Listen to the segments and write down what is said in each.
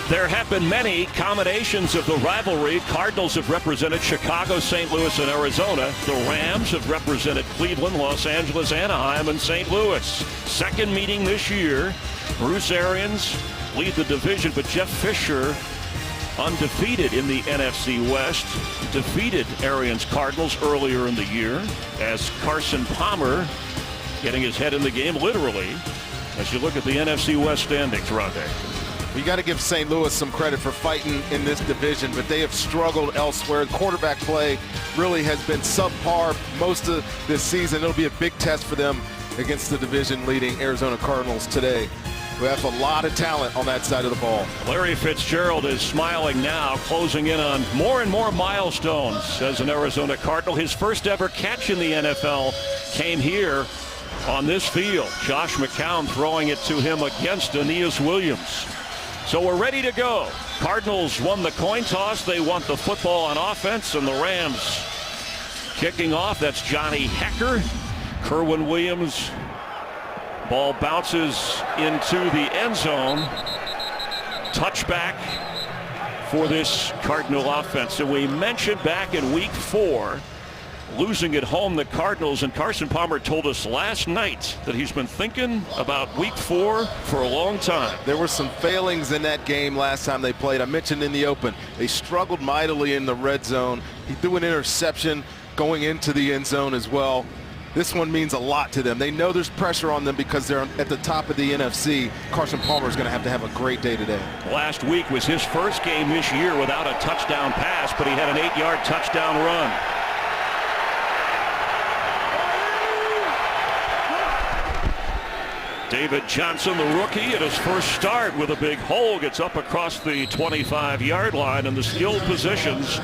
There have been many combinations of the rivalry. Cardinals have represented Chicago, St. Louis, and Arizona. The Rams have represented Cleveland, Los Angeles, Anaheim, and St. Louis. Second meeting this year. Bruce Arians lead the division, but Jeff Fisher, undefeated in the NFC West, defeated Arians' Cardinals earlier in the year, as Carson Palmer getting his head in the game, literally, as you look at the NFC West standings, Rondé. You got to give St. Louis some credit for fighting in this division, but they have struggled elsewhere. Quarterback play really has been subpar most of this season. It'll be a big test for them against the division-leading Arizona Cardinals today. We have a lot of talent on that side of the ball. Larry Fitzgerald is smiling now, closing in on more and more milestones as an Arizona Cardinal. His first ever catch in the NFL came here on this field. Josh McCown throwing it to him against Aeneas Williams. So we're ready to go. Cardinals won the coin toss. They want the football on offense, and the Rams kicking off. That's Johnny Hecker. Kerwin Williams. Ball bounces into the end zone. Touchback for this Cardinal offense. And we mentioned back in week 4, losing at home the Cardinals, and Carson Palmer told us last night that he's been thinking about week 4 for a long time. There were some failings in that game last time they played. I mentioned in the open, they struggled mightily in the red zone. He threw an interception going into the end zone as well. This one means a lot to them. They know there's pressure on them because they're at the top of the NFC. Carson Palmer is going to have a great day today. Last week was his first game this year without a touchdown pass, but he had an 8-yard touchdown run. David Johnson, the rookie, at his first start with a big hole, gets up across the 25-yard line, and the skilled positions,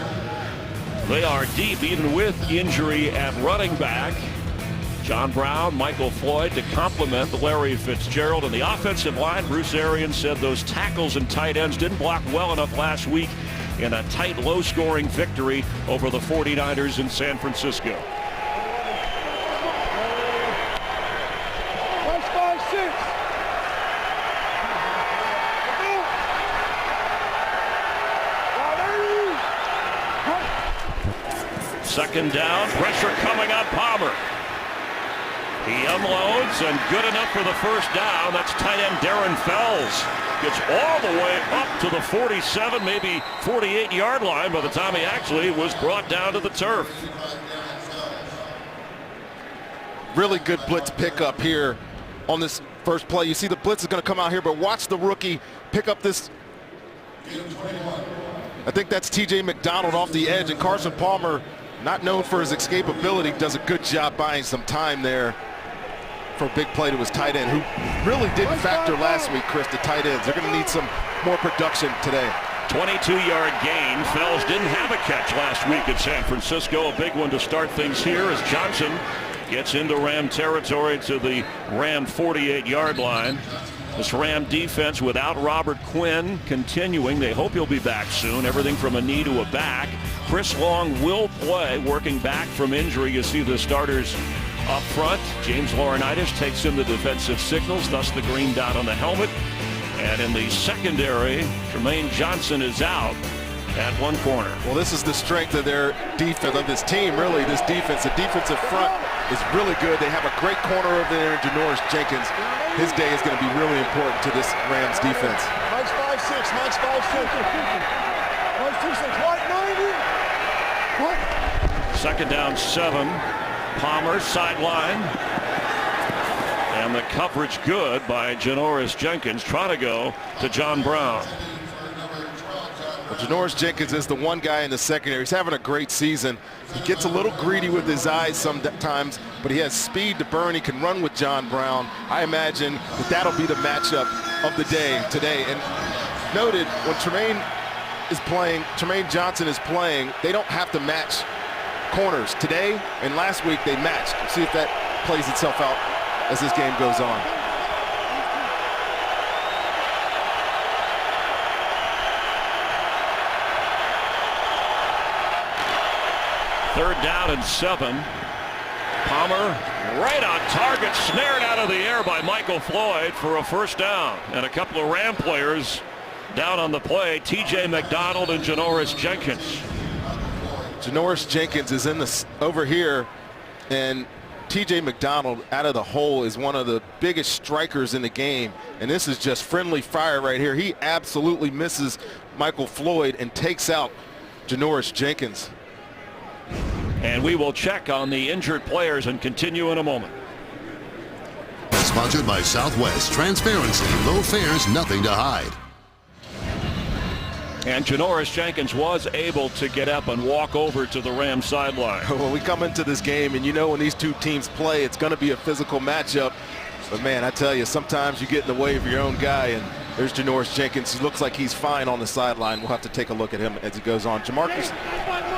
they are deep even with injury at running back. John Brown, Michael Floyd to complement the Larry Fitzgerald, and the offensive line. Bruce Arians said those tackles and tight ends didn't block well enough last week in a tight, low-scoring victory over the 49ers in San Francisco. Second down, pressure coming on Palmer. He unloads, and good enough for the first down. That's tight end Darren Fells. Gets all the way up to the 47, maybe 48-yard line by the time he actually was brought down to the turf. Really good blitz pickup here on this first play. You see the blitz is going to come out here, but watch the rookie pick up this. I think that's TJ McDonald off the edge, and Carson Palmer, not known for his escapability, does a good job buying some time there for a big play to his tight end, who really didn't factor last week, Chris, the tight ends. They're going to need some more production today. 22-yard gain. Fells didn't have a catch last week at San Francisco. A big one to start things here as Johnson gets into Ram territory to the Ram 48-yard line. This Ram defense without Robert Quinn continuing. They hope he'll be back soon. Everything from a knee to a back. Chris Long will play, working back from injury. You see the starters up front. James Laurinaitis takes in the defensive signals, thus the green dot on the helmet. And in the secondary, Jermaine Johnson is out at one corner. Well, this is the strength of their defense, of this team, really, this defense. The defensive front is really good. They have a great corner over there in Janoris Jenkins. His day is going to be really important to this Rams defense. Nice 5'6", nice 5'6". Nice 2'6", white 90. What? Second down 7. Palmer sideline. And the coverage good by Janoris Jenkins, trying to go to John Brown. Well, Janoris Jenkins is the one guy in the secondary. He's having a great season. He gets a little greedy with his eyes sometimes, but he has speed to burn. He can run with John Brown. I imagine that that'll be the matchup of the day today. And noted, when Jermaine Johnson is playing, they don't have to match corners. Today and last week they matched. We'll see if that plays itself out as this game goes on. Third down and 7. Palmer right on target, snared out of the air by Michael Floyd for a first down. And a couple of Ram players down on the play. T.J. McDonald and Janoris Jenkins. Janoris Jenkins is in the over here, and T.J. McDonald out of the hole is one of the biggest strikers in the game, and this is just friendly fire right here. He absolutely misses Michael Floyd and takes out Janoris Jenkins. And we will check on the injured players and continue in a moment. Sponsored by Southwest. Transparency, low fares, nothing to hide. And Janoris Jenkins was able to get up and walk over to the Rams sideline. Well, we come into this game, and you know when these two teams play, it's going to be a physical matchup. But, man, I tell you, sometimes you get in the way of your own guy, and there's Janoris Jenkins. He looks like he's fine on the sideline. We'll have to take a look at him as he goes on. Jamarcus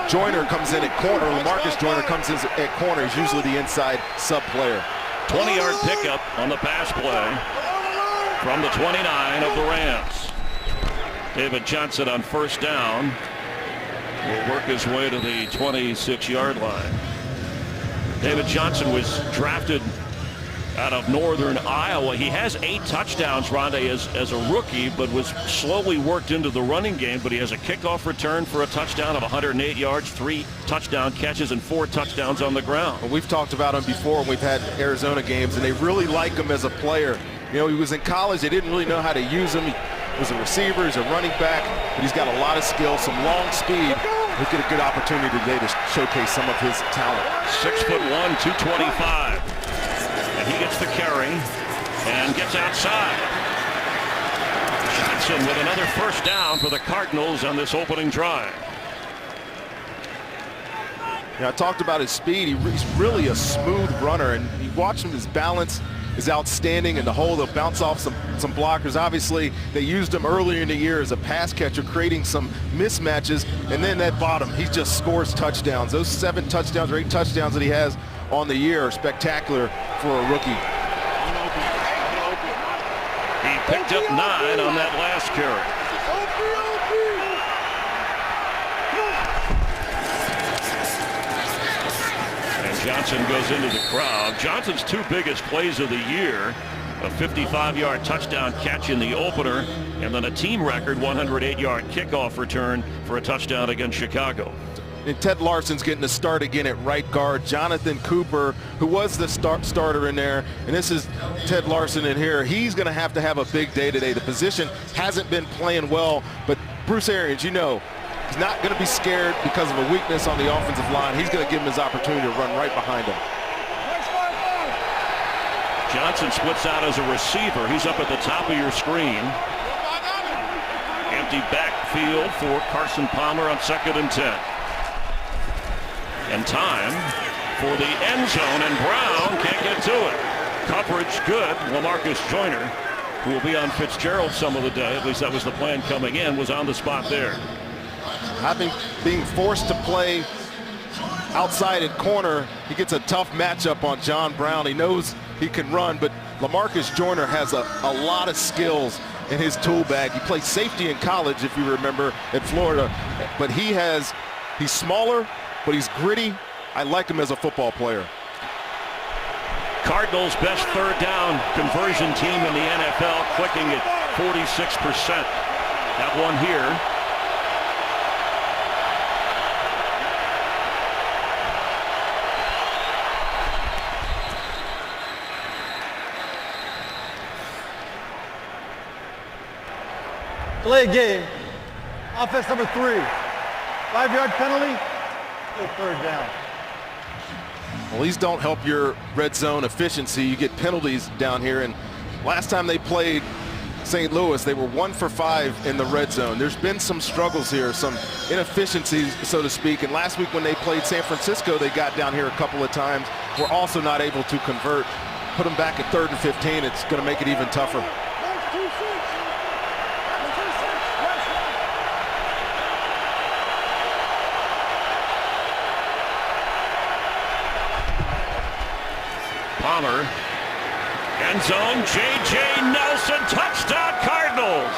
Joyner comes in at corner. Lamarcus Joyner comes in at corner. He's usually the inside sub player. 20-yard pickup on the pass play from the 29 of the Rams. David Johnson on first down will work his way to the 26-yard line. David Johnson was drafted out of northern Iowa. He has 8 touchdowns, Rondé, as a rookie, but was slowly worked into the running game. But he has a kickoff return for a touchdown of 108 yards, 3 touchdown catches, and 4 touchdowns on the ground. Well, we've talked about him before when we've had Arizona games, and they really like him as a player. You know, he was in college. They didn't really know how to use him. He was a receiver, he's a running back, but he's got a lot of skill, some long speed. He'll get a good opportunity today to showcase some of his talent. 6'1", 225. And he gets the carry and gets outside. Johnson with another first down for the Cardinals on this opening drive. Yeah, I talked about his speed. He's really a smooth runner, and you watch him, his balance is outstanding in the hole. They'll bounce off some blockers. Obviously, they used him earlier in the year as a pass catcher, creating some mismatches, and then that bottom, he just scores touchdowns. Those 7 touchdowns or 8 touchdowns that he has on the year are spectacular for a rookie. He picked up 9 on that last carry. Johnson goes into the crowd. Johnson's 2 biggest plays of the year, a 55-yard touchdown catch in the opener, and then a team record 108-yard kickoff return for a touchdown against Chicago. And Ted Larson's getting the start again at right guard. Jonathan Cooper, who was the starter in there, and this is Ted Larson in here. He's going to have a big day today. The position hasn't been playing well, but Bruce Arians, you know, he's not going to be scared because of a weakness on the offensive line. He's going to give him his opportunity to run right behind him. Johnson splits out as a receiver. He's up at the top of your screen. Empty backfield for Carson Palmer on 2nd and 10. And time for the end zone, and Brown can't get to it. Coverage good. Lamarcus Joyner, who will be on Fitzgerald some of the day, at least that was the plan coming in, was on the spot there. Being forced to play outside at corner, he gets a tough matchup on John Brown. He knows he can run, but Lamarcus Joyner has a lot of skills in his tool bag. He played safety in college, if you remember, at Florida, but he's smaller, but he's gritty. I like him as a football player. Cardinals' best 3rd down conversion team in the NFL, clicking at 46%. That one here. Delay game. Offense number 3. 5-yard penalty. 3rd down. Well, these don't help your red zone efficiency. You get penalties down here, and last time they played St. Louis, they were 1 for 5 in the red zone. There's been some struggles here, some inefficiencies, so to speak, and last week when they played San Francisco, they got down here a couple of times. We're also not able to convert. Put them back at 3rd and 15. It's going to make it even tougher. Palmer, end zone, J.J. Nelson, touchdown Cardinals.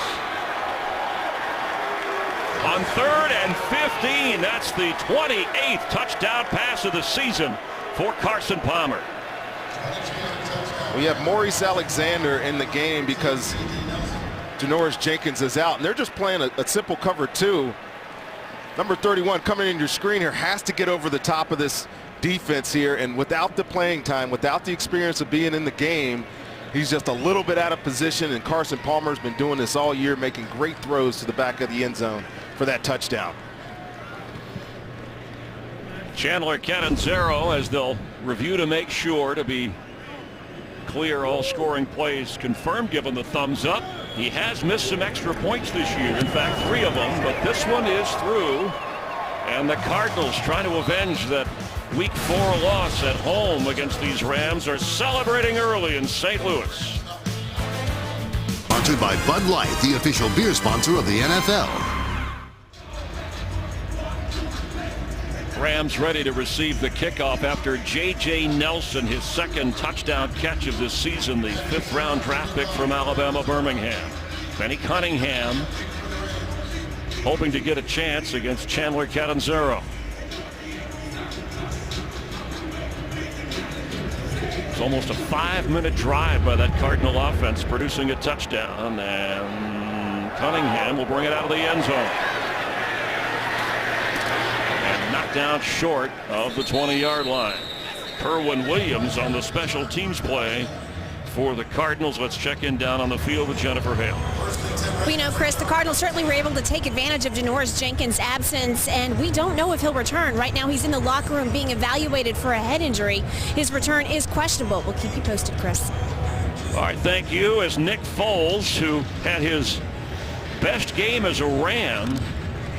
On 3rd and 15, that's the 28th touchdown pass of the season for Carson Palmer. We have Maurice Alexander in the game because Janoris Jenkins is out, and they're just playing a simple cover 2. Number 31 coming in your screen here has to get over the top of this defense here, and without the playing time, without the experience of being in the game, he's just a little bit out of position, and Carson Palmer's been doing this all year, making great throws to the back of the end zone for that touchdown. Chandler Catanzaro, as they'll review to make sure to be clear, all scoring plays confirmed, given the thumbs up. He has missed some extra points this year, in fact 3 of them, but this one is through. And the Cardinals, trying to avenge that Week 4 loss at home against these Rams, are celebrating early in St. Louis. Sponsored by Bud Light, the official beer sponsor of the NFL. Rams ready to receive the kickoff after J.J. Nelson, his 2nd touchdown catch of this season, the 5th-round draft pick from Alabama Birmingham. Benny Cunningham hoping to get a chance against Chandler Catanzaro. It's almost a 5-minute drive by that Cardinal offense, producing a touchdown, and Cunningham will bring it out of the end zone. Down short of the 20-yard line. Kerwin Williams on the special teams play for the Cardinals. Let's check in down on the field with Jennifer Hale. We know, Chris, the Cardinals certainly were able to take advantage of Janoris Jenkins' absence, and we don't know if he'll return. Right now he's in the locker room being evaluated for a head injury. His return is questionable. We'll keep you posted, Chris. All right, thank you. As Nick Foles, who had his best game as a Ram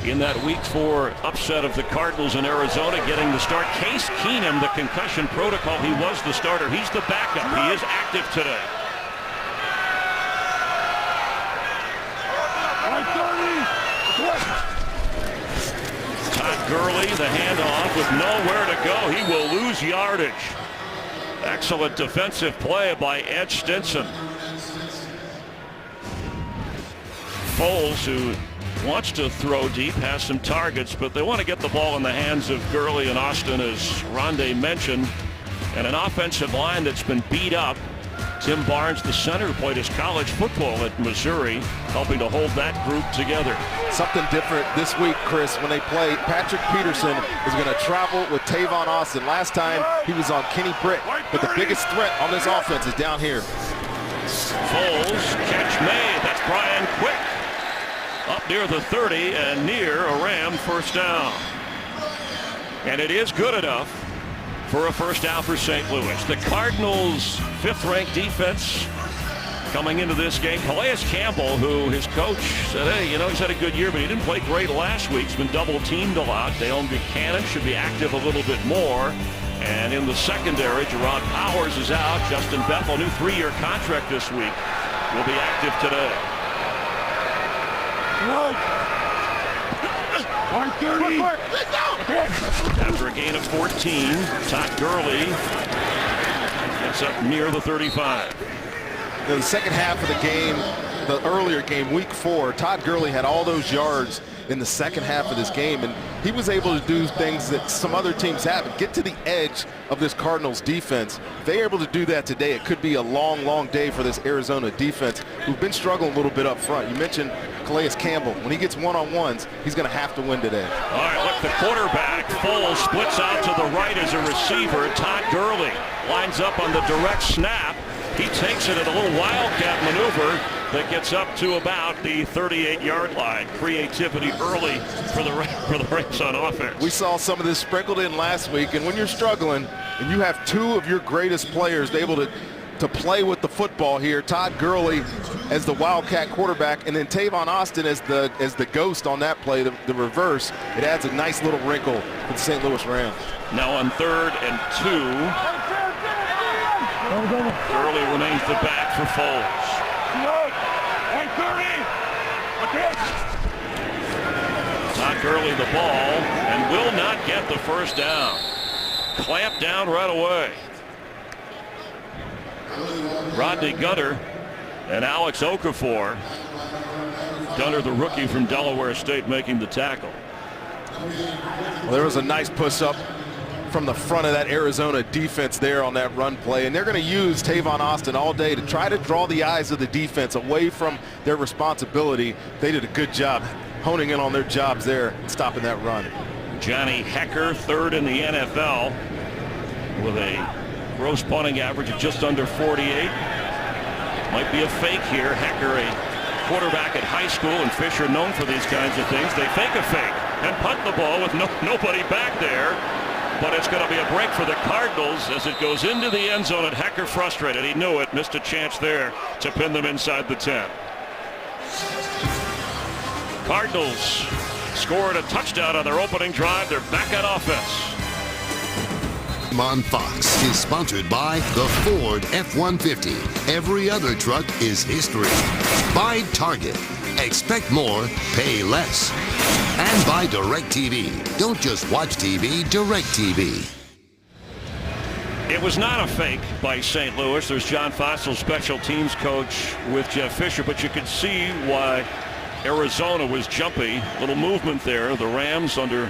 in that Week 4 upset of the Cardinals in Arizona, getting the start. Case Keenum, the concussion protocol, he was the starter. He's the backup. He is active today. Todd Gurley, the handoff with nowhere to go. He will lose yardage. Excellent defensive play by Ed Stinson. Foles, who wants to throw deep, has some targets, but they want to get the ball in the hands of Gurley and Austin, as Rondé mentioned, and an offensive line that's been beat up. Tim Barnes, the center, who played his college football at Missouri, helping to hold that group together. Something different this week, Chris, when they play. Patrick Peterson is going to travel with Tavon Austin. Last time he was on Kenny Britt, but the biggest threat on this offense is down here. Foles, catch made. That's Brian Quick. Up near the 30 and near a Ram first down. And it is good enough for a first down for St. Louis. The Cardinals' 5th-ranked defense coming into this game. Calais Campbell, who his coach said, hey, you know, he's had a good year, but he didn't play great last week. He's been double-teamed a lot. Dale Buchanan should be active a little bit more. And in the secondary, Jerron Powers is out. Justin Bethel, new 3-year contract this week, will be active today. After a gain of 14, Todd Gurley gets up near the 35. The second half of the game, the earlier game, Week 4, Todd Gurley had all those yards in the second half of this game, and he was able to do things that some other teams haven't. Get to the edge of this Cardinals defense. If they're able to do that today, it could be a long, long day for this Arizona defense, who've been struggling a little bit up front. You mentioned Calais Campbell. When he gets one-on-ones, he's going to have to win today. All right, look, the quarterback, Foles, splits out to the right as a receiver. Todd Gurley lines up on the direct snap. He takes it at a little wildcat maneuver that gets up to about the 38-yard line. Creativity early for the Rams on offense. We saw some of this sprinkled in last week, and when you're struggling and you have 2 of your greatest players able to play with the football here, Todd Gurley as the wildcat quarterback, and then Tavon Austin as the ghost on that play, the reverse, it adds a nice little wrinkle for the St. Louis Rams. Now on 3rd and 2. Gurley remains the back for Foles. Todd Gurley the ball and will not get the first down. Clamped down right away. Rodney Gunter and Alex Okafor. Gunter, the rookie from Delaware State, making the tackle. Well, there was a nice push up from the front of that Arizona defense there on that run play. And they're going to use Tavon Austin all day to try to draw the eyes of the defense away from their responsibility. They did a good job honing in on their jobs there and stopping that run. Johnny Hekker, third in the NFL with a gross punting average of just under 48. Might be a fake here. Hekker, a quarterback at high school, and Fisher known for these kinds of things. They fake a fake and punt the ball with nobody back there. But it's going to be a break for the Cardinals as it goes into the end zone, and Hekker frustrated. He knew it, missed a chance there to pin them inside the 10. Cardinals scored a touchdown on their opening drive. They're back on offense. On Fox is sponsored by the Ford F-150. Every other truck is history. By Target. Expect more, pay less. And by DirecTV. Don't just watch TV, DirecTV. It was not a fake by St. Louis. There's John Fossil, special teams coach with Jeff Fisher, but you could see why Arizona was jumpy. Little movement there. The Rams under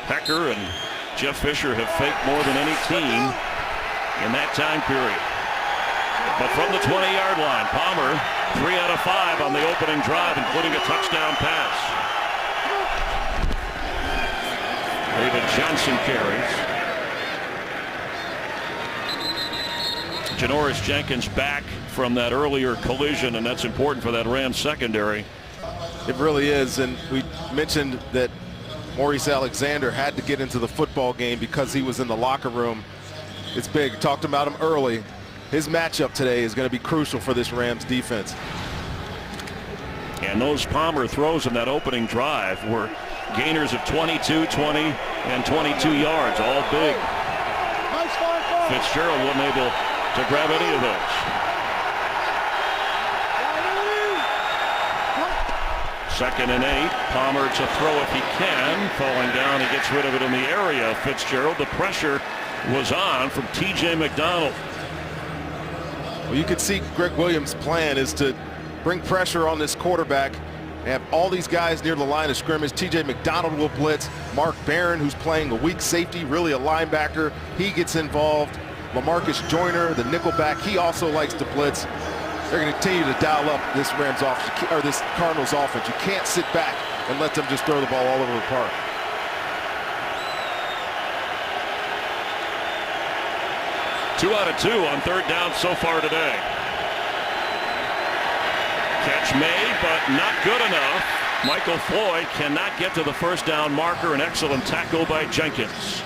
Hekker and Jeff Fisher have faked more than any team in that time period. But from the 20-yard line, Palmer, 3 out of 5 on the opening drive, including a touchdown pass. David Johnson carries. Janoris Jenkins back from that earlier collision, and that's important for that Rams secondary. It really is, and we mentioned that Maurice Alexander had to get into the football game because he was in the locker room. It's big. Talked about him early. His matchup today is going to be crucial for this Rams defense. And those Palmer throws in that opening drive were gainers of 22, 20, and 22 yards, all big. Fitzgerald wasn't able to grab any of those. Second and 8. Palmer to throw if he can. Falling down, he gets rid of it in the area. Fitzgerald, the pressure was on from T.J. McDonald. Well, you could see Greg Williams' plan is to bring pressure on this quarterback and have all these guys near the line of scrimmage. T.J. McDonald will blitz. Mark Barron, who's playing a weak safety, really a linebacker, he gets involved. LaMarcus Joyner, the nickelback, he also likes to blitz. They're going to continue to dial up this Rams offense, or this Cardinals offense. You can't sit back and let them just throw the ball all over the park. Two out of 2 on third down so far today. Catch made, but not good enough. Michael Floyd cannot get to the first down marker. An excellent tackle by Jenkins.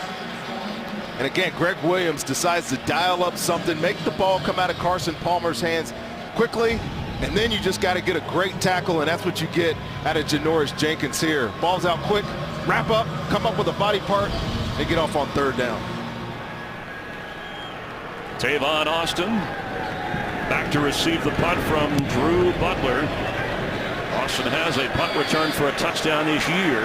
And again, Greg Williams decides to dial up something, make the ball come out of Carson Palmer's hands quickly, and then you just got to get a great tackle, and that's what you get out of Janoris Jenkins here. Ball's out quick, wrap up, come up with a body part, and get off on third down. Tavon Austin back to receive the punt from Drew Butler. Austin has a punt return for a touchdown this year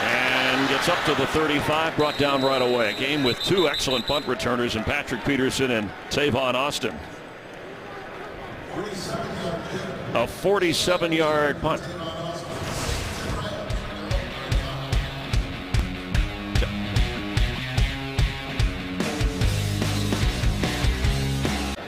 and gets up to the 35, brought down right away. A game with 2 excellent punt returners in Patrick Peterson and Tavon Austin. A 47-yard punt.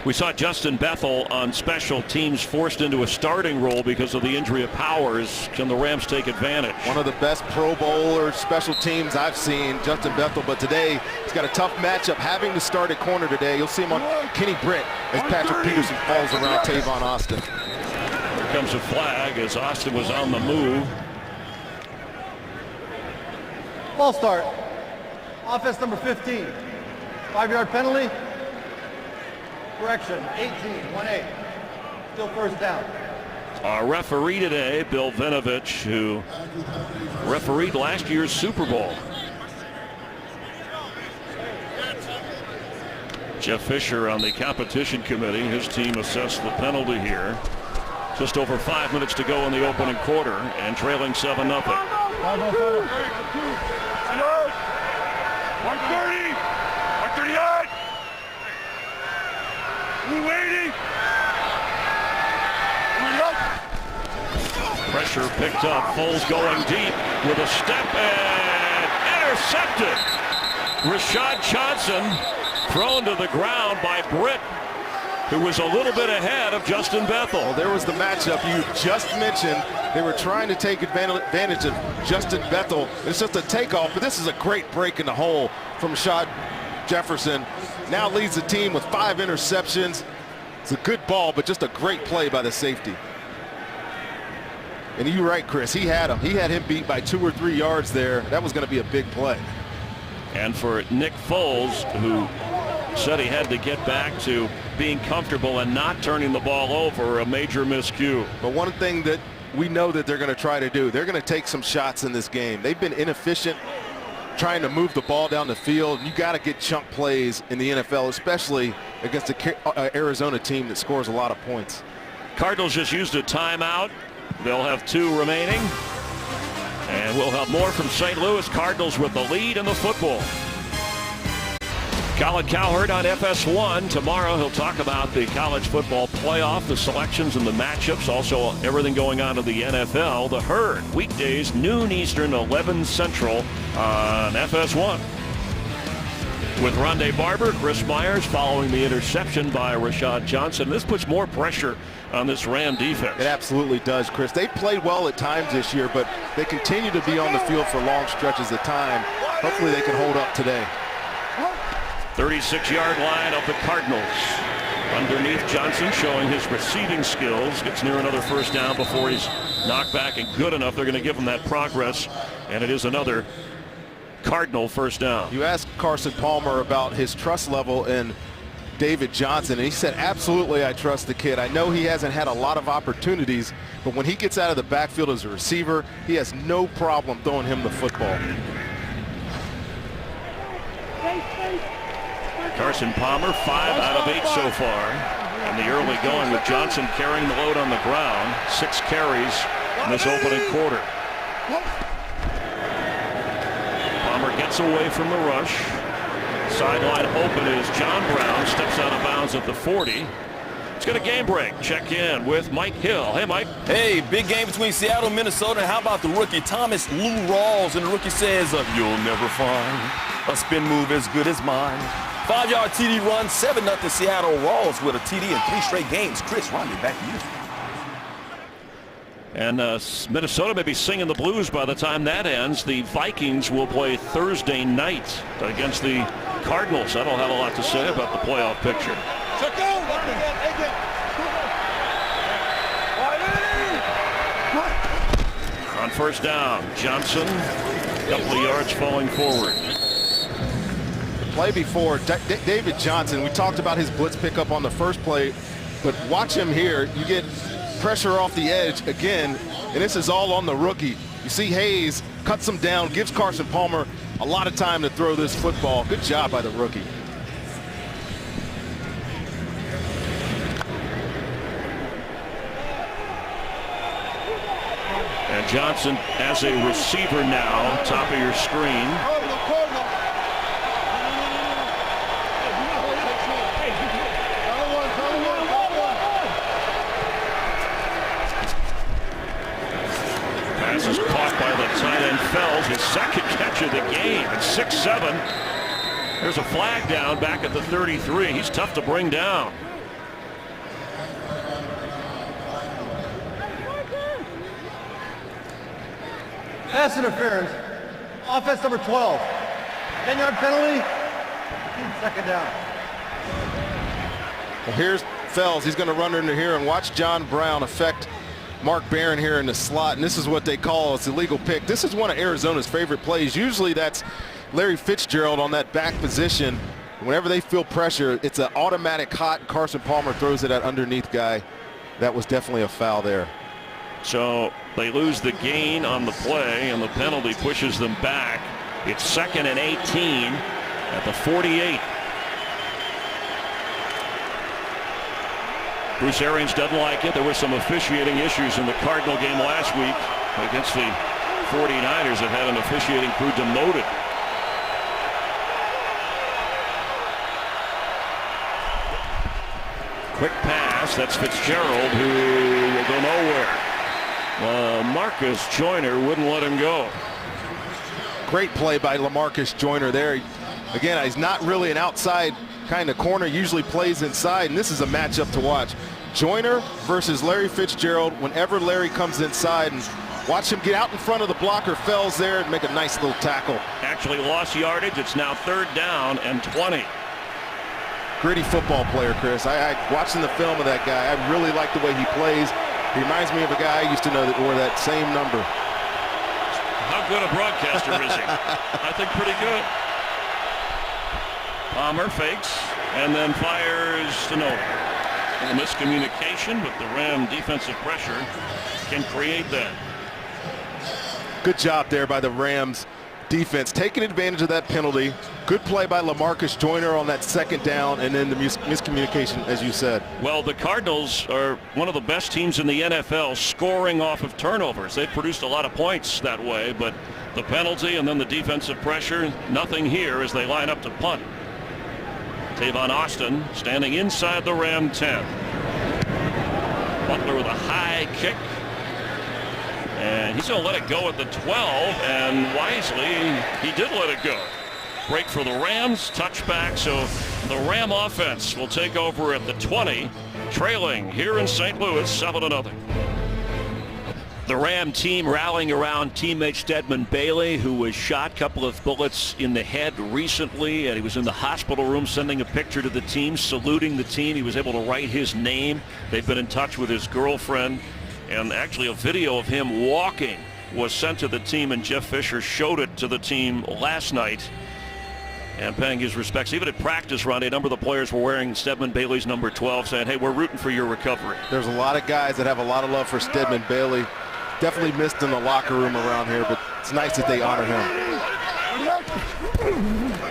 We saw Justin Bethel on special teams forced into a starting role because of the injury of Powers. Can the Rams take advantage? One of the best Pro Bowler special teams I've seen, Justin Bethel, but today he's got a tough matchup having to start at corner today. You'll see him on Kenny Britt as Patrick Peterson falls around Tavon Austin. Here comes a flag as Austin was on the move. Ball start. Offense number 15. 5-yard penalty. Correction, 18-1-8. Still first down. Our referee today, Bill Vinovich, who refereed last year's Super Bowl. Jeff Fisher on the competition committee. His team assessed the penalty here. Just over 5 minutes to go in the opening quarter and trailing 7-0. 130! 138! We're waiting! Pressure picked up. Foles going deep with a step and intercepted. Rashad Johnson thrown to the ground by Britt, who was a little bit ahead of Justin Bethel. Well, there was the matchup you just mentioned. They were trying to take advantage of Justin Bethel. It's just a takeoff, but this is a great break in the hole from Rashad Jefferson. Now leads the team with 5 interceptions. It's a good ball, but just a great play by the safety. And you're right, Chris. He had him. He had him beat by 2 or 3 yards there. That was going to be a big play. And for Nick Foles, who said he had to get back to being comfortable and not turning the ball over, a major miscue. But one thing that we know that they're going to try to do, they're going to take some shots in this game. They've been inefficient trying to move the ball down the field. You got to get chunk plays in the NFL, especially against the Arizona team that scores a lot of points. Cardinals just used a timeout. They'll have 2 remaining. And we'll have more from St. Louis. Cardinals with the lead in the football. Colin Cowherd on FS1. Tomorrow he'll talk about the college football playoff, the selections and the matchups, also everything going on in the NFL. The Herd, weekdays, noon Eastern, 11 Central on FS1. With Rondé Barber, Chris Myers following the interception by Rashad Johnson. This puts more pressure on this Ram defense. It absolutely does, Chris. They played well at times this year, but they continue to be on the field for long stretches of time. Hopefully they can hold up today. 36-yard line of the Cardinals. Underneath, Johnson showing his receiving skills. Gets near another first down before he's knocked back and good enough. They're going to give him that progress, and it is another Cardinal first down. You asked Carson Palmer about his trust level in David Johnson, and he said, absolutely, I trust the kid. I know he hasn't had a lot of opportunities, but when he gets out of the backfield as a receiver, he has no problem throwing him the football. Carson Palmer, 5 out of 8 so far in the early going, with Johnson carrying the load on the ground. 6 carries in this opening quarter. Palmer gets away from the rush. Sideline open is John Brown. Steps out of bounds at the 40. Let's get a game break. Check in with Mike Hill. Hey, Mike. Hey, big game between Seattle and Minnesota. And how about the rookie Thomas Lou Rawls? And the rookie says, you'll never find a spin move as good as mine. 5-yard TD run, 7-0 Seattle. Rawls with a TD in 3 straight games. Chris, Rodney, back to you. And Minnesota may be singing the blues by the time that ends. The Vikings will play Thursday night against the Cardinals. That'll have a lot to say about the playoff picture. On first down, Johnson, a couple of yards falling forward. Play before, David Johnson, we talked about his blitz pickup on the first play, but watch him here. You get pressure off the edge again, and this is all on the rookie. You see Hayes cuts him down, gives Carson Palmer a lot of time to throw this football. Good job by the rookie. And Johnson as a receiver now, top of your screen. Pass is caught by the tight end Fells, his second catch of the game. It's 6-7. There's a flag down back at the 33. He's tough to bring down. Pass interference. Offense number 12. 10-yard penalty. 2nd down. Well, here's Fells. He's going to run into here and watch John Brown affect Mark Barron here in the slot. And this is what they call it's illegal pick. This is one of Arizona's favorite plays. Usually that's Larry Fitzgerald on that back position. Whenever they feel pressure, it's an automatic hot. Carson Palmer throws it at underneath guy. That was definitely a foul there. So they lose the gain on the play, and the penalty pushes them back. It's 2nd and 18 at the 48. Bruce Arians doesn't like it. There were some officiating issues in the Cardinal game last week against the 49ers that had an officiating crew demoted. Quick pass. That's Fitzgerald, who will go nowhere. Marcus Joyner wouldn't let him go. Great play by LaMarcus Joyner there. Again, he's not really an outside kind of corner, usually plays inside, and this is a matchup to watch. Joyner versus Larry Fitzgerald. Whenever Larry comes inside, and watch him get out in front of the blocker, Fells there, and make a nice little tackle. Actually lost yardage. It's now 3rd down and 20. Gritty football player, Chris. I watching the film of that guy, I really like the way he plays. He reminds me of a guy I used to know that wore that same number. How good a broadcaster is he? I think pretty good. Palmer fakes and then fires to nowhere. A miscommunication, but the Ram defensive pressure can create that. Good job there by the Rams defense, taking advantage of that penalty. Good play by LaMarcus Joyner on that 2nd down, and then the miscommunication, as you said. Well, the Cardinals are one of the best teams in the NFL scoring off of turnovers. They've produced a lot of points that way, but the penalty and then the defensive pressure, nothing here as they line up to punt. Tavon Austin standing inside the Ram 10. Butler with a high kick. And he's going to let it go at the 12, and wisely, he did let it go. Break for the Rams, touchback, so the Ram offense will take over at the 20, trailing here in St. Louis 7-0. The Ram team rallying around teammate Stedman Bailey, who was shot a couple of bullets in the head recently, and he was in the hospital room sending a picture to the team, saluting the team. He was able to write his name. They've been in touch with his girlfriend, and actually a video of him walking was sent to the team, and Jeff Fisher showed it to the team last night. And paying his respects. Even at practice, Ronnie, a number of the players were wearing Stedman Bailey's number 12, saying, hey, we're rooting for your recovery. There's a lot of guys that have a lot of love for Stedman Bailey. Definitely missed in the locker room around here, but it's nice that they honor him.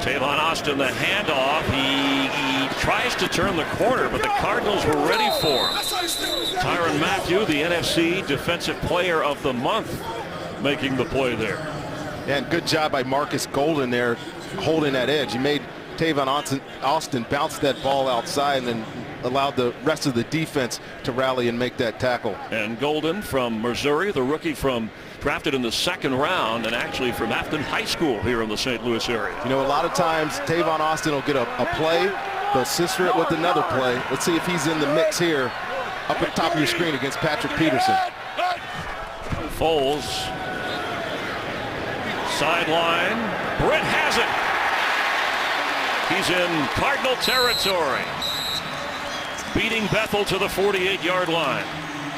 Tavon Austin, the handoff. He tries to turn the corner, but the Cardinals were ready for him. Tyrann Mathieu, the NFC Defensive Player of the Month, making the play there. Yeah, and good job by Marcus Golden there, holding that edge. He made Tavon Austin bounce that ball outside and then allowed the rest of the defense to rally and make that tackle. And Golden from Missouri, the rookie drafted in the 2nd round, and actually from Afton High School here in the St. Louis area. You know, a lot of times Tavon Austin will get a play, they'll sister it with another play. Let's see if he's in the mix here up at the top of your screen against Patrick Peterson. Foles, sideline, Britt has it. He's in Cardinal territory, beating Bethel to the 48-yard line.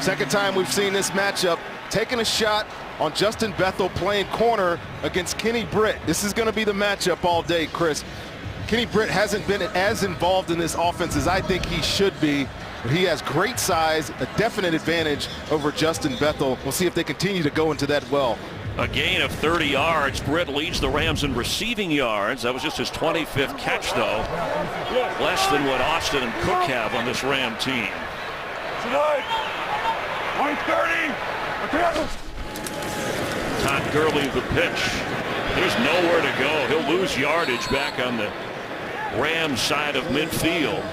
Second time we've seen this matchup, taking a shot on Justin Bethel playing corner against Kenny Britt. This is going to be the matchup all day, Chris. Kenny Britt hasn't been as involved in this offense as I think he should be, but he has great size, a definite advantage over Justin Bethel. We'll see if they continue to go into that well. A gain of 30 yards. Britt leads the Rams in receiving yards. That was just his 25th catch, though. Less than what Austin and Cook have on this Ram team. Tonight, 130. Todd Gurley the pitch. There's nowhere to go. He'll lose yardage back on the Rams side of midfield.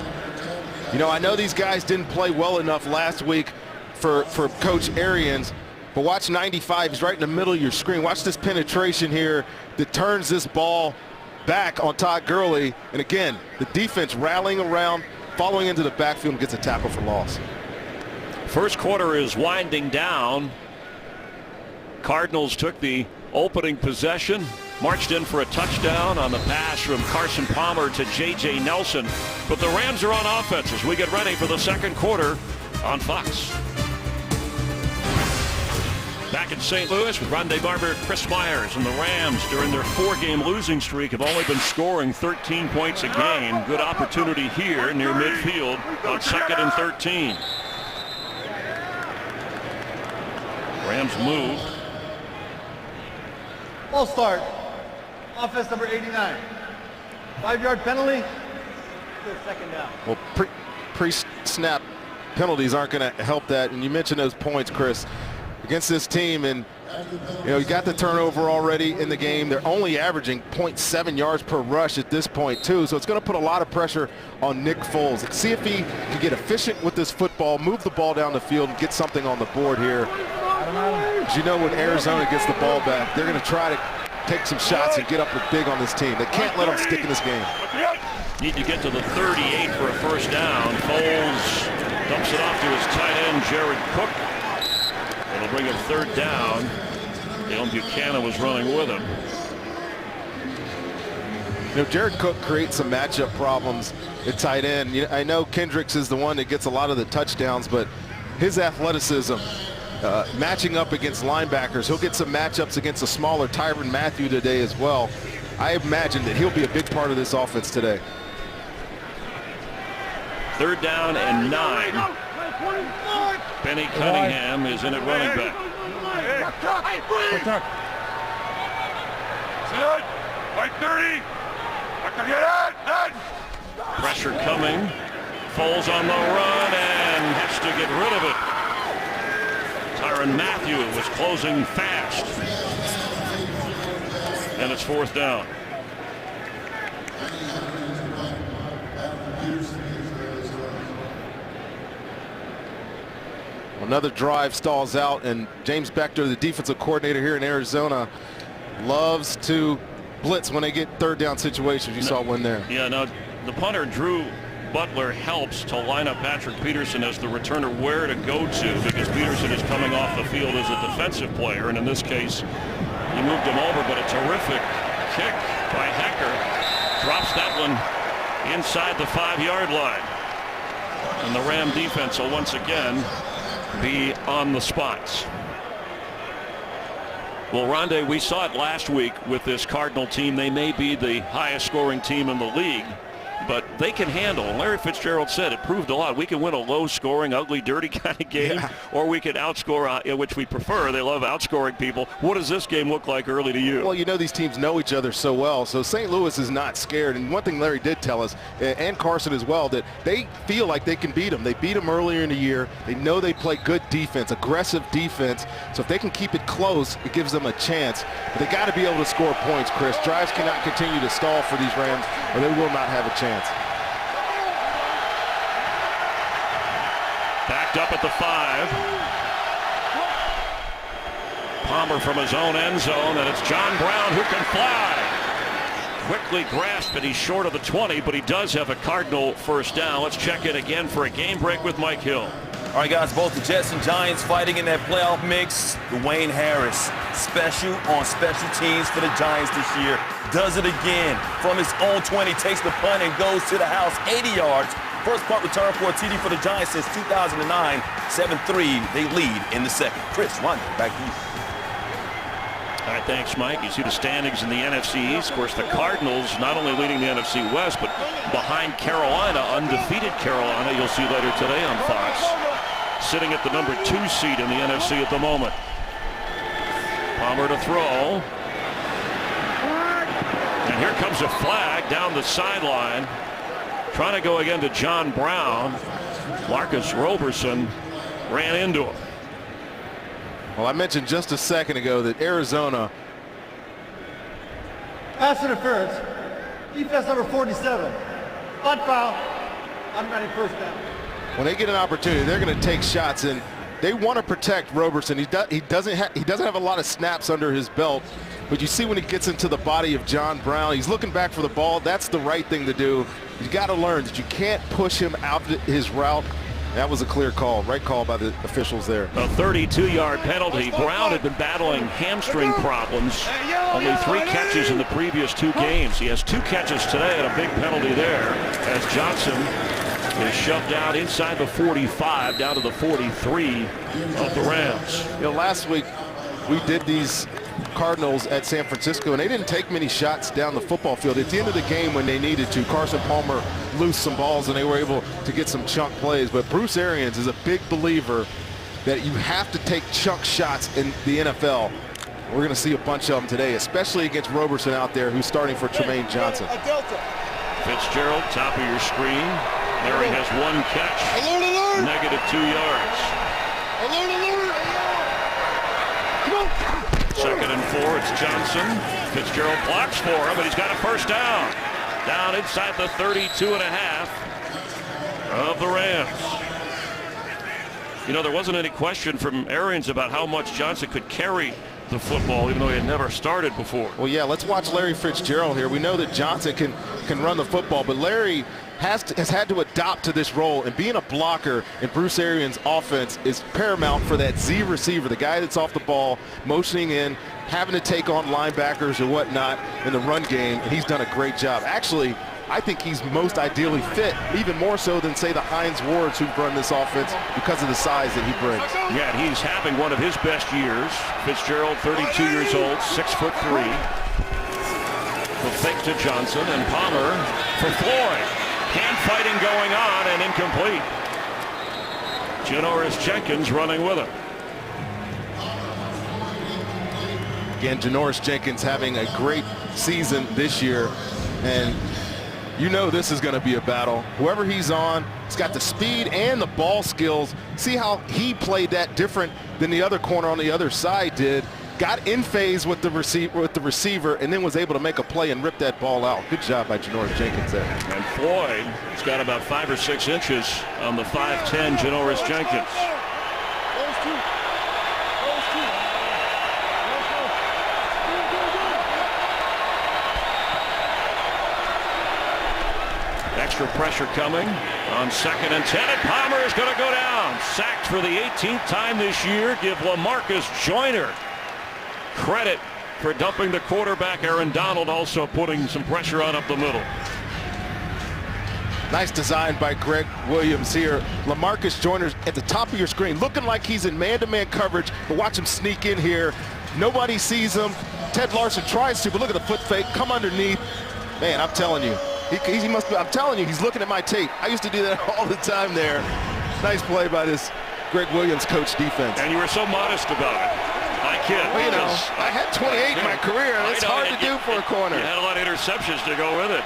You know, I know these guys didn't play well enough last week for Coach Arians, but watch 95. He's right in the middle of your screen. Watch this penetration here that turns this ball back on Todd Gurley. And again, the defense rallying around, following into the backfield, and gets a tackle for loss. First quarter is winding down. Cardinals took the opening possession, marched in for a touchdown on the pass from Carson Palmer to J.J. Nelson. But the Rams are on offense as we get ready for the second quarter on Fox. Back in St. Louis with Rondé Barber, Chris Myers, and the Rams during their 4-game losing streak have only been scoring 13 points a game. Good opportunity here near midfield on 2nd and 13. Rams move. Ball start. Offense number 89. 5-yard penalty. Good 2nd down. Well, pre-snap penalties aren't going to help that. And you mentioned those points, Chris, against this team. And, you know, you got the turnover already in the game. They're only averaging 0.7 yards per rush at this point, too. So it's going to put a lot of pressure on Nick Foles. Let's see if he can get efficient with this football, move the ball down the field, and get something on the board here. As you know, when Arizona gets the ball back, they're going to try to take some shots and get up big on this team. They can't let them stick in this game. Need to get to the 38 for a first down. Foles dumps it off to his tight end, Jared Cook. It'll bring him third down. Dale Buchanan was running with him. You know, Jared Cook creates some matchup problems at tight end. I know Kendricks is the one that gets a lot of the touchdowns, but his athleticism, matching up against linebackers, he'll get some matchups against a smaller Tyrann Mathieu today as well. I imagine that he'll be a big part of this offense today. Third down and 9. Benny Cunningham is in at running back. Like 30. Pressure coming. Foles on the run and has to get rid of it. Tyrann Mathieu was closing fast. And it's fourth down. Another drive stalls out, and James Beckter, the defensive coordinator here in Arizona, loves to blitz when they get third down situations. You saw one there. Yeah, now the punter, Drew Butler, helps to line up Patrick Peterson as the returner where to go to, because Peterson is coming off the field as a defensive player, and in this case, he moved him over, but a terrific kick by Hecker drops that one inside the 5-yard line. And the Ram defense will once again be on the spots. Well, Rondé, we saw it last week with this Cardinal team. They may be the highest scoring team in the league, but they can handle. Larry Fitzgerald said it proved a lot. We can win a low-scoring, ugly, dirty kind of game, or we can outscore, which we prefer. They love outscoring people. What does this game look like early to you? Well, you know, these teams know each other so well, so St. Louis is not scared. And one thing Larry did tell us, and Carson as well, that they feel like they can beat them. They beat them earlier in the year. They know they play good defense, aggressive defense. So if they can keep it close, it gives them a chance. But they got to be able to score points, Chris. Drives cannot continue to stall for these Rams, or they will not have a chance. Backed up at the 5. Palmer from his own end zone, and it's John Brown who can fly. Quickly grasped, and he's short of the 20, but he does have a Cardinal first down. Let's check in again for a game break with Mike Hill. All right, guys, both the Jets and Giants fighting in that playoff mix. Dwayne Harris, special on special teams for the Giants this year. Does it again from his own 20, takes the punt and goes to the house, 80 yards. First punt return for a TD for the Giants since 2009, 7-3. They lead in the second. Chris, Rondé, back to you. All right, thanks, Mike. You see the standings in the NFC East. Of course, the Cardinals not only leading the NFC West, but behind Carolina, undefeated Carolina, you'll see later today on Fox, sitting at the number 2 seed in the NFC at the moment. Palmer to throw. And here comes a flag down the sideline. Trying to go again to John Brown. Marcus Roberson ran into him. Well, I mentioned just a second ago that Arizona. Pass interference. Defense number 47. Spot foul. Automatic first down. When they get an opportunity, they're going to take shots, and they want to protect Roberson. He doesn't have a lot of snaps under his belt, but you see when he gets into the body of John Brown, he's looking back for the ball. That's the right thing to do. You got to learn that you can't push him out his route. That was a clear call, right call by the officials there. A 32-yard penalty. Brown had been battling hamstring problems. Only 3 catches in the previous 2 games. He has 2 catches today and a big penalty there as Johnson is shoved out inside the 45 down to the 43 of the Rams. You know, last week we did these Cardinals at San Francisco, and they didn't take many shots down the football field. At the end of the game when they needed to, Carson Palmer loosed some balls and they were able to get some chunk plays. But Bruce Arians is a big believer that you have to take chunk shots in the NFL. We're going to see a bunch of them today, especially against Roberson out there, who's starting for Tremaine Johnson. Fitzgerald, top of your screen. Larry has 1 catch, negative -2 yards. Second and 4, it's Johnson. Fitzgerald blocks for him, but he's got a first down. Down inside the 32.5 of the Rams. You know, there wasn't any question from Arians about how much Johnson could carry the football, even though he had never started before. Well, yeah, let's watch Larry Fitzgerald here. We know that Johnson can run the football, but Larry has had to adopt to this role, and being a blocker in Bruce Arians' offense is paramount for that Z receiver, the guy that's off the ball, motioning in, having to take on linebackers or whatnot in the run game, and he's done a great job. Actually, I think he's most ideally fit, even more so than, say, the Hines Wards who run this offense because of the size that he brings. Yeah, he's having one of his best years. Fitzgerald, 32 years old, 6'3". The fake to Johnson, and Palmer for Floyd. Hand fighting going on and incomplete. Janoris Jenkins running with him. Again, Janoris Jenkins having a great season this year, and you know this is going to be a battle. Whoever he's on, he's got the speed and the ball skills. See how he played that different than the other corner on the other side did. Got in phase with the receiver, and then was able to make a play and rip that ball out. Good job by Janoris Jenkins there. And Floyd has got about 5 or 6 inches on the 5'10" Janoris Jenkins. Extra pressure coming on 2nd and 10, and Palmer is going to go down. Sacked for the 18th time this year. Give LaMarcus Joyner credit for dumping the quarterback. Aaron Donald also putting some pressure on up the middle. Nice design by Greg Williams here. LaMarcus Joyner's at the top of your screen, looking like he's in man-to-man coverage, but watch him sneak in here. Nobody sees him. Ted Larson tries to, but look at the foot fake, come underneath. Man, I'm telling you, he must be, I'm telling you, he's looking at my tape. I used to do that all the time there. Nice play by this Greg Williams coach defense. And you were so modest about it. I kid. Well, you know, I had 28 in my career, and it's hard to do for a corner. You had a lot of interceptions to go with it.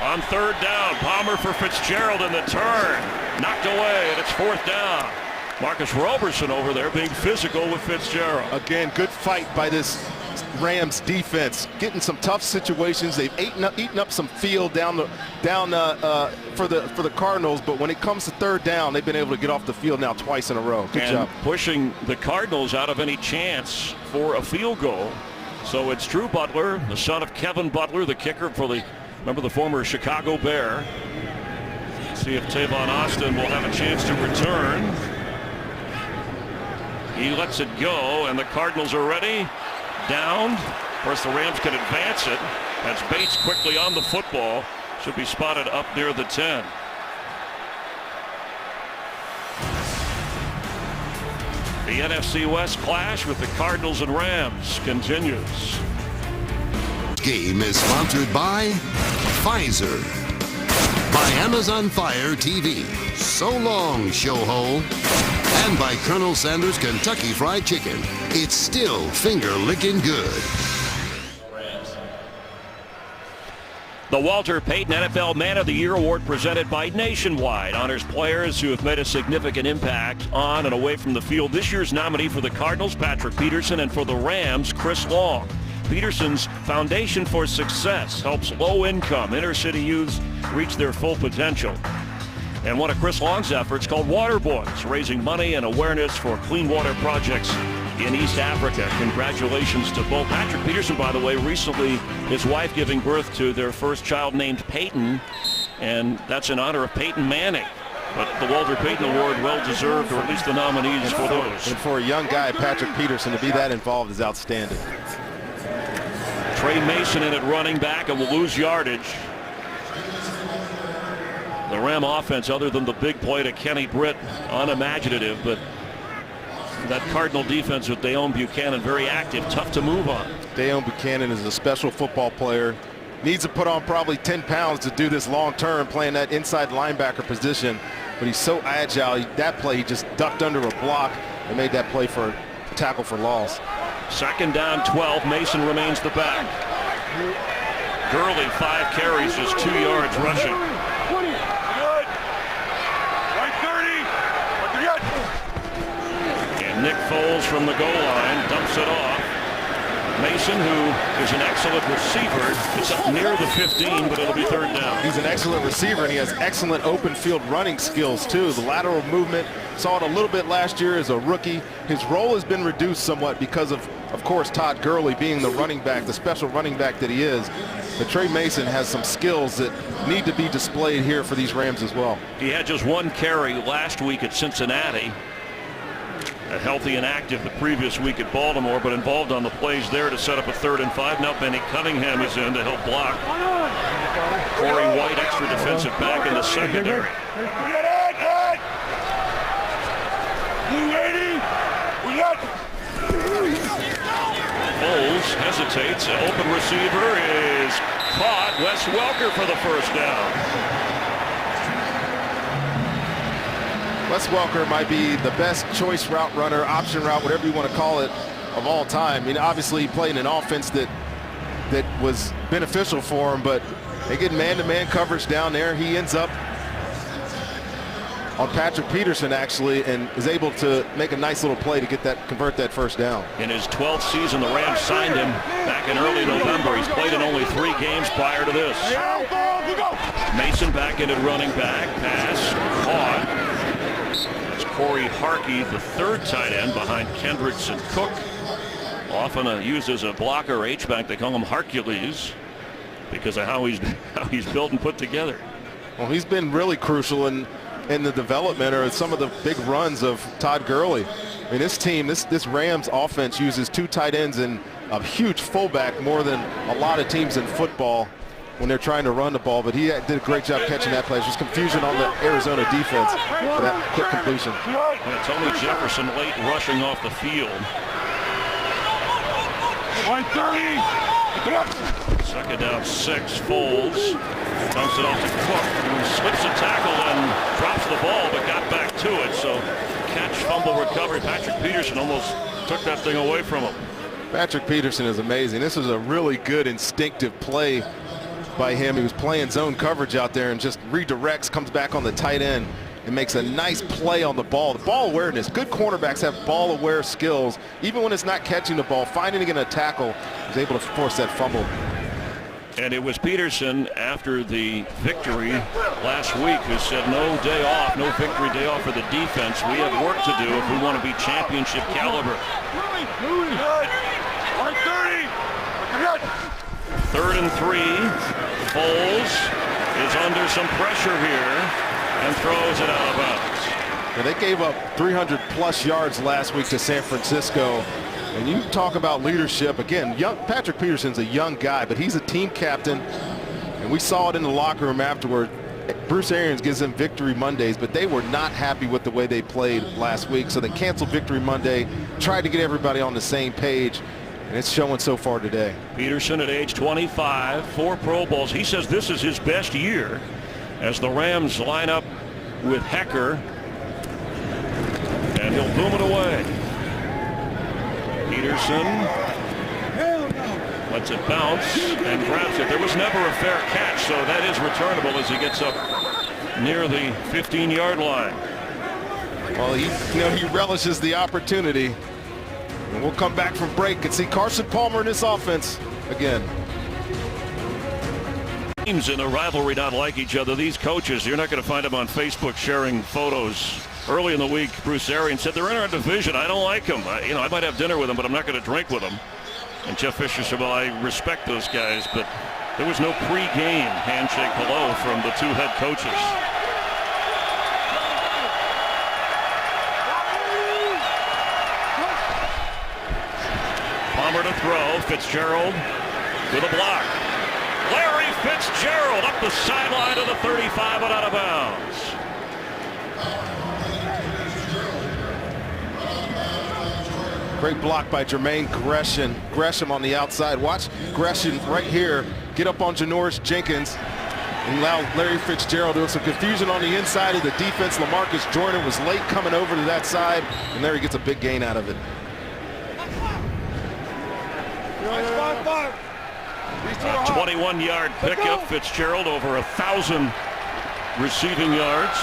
On 3rd down, Palmer for Fitzgerald in the turn. Knocked away, and it's 4th down. Marcus Roberson over there being physical with Fitzgerald. Again, good fight by this Rams defense, getting some tough situations. They've eaten up some field down for the Cardinals, but when it comes to 3rd down, they've been able to get off the field now twice in a row. Good job. Pushing the Cardinals out of any chance for a field goal. So it's Drew Butler, the son of Kevin Butler, the kicker for the former Chicago Bear. See if Tavon Austin will have a chance to return. He lets it go, and the Cardinals are ready. Down. Of course, the Rams can advance it. That's Bates quickly on the football. Should be spotted up near the 10. The NFC West clash with the Cardinals and Rams continues. Game is sponsored by Pfizer, by Amazon Fire TV, So Long, Showhole, and by Colonel Sanders Kentucky Fried Chicken. It's still finger-licking good. The Walter Payton NFL Man of the Year Award, presented by Nationwide, honors players who have made a significant impact on and away from the field. This year's nominee for the Cardinals, Patrick Peterson, and for the Rams, Chris Long. Peterson's Foundation for Success helps low-income inner-city youths reach their full potential. And one of Chris Long's efforts, called Water Boys, raising money and awareness for clean water projects in East Africa. Congratulations to both. Patrick Peterson, by the way, recently his wife giving birth to their first child named Peyton, and that's in honor of Peyton Manning. But the Walter Payton Award, well-deserved, or at least the nominees for those. And for a young guy, Patrick Peterson, to be that involved is outstanding. Trey Mason in at running back, and will lose yardage. The Ram offense, other than the big play to Kenny Britt, unimaginative, but that Cardinal defense with Dayon Buchanan, very active, tough to move on. Dayon Buchanan is a special football player. Needs to put on probably 10 pounds to do this long term, playing that inside linebacker position. But he's so agile. That play, he just ducked under a block and made that play for a tackle for loss. 2nd down, 12. Mason remains the back. Gurley, 5 carries, just 2 yards rushing. And Nick Foles from the goal line dumps it off. Mason, who is an excellent receiver, it's up near the 15, but it'll be third down. He's an excellent receiver, and he has excellent open field running skills, too. The lateral movement, saw it a little bit last year as a rookie. His role has been reduced somewhat because of course, Todd Gurley being the running back, the special running back that he is. But Trey Mason has some skills that need to be displayed here for these Rams as well. He had just one carry last week at Cincinnati. Healthy and active the previous week at Baltimore, but involved on the plays there to set up a 3rd and 5. Now Benny Cunningham is in to help block. Corey White, extra defensive back in the secondary. Foles hesitates. An open receiver is caught. Wes Welker for the first down. Wes Welker might be the best choice route runner, option route, whatever you want to call it, of all time. I mean, obviously he played in an offense that was beneficial for him, but they get man-to-man coverage down there. He ends up on Patrick Peterson, actually, and is able to make a nice little play to convert that first down. In his 12th season, the Rams signed him back in early November. He's played in only 3 games prior to this. Mason back into running back. Pass caught. It's Corey Harkey, the 3rd tight end behind Kendricks and Cook. Often used as a blocker, H-back. They call him Hercules because of how he's built and put together. Well, he's been really crucial in the development or some of the big runs of Todd Gurley. I mean, this team, this Rams offense uses 2 tight ends and a huge fullback more than a lot of teams in football when they're trying to run the ball, but he did a great job catching that play. There's confusion on the Arizona defense for that quick completion. Yeah, Tony Jefferson late rushing off the field. 2nd down 6. Foles dumps it off to Cook, who slips a tackle and drops the ball, but got back to it. So catch, fumble, recovery. Patrick Peterson almost took that thing away from him. Patrick Peterson is amazing. This was a really good instinctive play by him. He was playing zone coverage out there and just redirects, comes back on the tight end and makes a nice play on the ball. The ball awareness, good cornerbacks have ball aware skills. Even when it's not catching the ball, finding it in a tackle, is able to force that fumble. And it was Peterson after the victory last week who said no day off, no victory day off for the defense. We have work to do if we want to be championship caliber. 3rd and 3. Foles is under some pressure here and throws it out of bounds. And they gave up 300+ yards last week to San Francisco. And you talk about leadership. Again, Patrick Peterson's a young guy, but he's a team captain. And we saw it in the locker room afterward. Bruce Arians gives them Victory Mondays, but they were not happy with the way they played last week. So they canceled Victory Monday, tried to get everybody on the same page. And it's showing so far today. Peterson at age 25, 4 Pro Bowls. He says this is his best year as the Rams line up with Hecker. And he'll boom it away. Peterson lets it bounce and grabs it. There was never a fair catch, so that is returnable as he gets up near the 15-yard line. Well, he relishes the opportunity. And we'll come back from break and see Carson Palmer in this offense again. Teams in a rivalry not like each other. These coaches, you're not going to find them on Facebook sharing photos. Early in the week, Bruce Arians said they're in our division. I don't like them. I might have dinner with them, but I'm not going to drink with them. And Jeff Fisher said, well, I respect those guys, but there was no pre-game handshake hello from the 2 head coaches. Palmer to throw. Fitzgerald with a block. Larry Fitzgerald up the sideline to the 35 and out of bounds. Great block by Jermaine Gresham on the outside. Watch Gresham right here get up on Janoris Jenkins and allow Larry Fitzgerald. There was some confusion on the inside of the defense. LaMarcus Jordan was late coming over to that side, and Larry gets a big gain out of it. 21-yard pickup. Fitzgerald over 1,000 receiving yards.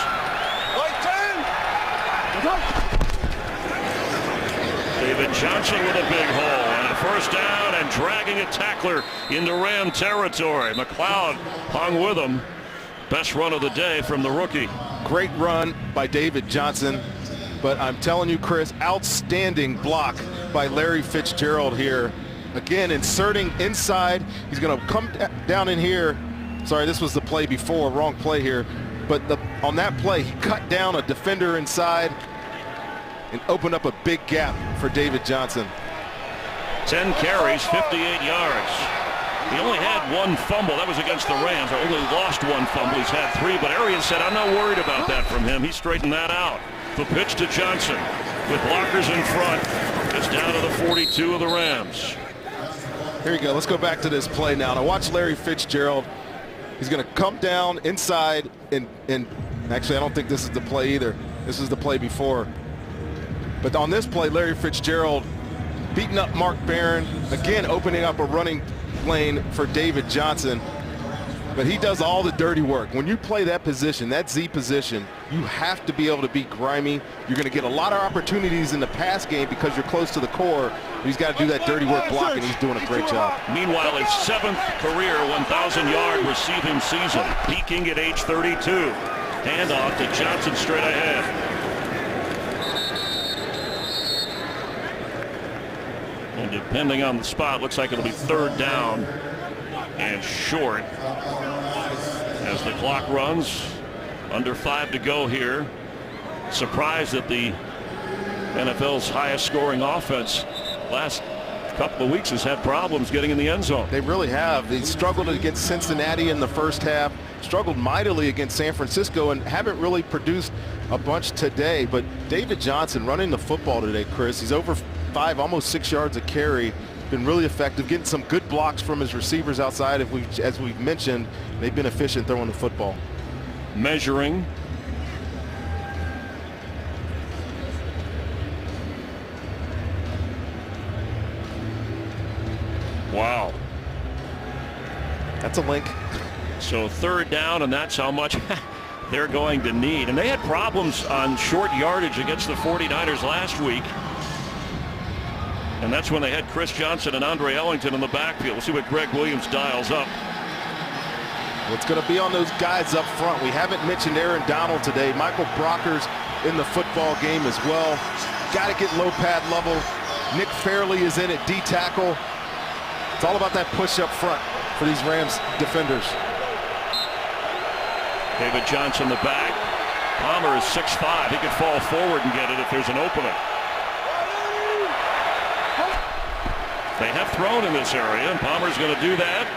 David Johnson with a big hole and a first down and dragging a tackler into Ram territory. McLeod hung with him. Best run of the day from the rookie. Great run by David Johnson, but I'm telling you, Chris, outstanding block by Larry Fitzgerald here. Again, inserting inside. He's going to come down in here. Sorry, this was the play before, wrong play here. But on that play, he cut down a defender inside and opened up a big gap for David Johnson. 10 carries, 58 yards. He only had one fumble. That was against the Rams. Or only lost one fumble. He's had 3, but Arians said, I'm not worried about that from him. He straightened that out. The pitch to Johnson with blockers in front. It's down to the 42 of the Rams. Here you go. Let's go back to this play now. Now watch Larry Fitzgerald. He's going to come down inside and actually, I don't think this is the play either. This is the play before. But on this play, Larry Fitzgerald beating up Mark Barron, again opening up a running lane for David Johnson. But he does all the dirty work. When you play that position, that Z position, you have to be able to beat grimy. You're going to get a lot of opportunities in the pass game because you're close to the core. He's got to do that dirty work blocking. He's doing a great job. Meanwhile, his 7th career 1,000-yard receiving season, peaking at age 32. Handoff to Johnson straight ahead. And depending on the spot, looks like it'll be 3rd down and short as the clock runs. Under 5 to go here. Surprised that the NFL's highest scoring offense last couple of weeks has had problems getting in the end zone. They really have. They struggled against Cincinnati in the first half, struggled mightily against San Francisco, and haven't really produced a bunch today. But David Johnson running the football today, Chris. He's over 5, almost 6 yards a carry. Been really effective, getting some good blocks from his receivers outside. As we've mentioned, they've been efficient throwing the football. Measuring. Wow. That's a link. So 3rd down, and that's how much they're going to need. And they had problems on short yardage against the 49ers last week. And that's when they had Chris Johnson and Andre Ellington in the backfield. We'll see what Greg Williams dials up. What's going to be on those guys up front? We haven't mentioned Aaron Donald today. Michael Brocker's in the football game as well. Got to get low pad level. Nick Fairley is in at D tackle. It's all about that push up front for these Rams defenders. David Johnson the back. Palmer is 6'5". He could fall forward and get it if there's an opening. They have thrown in this area, and Palmer's going to do that.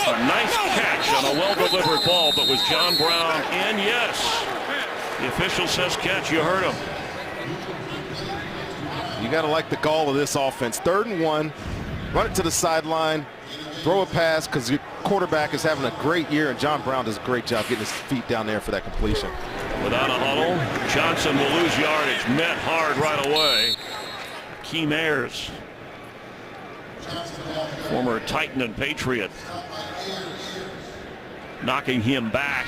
A nice catch on a well-delivered ball, but was John Brown in? Yes. The official says catch. You heard him. You got to like the gall of this offense. 3rd and 1. Run it to the sideline. Throw a pass because your quarterback is having a great year, and John Brown does a great job getting his feet down there for that completion. Without a huddle, Johnson will lose yardage. Met hard right away. Keem Ayers, former Titan and Patriot, knocking him back.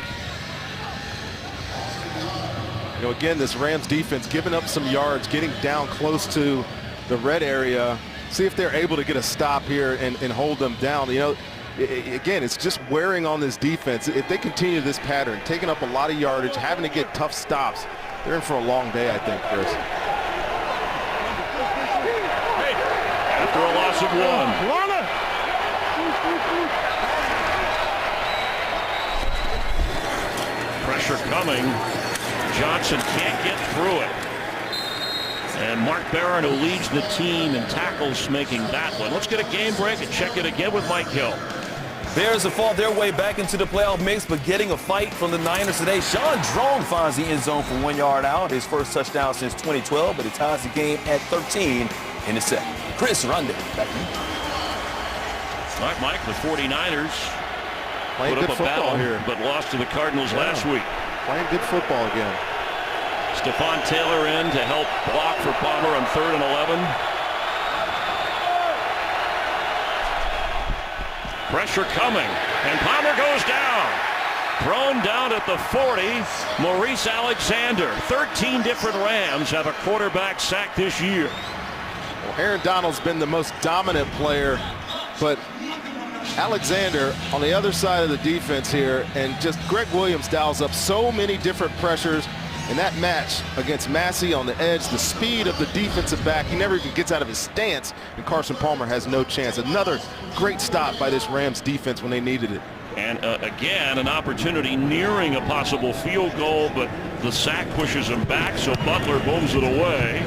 You know, again, this Rams defense giving up some yards, getting down close to the red area. See if they're able to get a stop here and hold them down. You know, again, it's just wearing on this defense. If they continue this pattern, taking up a lot of yardage, having to get tough stops, they're in for a long day, I think, Chris. After a loss of 1. Pressure coming. Johnson can't get through it. And Mark Barron, who leads the team in tackles, making that one. Let's get a game break and check it again with Mike Hill. Bears have fought their way back into the playoff mix, but getting a fight from the Niners today. Sean Drone finds the end zone for 1 yard out. His first touchdown since 2012, but he ties the game at 13 in the second. Chris Runde, back to you. All right, Mike, the 49ers Playing put good up a football battle, here. but lost to the Cardinals last week. Playing good football again. Stephon Taylor in to help block for Palmer on 3rd and 11. Pressure coming, and Palmer goes down. Thrown down at the 40, Maurice Alexander. 13 different Rams have a quarterback sack this year. Well, Aaron Donald's been the most dominant player, but Alexander on the other side of the defense here, and just Greg Williams dials up so many different pressures. In that match against Massey on the edge, the speed of the defensive back, he never even gets out of his stance, and Carson Palmer has no chance. Another great stop by this Rams defense when they needed it. And again, an opportunity nearing a possible field goal, but the sack pushes him back, so Butler moves it away.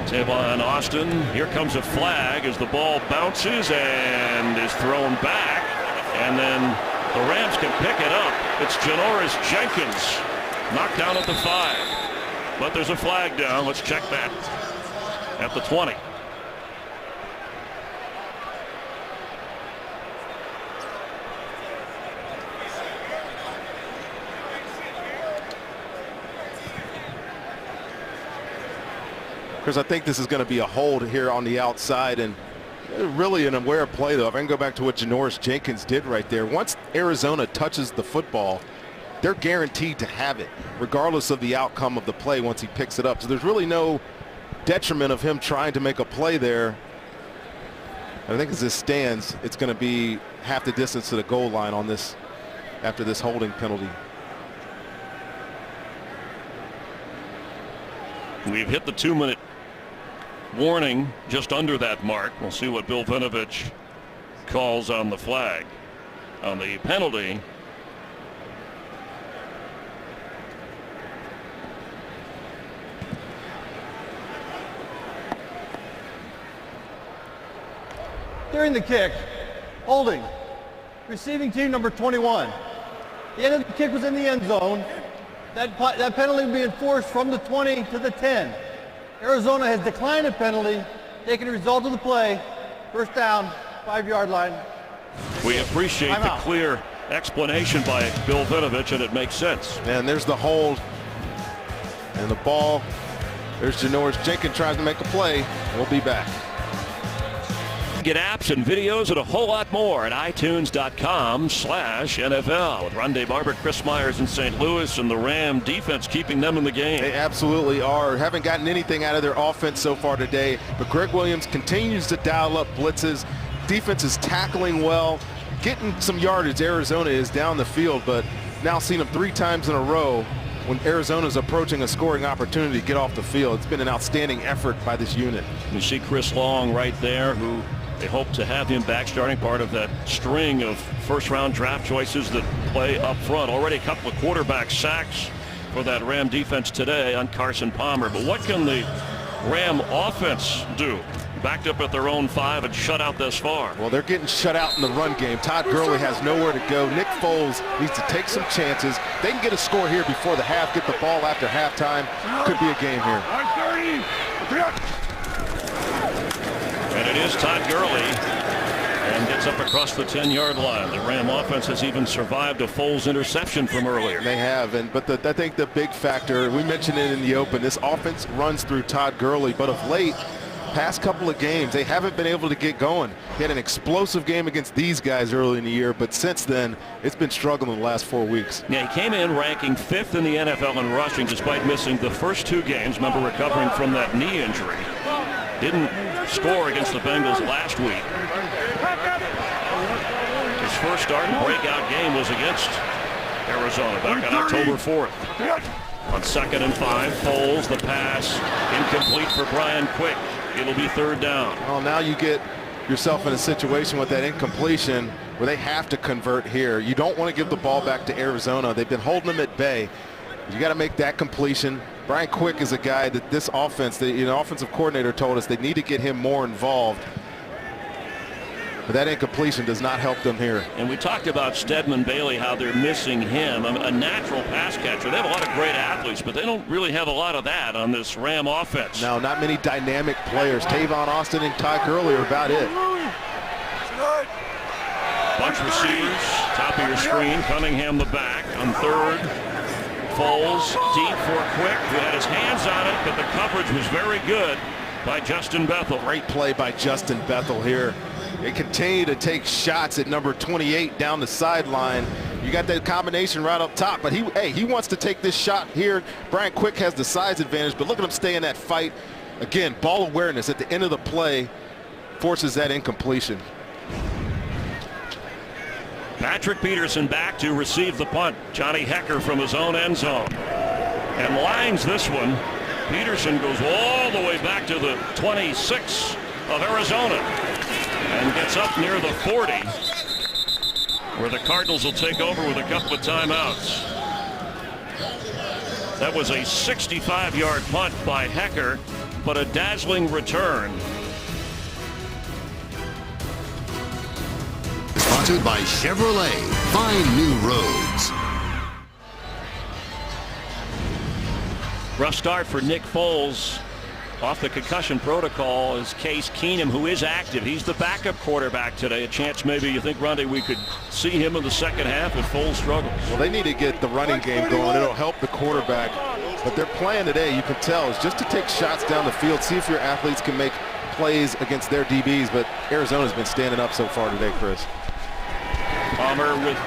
Tavon Austin, here comes a flag as the ball bounces and is thrown back, and then the Rams can pick it up. It's Janoris Jenkins knocked down at the 5, but there's a flag down. Let's check that at the 20. Because I think this is going to be a hold here on the outside, and really an aware play, though. If I can go back to what Janoris Jenkins did right there. Once Arizona touches the football, they're guaranteed to have it, regardless of the outcome of the play once he picks it up. So there's really no detriment of him trying to make a play there. I think as this stands, it's going to be half the distance to the goal line on this after this holding penalty. We've hit the 2-minute warning just under that mark. We'll see what Bill Vinovich calls on the flag. On the penalty, During the kick, holding, receiving team number 21. The end of the kick was in the end zone. That penalty being enforced from the 20 to the 10. Arizona has declined a penalty, taking the result of the play. First down, 5-yard line. We appreciate the clear explanation by Bill Vinovich, and it makes sense. And there's the hold and the ball. There's Janoris Jenkins trying to make a play. We'll be back. Get apps and videos and a whole lot more at itunes.com/NFL. With Rondé Barber, Chris Myers in St. Louis, and the Ram defense keeping them in the game. They absolutely are. Haven't gotten anything out of their offense so far today, but Greg Williams continues to dial up blitzes. Defense is tackling well, getting some yardage. Arizona is down the field, but now seen them 3 times in a row when Arizona's approaching a scoring opportunity to get off the field. It's been an outstanding effort by this unit. You see Chris Long right there, who they hope to have him back, starting part of that string of first-round draft choices that play up front. Already a couple of quarterback sacks for that Ram defense today on Carson Palmer. But what can the Ram offense do? Backed up at their own 5 and shut out thus far. Well, they're getting shut out in the run game. Todd Gurley has nowhere to go. Nick Foles needs to take some chances. They can get a score here before the half, get the ball after halftime. Could be a game here. And it is Todd Gurley, and gets up across the 10-yard line. The Ram offense has even survived a Foles interception from earlier. They have, but I think the big factor, we mentioned it in the open, this offense runs through Todd Gurley, but of late, past couple of games, they haven't been able to get going. He had an explosive game against these guys early in the year, but since then, it's been struggling the last 4 weeks. Yeah, he came in ranking 5th in the NFL in rushing despite missing the first 2 games. Remember, recovering from that knee injury. Didn't score against the Bengals last week. His first start and breakout game was against Arizona back on October 4th. On 2nd and 5, Foles, the pass, incomplete for Brian Quick. It'll be 3rd down. Well, now you get yourself in a situation with that incompletion where they have to convert here. You don't want to give the ball back to Arizona. They've been holding them at bay. You got to make that completion. Brian Quick is a guy that this offense, the offensive coordinator told us they need to get him more involved. But that incompletion does not help them here. And we talked about Stedman Bailey, how they're missing him, a natural pass catcher. They have a lot of great athletes, but they don't really have a lot of that on this Ram offense. No, not many dynamic players. Tavon Austin and Todd Gurley are about it. Bunch receivers, top of your screen. Cunningham the back on 3rd. Foles deep for Quick, who had his hands on it, but the coverage was very good by Justin Bethel. Great play by Justin Bethel here. They continue to take shots at number 28 down the sideline. You got that combination right up top, but he wants to take this shot here. Brian Quick has the size advantage, but look at him stay in that fight. again, ball awareness at the end of the play forces that incompletion. Patrick Peterson back to receive the punt. Johnny Hecker from his own end zone. And lines this one. Peterson goes all the way back to the 26 of Arizona and gets up near the 40, where the Cardinals will take over with a couple of timeouts. That was a 65-yard punt by Hecker, but a dazzling return. Sponsored by Chevrolet. Find new roads. Rough start for Nick Foles. Off the concussion protocol is Case Keenum, who is active. He's the backup quarterback today. A chance maybe you think, Ronde, we could see him in the second half if Foles struggles. Well, they need to get the running game going. It'll help the quarterback. But their plan today, you can tell, is just to take shots down the field, see if your athletes can make plays against their DBs. But Arizona's been standing up so far today, Chris. Palmer with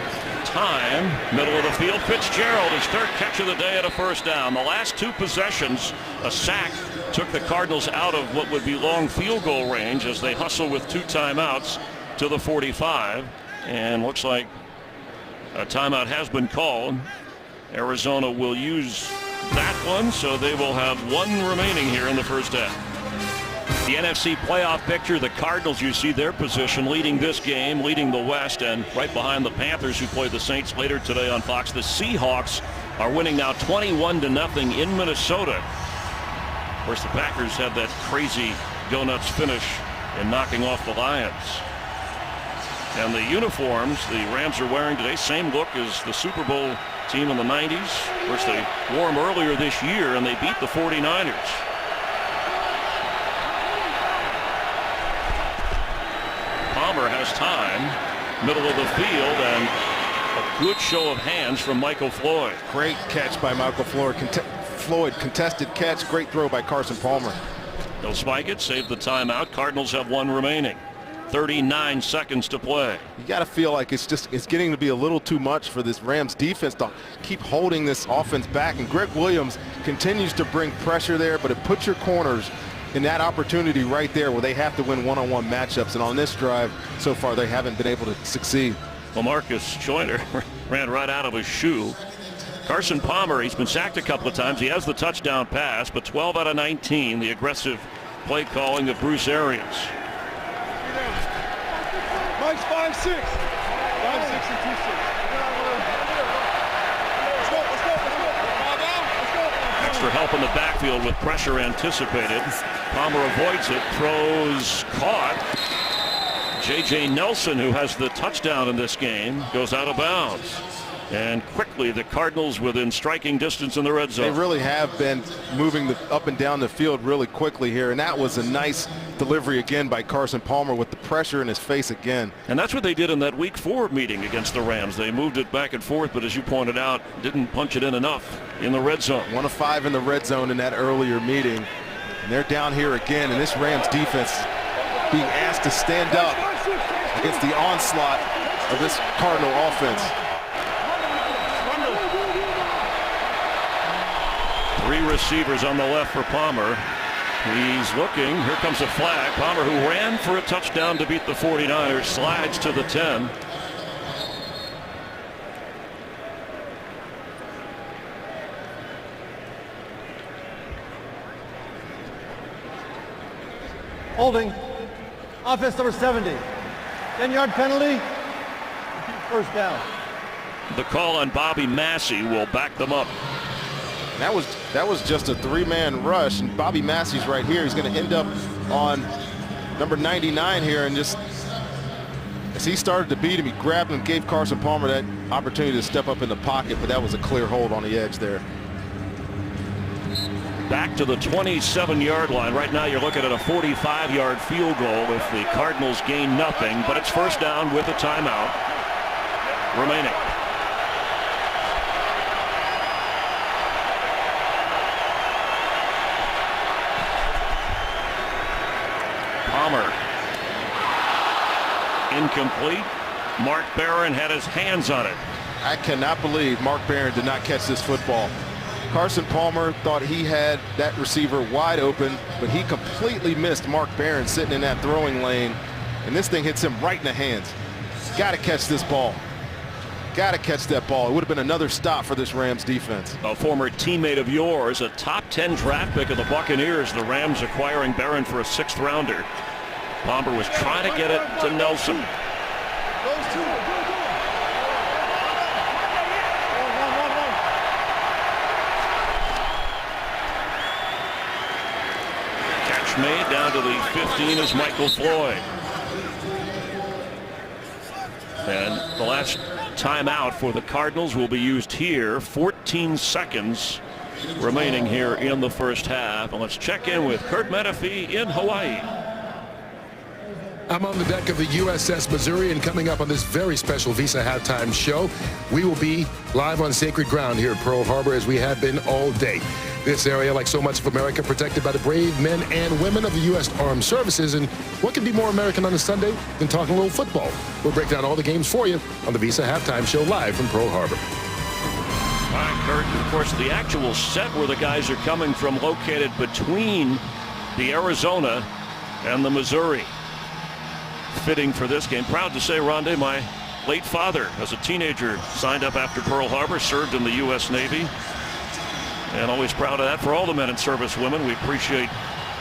time, middle of the field. Fitzgerald, his third catch of the day at a first down. The last two possessions, a sack took the Cardinals out of what would be long field goal range as they hustle with two timeouts to the 45. And looks like a timeout has been called. Arizona will use that one, so they will have one remaining here in the first half. The NFC playoff picture, the Cardinals, you see their position leading this game, leading the West, and right behind the Panthers, who play the Saints later today on Fox. The Seahawks are winning now 21-0 in Minnesota. Of course, the Packers had that crazy go-nuts finish in knocking off the Lions. And the uniforms the Rams are wearing today, same look as the Super Bowl team in the 90s. Of course, they wore them earlier this year, and they beat the 49ers. Palmer has time, middle of the field, and a good show of hands from Michael Floyd. Great catch by Michael Floyd. Contested catch. Great throw by Carson Palmer. They'll spike it, save the timeout. Cardinals have one remaining. 39 seconds to play. You got to feel like it's getting to be a little too much for this Rams defense to keep holding this offense back. And Greg Williams continues to bring pressure there, but it puts your corners in that opportunity right there where they have to win one-on-one matchups. And on this drive, so far, they haven't been able to succeed. Well, Marcus Joyner ran right out of his shoe. Carson Palmer, he's been sacked a couple of times. He has the touchdown pass, but 12 out of 19, the aggressive play calling of Bruce Arians. Mike's 5'6". 5'6" and 2'6". Extra help in the backfield with pressure anticipated. Palmer avoids it, throws caught. J.J. Nelson, who has the touchdown in this game, goes out of bounds. And quickly, the Cardinals within striking distance in the red zone. They really have been moving up and down the field really quickly here, and that was a nice delivery again by Carson Palmer with the pressure in his face again. And that's what they did in that Week 4 meeting against the Rams. They moved it back and forth, but as you pointed out, didn't punch it in enough in the red zone. 1 of 5 in the red zone in that earlier meeting. And they're down here again, and this Rams defense being asked to stand up against the onslaught of this Cardinal offense. 3 receivers on the left for Palmer. He's looking. Here comes a flag. Palmer, who ran for a touchdown to beat the 49ers, slides to the 10. Holding. Offense number 70. 10-yard penalty. First down. The call on Bobby Massey will back them up. That was just a 3-man rush, and Bobby Massey's right here. He's going to end up on number 99 here, and just as he started to beat him, he grabbed him, gave Carson Palmer that opportunity to step up in the pocket, but that was a clear hold on the edge there. Back to the 27-yard line. Right now you're looking at a 45-yard field goal if the Cardinals gain nothing, but it's first down with a timeout remaining. Palmer. Incomplete. Mark Barron had his hands on it. I cannot believe Mark Barron did not catch this football. Carson Palmer thought he had that receiver wide open, but he completely missed Mark Barron sitting in that throwing lane, and this thing hits him right in the hands. Got to catch this ball. Got to catch that ball. It would have been another stop for this Rams defense. A former teammate of yours, a top 10 draft pick of the Buccaneers, the Rams acquiring Barron for a 6th rounder. Palmer was trying to get it to Nelson. Those two. Catch made down to the 15 is Michael Floyd. And the last timeout for the Cardinals will be used here. 14 seconds remaining here in the first half. And let's check in with Kurt Menefee in Hawaii. I'm on the deck of the USS Missouri, and coming up on this very special Visa halftime show, we will be live on sacred ground here at Pearl Harbor, as we have been all day. This area, like so much of America, protected by the brave men and women of the U.S. Armed Services. And what could be more American on a Sunday than talking a little football? We'll break down all the games for you on the Visa halftime show live from Pearl Harbor. All right, Kurt, of course, the actual set where the guys are coming from, located between the Arizona and the Missouri. Fitting for this game. Proud to say, Rondé, my late father, as a teenager, signed up after Pearl Harbor, served in the U.S. Navy. And always proud of that for all the men and service women. We appreciate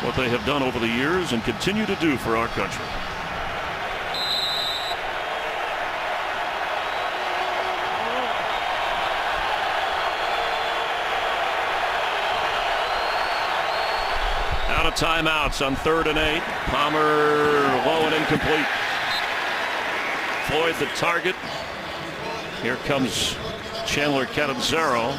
what they have done over the years and continue to do for our country. Out of timeouts on 3rd and 8. Palmer low and incomplete. Floyd the target. Here comes Chandler Catanzaro.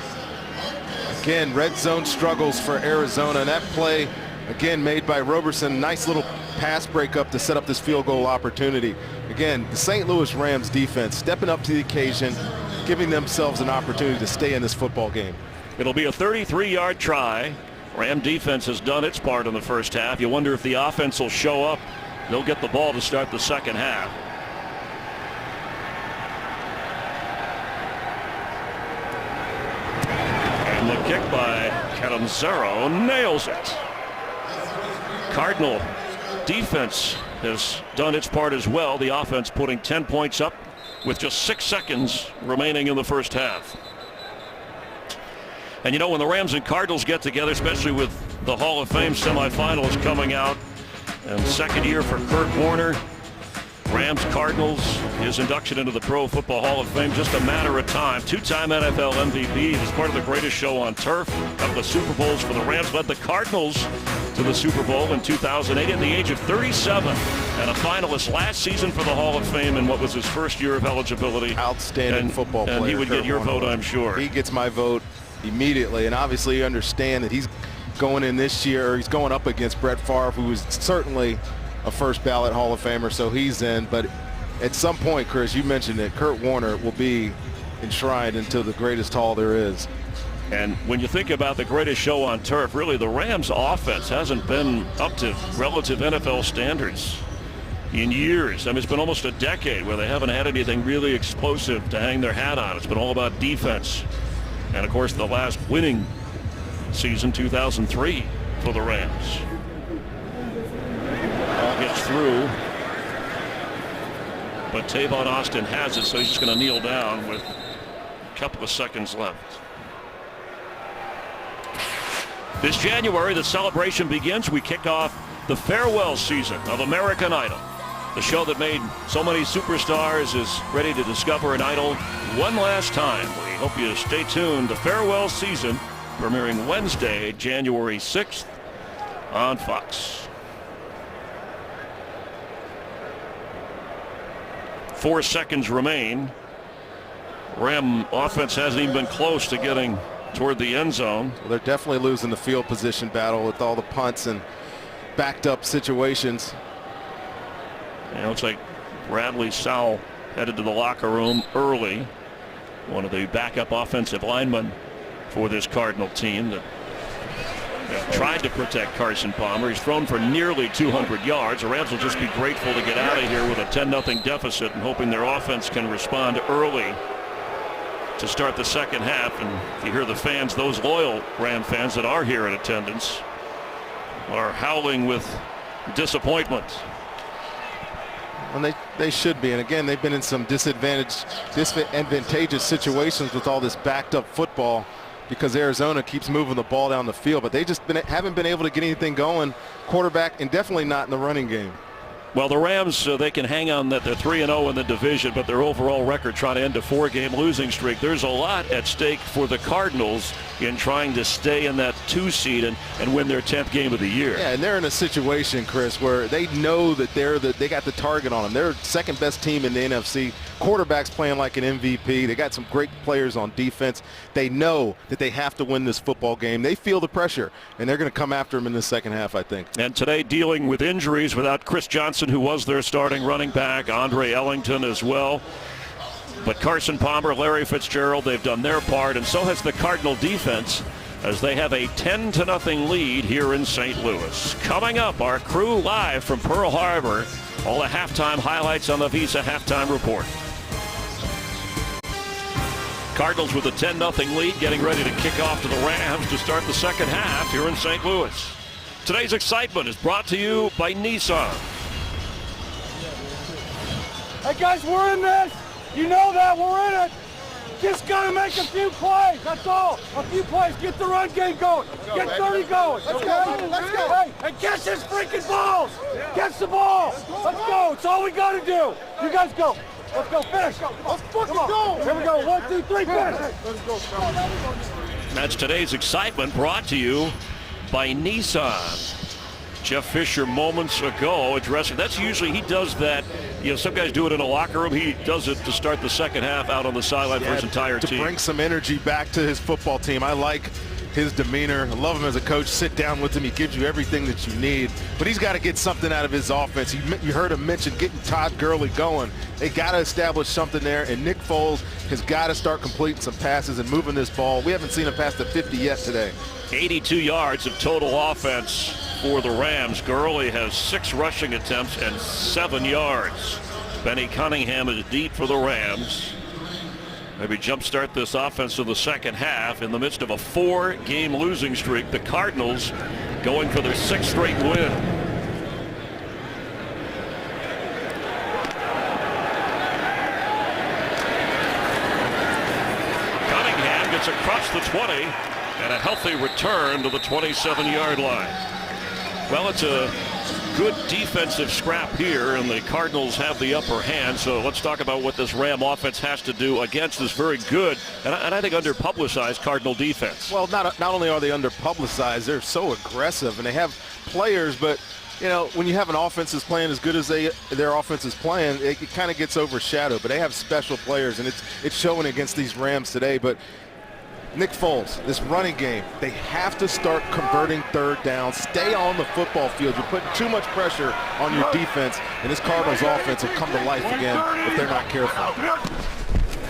Again, red zone struggles for Arizona. And that play, again, made by Roberson. Nice little pass breakup to set up this field goal opportunity. Again, the St. Louis Rams defense stepping up to the occasion, giving themselves an opportunity to stay in this football game. It'll be a 33-yard try. Ram defense has done its part in the first half. You wonder if the offense will show up. They'll get the ball to start the second half. And the kick by Catanzaro nails it. Cardinal defense has done its part as well. The offense putting 10 points up with just 6 seconds remaining in the first half. And you know, when the Rams and Cardinals get together, especially with the Hall of Fame semifinals coming out, and second year for Kurt Warner, Rams Cardinals, his induction into the Pro Football Hall of Fame, just a matter of time. 2-time NFL MVP. He's part of the greatest show on turf. Couple of Super Bowls for the Rams. Led the Cardinals to the Super Bowl in 2008 at the age of 37. And a finalist last season for the Hall of Fame in what was his first year of eligibility. Outstanding football player. And he would Kurt get your Warner. vote, I'm sure. He gets my vote immediately. And obviously you understand that he's going in this year, or he's going up against Brett Favre, who is certainly a first ballot Hall of Famer, so he's in. But at some point, Chris, you mentioned it, Kurt Warner will be enshrined into the greatest hall there is. And when you think about the greatest show on turf, really the Rams offense hasn't been up to relative NFL standards in years. I mean, it's been almost a decade where they haven't had anything really explosive to hang their hat on. It's been all about defense. And of course, the last winning season, 2003, for the Rams. Gets through, but Tavon Austin has it, so he's just going to kneel down with a couple of seconds left. This January, the celebration begins. We kick off the farewell season of American Idol. The show that made so many superstars is ready to discover an idol one last time. We hope you stay tuned. The farewell season premiering Wednesday, January 6th on Fox. 4 seconds remain. Ram offense hasn't even been close to getting toward the end zone. Well, they're definitely losing the field position battle with all the punts and backed up situations. And it looks like Bradley Sowell headed to the locker room early. One of the backup offensive linemen for this Cardinal team that tried to protect Carson Palmer. He's thrown for nearly 200 yards. The Rams will just be grateful to get out of here with a 10-0 deficit and hoping their offense can respond early. to start the second half. And if you hear the fans, those loyal Ram fans that are here in attendance are howling with disappointment. And they should be. And again, they've been in some disadvantageous situations with all this backed up football because Arizona keeps moving the ball down the field. But they just haven't been able to get anything going, quarterback, and definitely not in the running game. Well, the Rams, they can hang on that they're 3-0 in the division, but their overall record trying to end a 4-game losing streak. There's a lot at stake for the Cardinals in trying to stay in that 2 seed and win their 10th game of the year. Yeah, and they're in a situation, Chris, where they know that they got the target on them. They're second best team in the NFC. Quarterback's playing like an MVP. They got some great players on defense. They know that they have to win this football game. They feel the pressure, and they're going to come after them in the second half, I think. And today dealing with injuries without Chris Johnson, who was their starting running back, Andre Ellington as well. But Carson Palmer, Larry Fitzgerald, they've done their part, and so has the Cardinal defense as they have a 10-0 lead here in St. Louis. Coming up, our crew live from Pearl Harbor. All the halftime highlights on the Visa Halftime Report. Cardinals with a 10-0 lead, getting ready to kick off to the Rams to start the second half here in St. Louis. Today's excitement is brought to you by Nissan. Hey guys, we're in this. You know that we're in it. Just gotta make a few plays. That's all. A few plays. Get the run game going. Get 30 going. Let's go. Let's go. Hey, and catch his freaking balls. Catch the ball. Let's go. It's all we gotta do. You guys go. Let's go. Finish. Let's fucking go. Here we go. 1, 2, 3. Finish. Let's go. That's today's excitement brought to you by Nissan. Jeff Fisher moments ago addressing, that's usually, he does that, you know, some guys do it in a locker room. He does it to start the second half out on the sideline for his entire team. To bring some energy back to his football team. I like his demeanor. I love him as a coach. Sit down with him. He gives you everything that you need. But he's got to get something out of his offense. You heard him mention getting Todd Gurley going. They got to establish something there, and Nick Foles has got to start completing some passes and moving this ball. We haven't seen him pass the 50 yet today. 82 yards of total offense for the Rams. Gurley has 6 rushing attempts and 7 yards. Benny Cunningham is deep for the Rams. Maybe jumpstart this offense to the second half in the midst of a 4-game losing streak. The Cardinals going for their 6th straight win. Cunningham gets across the 20 and a healthy return to the 27-yard line. Well, it's a good defensive scrap here, and the Cardinals have the upper hand. So let's talk about what this Ram offense has to do against this very good and I think under-publicized Cardinal defense. Well, not only are they under-publicized, they're so aggressive, and they have players, but you know, when you have an offense that's playing as good as their offense is playing, it kind of gets overshadowed. But they have special players, and it's showing against these Rams today. But Nick Foles, this running game, they have to start converting third down. Stay on the football field. You're putting too much pressure on your defense, and this Cardinals offense will come to life again if they're not careful.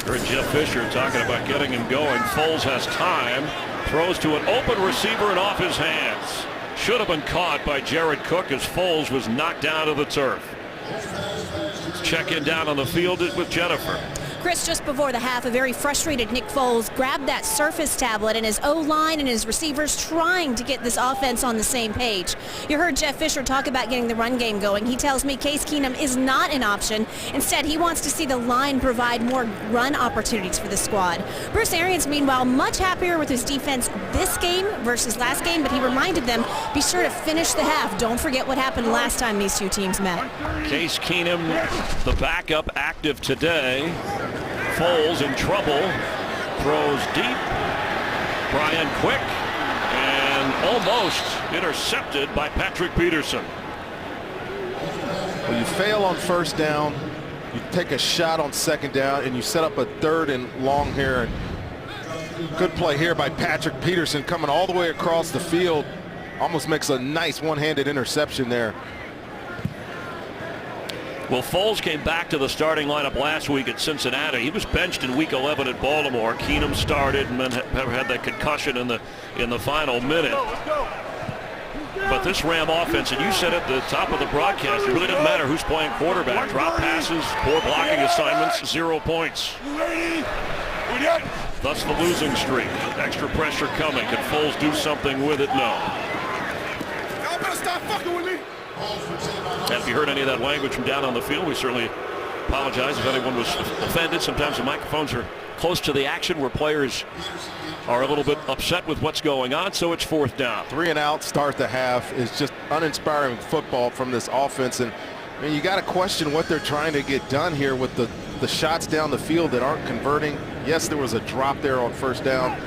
Heard Jeff Fisher talking about getting him going. Foles has time, throws to an open receiver and off his hands. Should have been caught by Jared Cook as Foles was knocked down to the turf. Let's check in down on the field with Jennifer. Chris, just before the half, a very frustrated Nick Foles grabbed that Surface tablet, and his O-line and his receivers trying to get this offense on the same page. You heard Jeff Fisher talk about getting the run game going. He tells me Case Keenum is not an option. Instead, he wants to see the line provide more run opportunities for the squad. Bruce Arians, meanwhile, much happier with his defense this game versus last game, but he reminded them, be sure to finish the half. Don't forget what happened last time these two teams met. Case Keenum, the backup, active today. Foles in trouble, throws deep. Brian Quick, and almost intercepted by Patrick Peterson. When you fail on first down, you take a shot on second down, and you set up a third and long here. And good play here by Patrick Peterson, coming all the way across the field. Almost makes a nice one-handed interception there. Well, Foles came back to the starting lineup last week at Cincinnati. He was benched in Week 11 at Baltimore. Keenum started and then had that concussion in the final minute. But this Ram offense, and you said at the top of the broadcast, it really doesn't matter who's playing quarterback. Drop passes, poor blocking assignments, 0 points. Thus the losing streak. Extra pressure coming. Can Foles do something with it? No. Y'all better stop fucking with me. And if you heard any of that language from down on the field, we certainly apologize if anyone was offended. Sometimes the microphones are close to the action where players are a little bit upset with what's going on, so it's 4th down. 3 and out, start the half is just uninspiring football from this offense. And I mean, you got to question what they're trying to get done here with the shots down the field that aren't converting. Yes, there was a drop there on 1st down,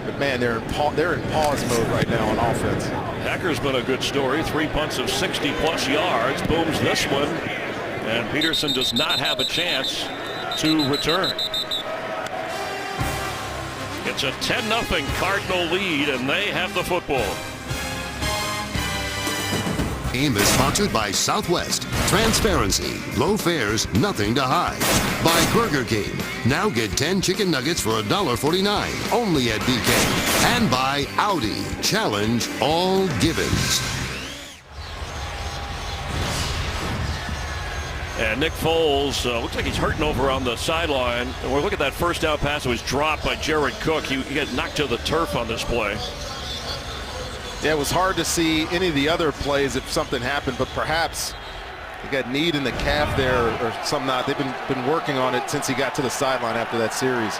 but man, they're in pause mode right now on offense. Hacker's been a good story. 3 punts of 60-plus yards. Booms this one, and Peterson does not have a chance to return. It's a 10-0 Cardinal lead, and they have the football. Game is sponsored by Southwest. Transparency, low fares, nothing to hide. By Burger King. Now get 10 chicken nuggets for $1.49, only at BK. And by Audi. Challenge all givens. And Nick Foles looks like he's hurting over on the sideline. And we're looking at that 1st down pass that was dropped by Jared Cook. He got knocked to the turf on this play. Yeah, it was hard to see any of the other plays if something happened, but perhaps he got kneed in the calf there or some not. They've been working on it since he got to the sideline after that series.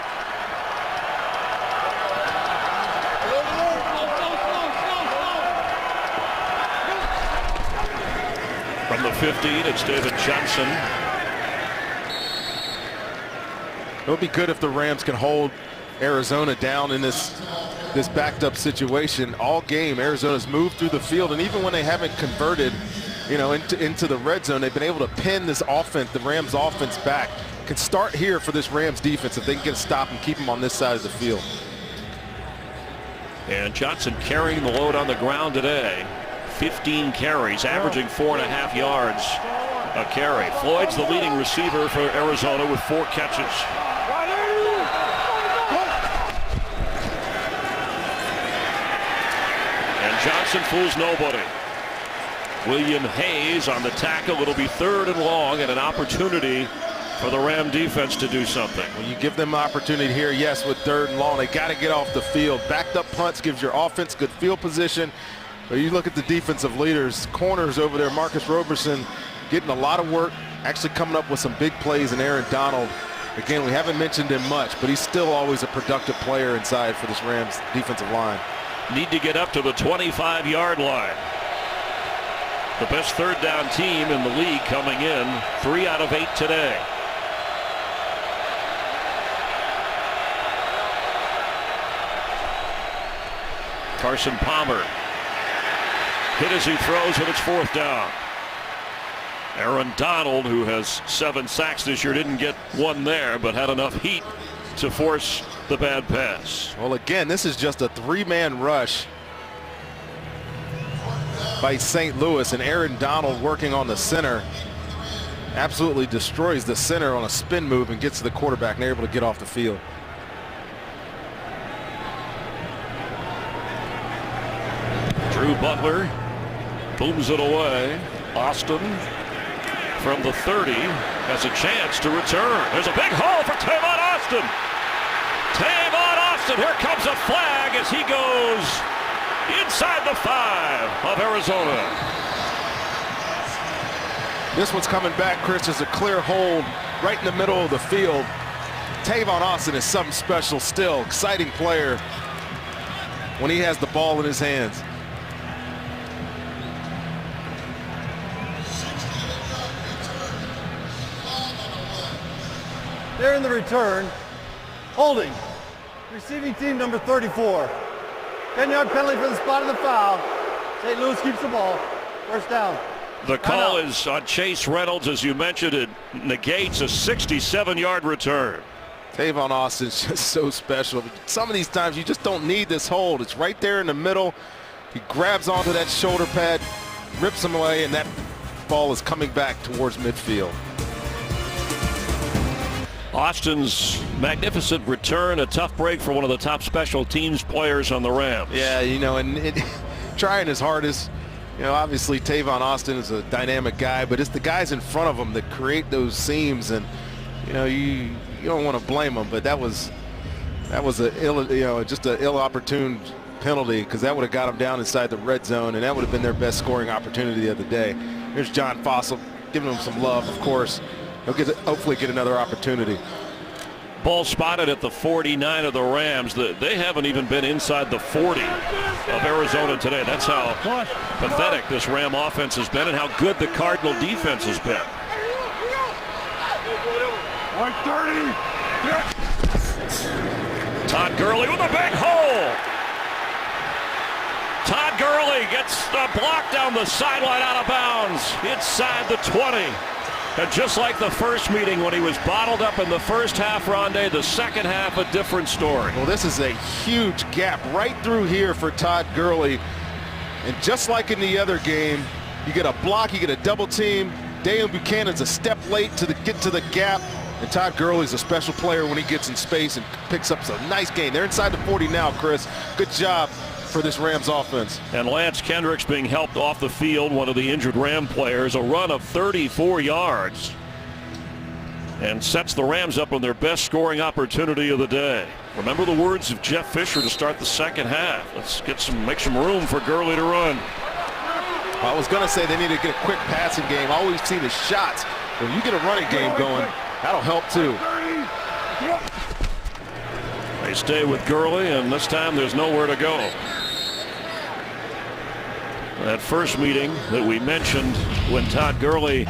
From the 15, it's David Johnson. It would be good if the Rams can hold Arizona down in this backed up situation all game. Arizona's moved through the field, and even when they haven't converted, you know, into the red zone, they've been able to pin this offense, the Rams offense, back. Can start here for this Rams defense if they can get a stop and keep them on this side of the field. And Johnson carrying the load on the ground today. 15 carries, averaging 4.5 yards a carry. Floyd's the leading receiver for Arizona with 4 catches. And Johnson fools nobody. William Hayes on the tackle. It'll be 3rd and long and an opportunity for the Ram defense to do something. Well, you give them opportunity here, yes, with 3rd and long. They got to get off the field. Backed up punts gives your offense good field position. But you look at the defensive leaders, corners over there, Marcus Roberson getting a lot of work, actually coming up with some big plays, and Aaron Donald. Again, we haven't mentioned him much, but he's still always a productive player inside for this Rams defensive line. Need to get up to the 25-yard line. The best 3rd down team in the league coming in, 3 out of 8 today. Carson Palmer hit as he throws, and it's 4th down. Aaron Donald, who has 7 sacks this year, didn't get one there, but had enough heat to force the bad pass. Well, again, this is just a 3-man rush by St. Louis, and Aaron Donald working on the center absolutely destroys the center on a spin move and gets to the quarterback, and they're able to get off the field. Drew Butler booms it away. Austin from the 30 has a chance to return. There's a big hole for Tavon Austin. Tavon Austin, here comes a flag as he goes inside the 5 of Arizona. This one's coming back, Chris. There's a clear hold right in the middle of the field. Tavon Austin is something special still. Exciting player when he has the ball in his hands. There in the return, holding, receiving team number 34. 10-yard penalty for the spot of the foul. St. Louis keeps the ball. 1st down. The call is on Chase Reynolds, as you mentioned. It negates a 67-yard return. Tavon Austin's just so special. Some of these times you just don't need this hold. It's right there in the middle. He grabs onto that shoulder pad, rips him away, and that ball is coming back towards midfield. Austin's magnificent return, a tough break for one of the top special teams players on the Rams. Yeah, you know, and trying his hardest. You know, obviously Tavon Austin is a dynamic guy, but it's the guys in front of him that create those seams, and you know, you don't want to blame him, but that was That was just an ill-opportune penalty, because that would have got them down inside the red zone, and that would have been their best scoring opportunity of the day. Here's John Fossil giving them some love, of course. He'll hopefully get another opportunity. Ball spotted at the 49 of the Rams. They haven't even been inside the 40 of Arizona today. That's how pathetic this Ram offense has been and how good the Cardinal defense has been. 130. Todd Gurley with a big hole. Todd Gurley gets the block down the sideline out of bounds inside the 20. And just like the first meeting when he was bottled up in the first half, Rondé, the second half a different story. Well, this is a huge gap right through here for Todd Gurley. And just like in the other game, you get a block, you get a double team. Dale Buchanan's a step late to get to the gap. And Todd Gurley's a special player when he gets in space and picks up some nice gain. They're inside the 40 now, Chris. Good job for this Rams offense. And Lance Kendricks being helped off the field, one of the injured Ram players, a run of 34 yards. And sets the Rams up on their best scoring opportunity of the day. Remember the words of Jeff Fisher to start the second half. Let's make some room for Gurley to run. I was going to say they need to get a quick passing game. All we've seen is shots. When you get a running game going, that'll help too. They stay with Gurley, and this time there's nowhere to go. That first meeting that we mentioned when Todd Gurley,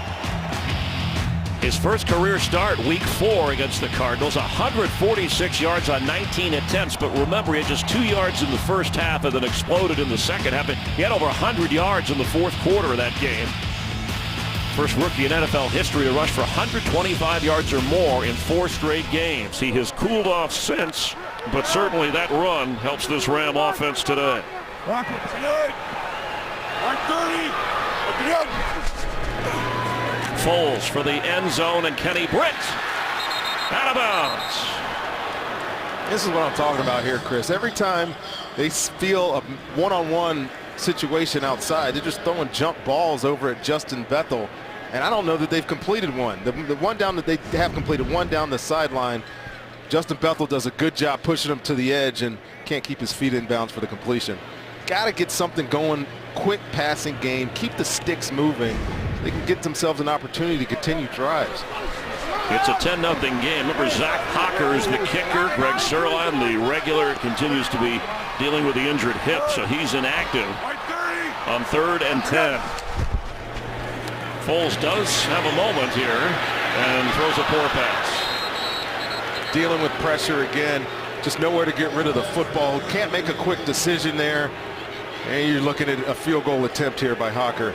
his first career start, week 4 against the Cardinals, 146 yards on 19 attempts. But remember, he had just 2 yards in the first half and then exploded in the second half. He had over 100 yards in the fourth quarter of that game. First rookie in NFL history to rush for 125 yards or more in 4 straight games. He has cooled off since, but certainly that run helps this Ram offense today. Foles for the end zone, and Kenny Britt out of bounds. This is what I'm talking about here, Chris. Every time they feel a one-on-one situation outside, they're just throwing jump balls over at Justin Bethel. And I don't know that they've completed one. The one down that they have completed, one down the sideline. Justin Bethel does a good job pushing him to the edge and can't keep his feet in bounds for the completion. Got to get something going, quick passing game, keep the sticks moving. They can get themselves an opportunity to continue drives. It's a 10-0 game. Remember, Zach Hawker is the kicker. Greg Sirlein, the regular, continues to be dealing with the injured hip, so he's inactive on 3rd and 10. Foles does have a moment here and throws a poor pass. Dealing with pressure again, just nowhere to get rid of the football. Can't make a quick decision there. And you're looking at a field goal attempt here by Hawker.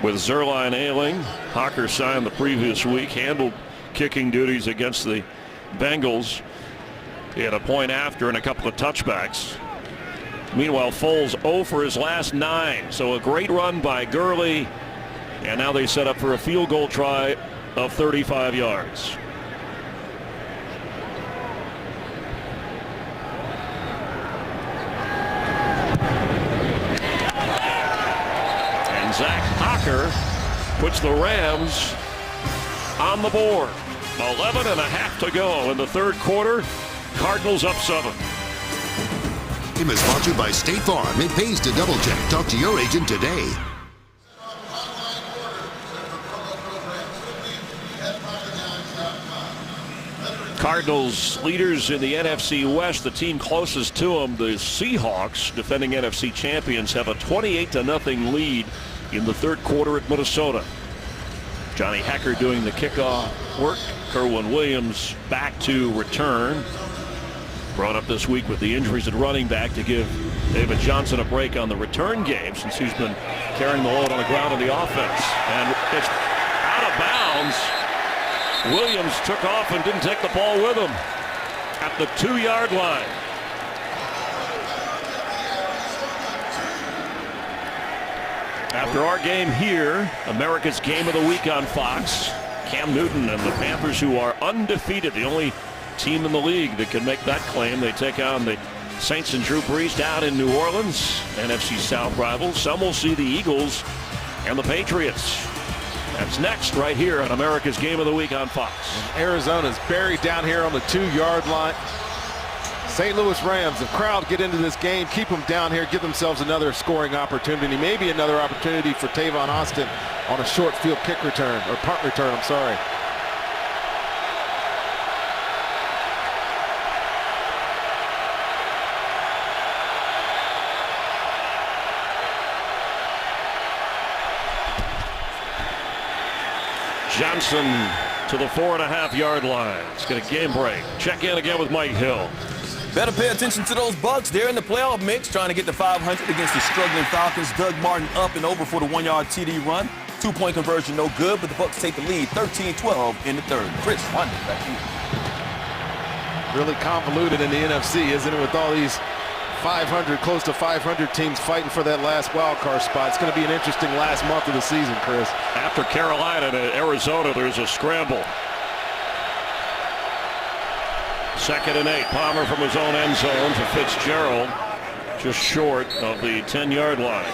With Zerline ailing, Hawker signed the previous week, handled kicking duties against the Bengals. He had a point after and a couple of touchbacks. Meanwhile, Foles 0 for his last 9. So a great run by Gurley. And now they set up for a field goal try of 35 yards. And Zach Hawker puts the Rams on the board. 11 and a half to go in the third quarter. Cardinals up 7. Game is sponsored by State Farm. It pays to double check. Talk to your agent today. Cardinals leaders in the NFC West. The team closest to them, the Seahawks, defending NFC champions, have a 28-0 lead in the third quarter at Minnesota. Johnny Hekker doing the kickoff work. Kerwin Williams back to return. Brought up this week with the injuries at running back to give David Johnson a break on the return game since he's been carrying the load on the ground of the offense. And it's out of bounds. Williams took off and didn't take the ball with him at the 2-yard line. After our game here, America's Game of the Week on Fox, Cam Newton and the Panthers, who are undefeated, the only team in the league that can make that claim. They take on the Saints and Drew Brees down in New Orleans, NFC South rivals. Some will see the Eagles and the Patriots. That's next right here on America's Game of the Week on Fox. And Arizona's buried down here on the 2-yard line. St. Louis Rams, the crowd get into this game, keep them down here, give themselves another scoring opportunity, maybe another opportunity for Tavon Austin on a short field kick return, or punt return, I'm sorry. Johnson to the 4.5-yard line. It's got a game break. Check in again with Mike Hill. Better pay attention to those Bucs. They're in the playoff mix, trying to get to 500 against the struggling Falcons. Doug Martin up and over for the 1-yard TD run. 2-point conversion, no good, but the Bucs take the lead 13-12 in the third. Chris, back to you. Really convoluted in the NFC, isn't it, with all these 500, close to 500 teams fighting for that last wild card spot. It's going to be an interesting last month of the season, Chris. After Carolina to Arizona, there's a scramble. 2nd and 8. Palmer from his own end zone to Fitzgerald, just short of the 10-yard line.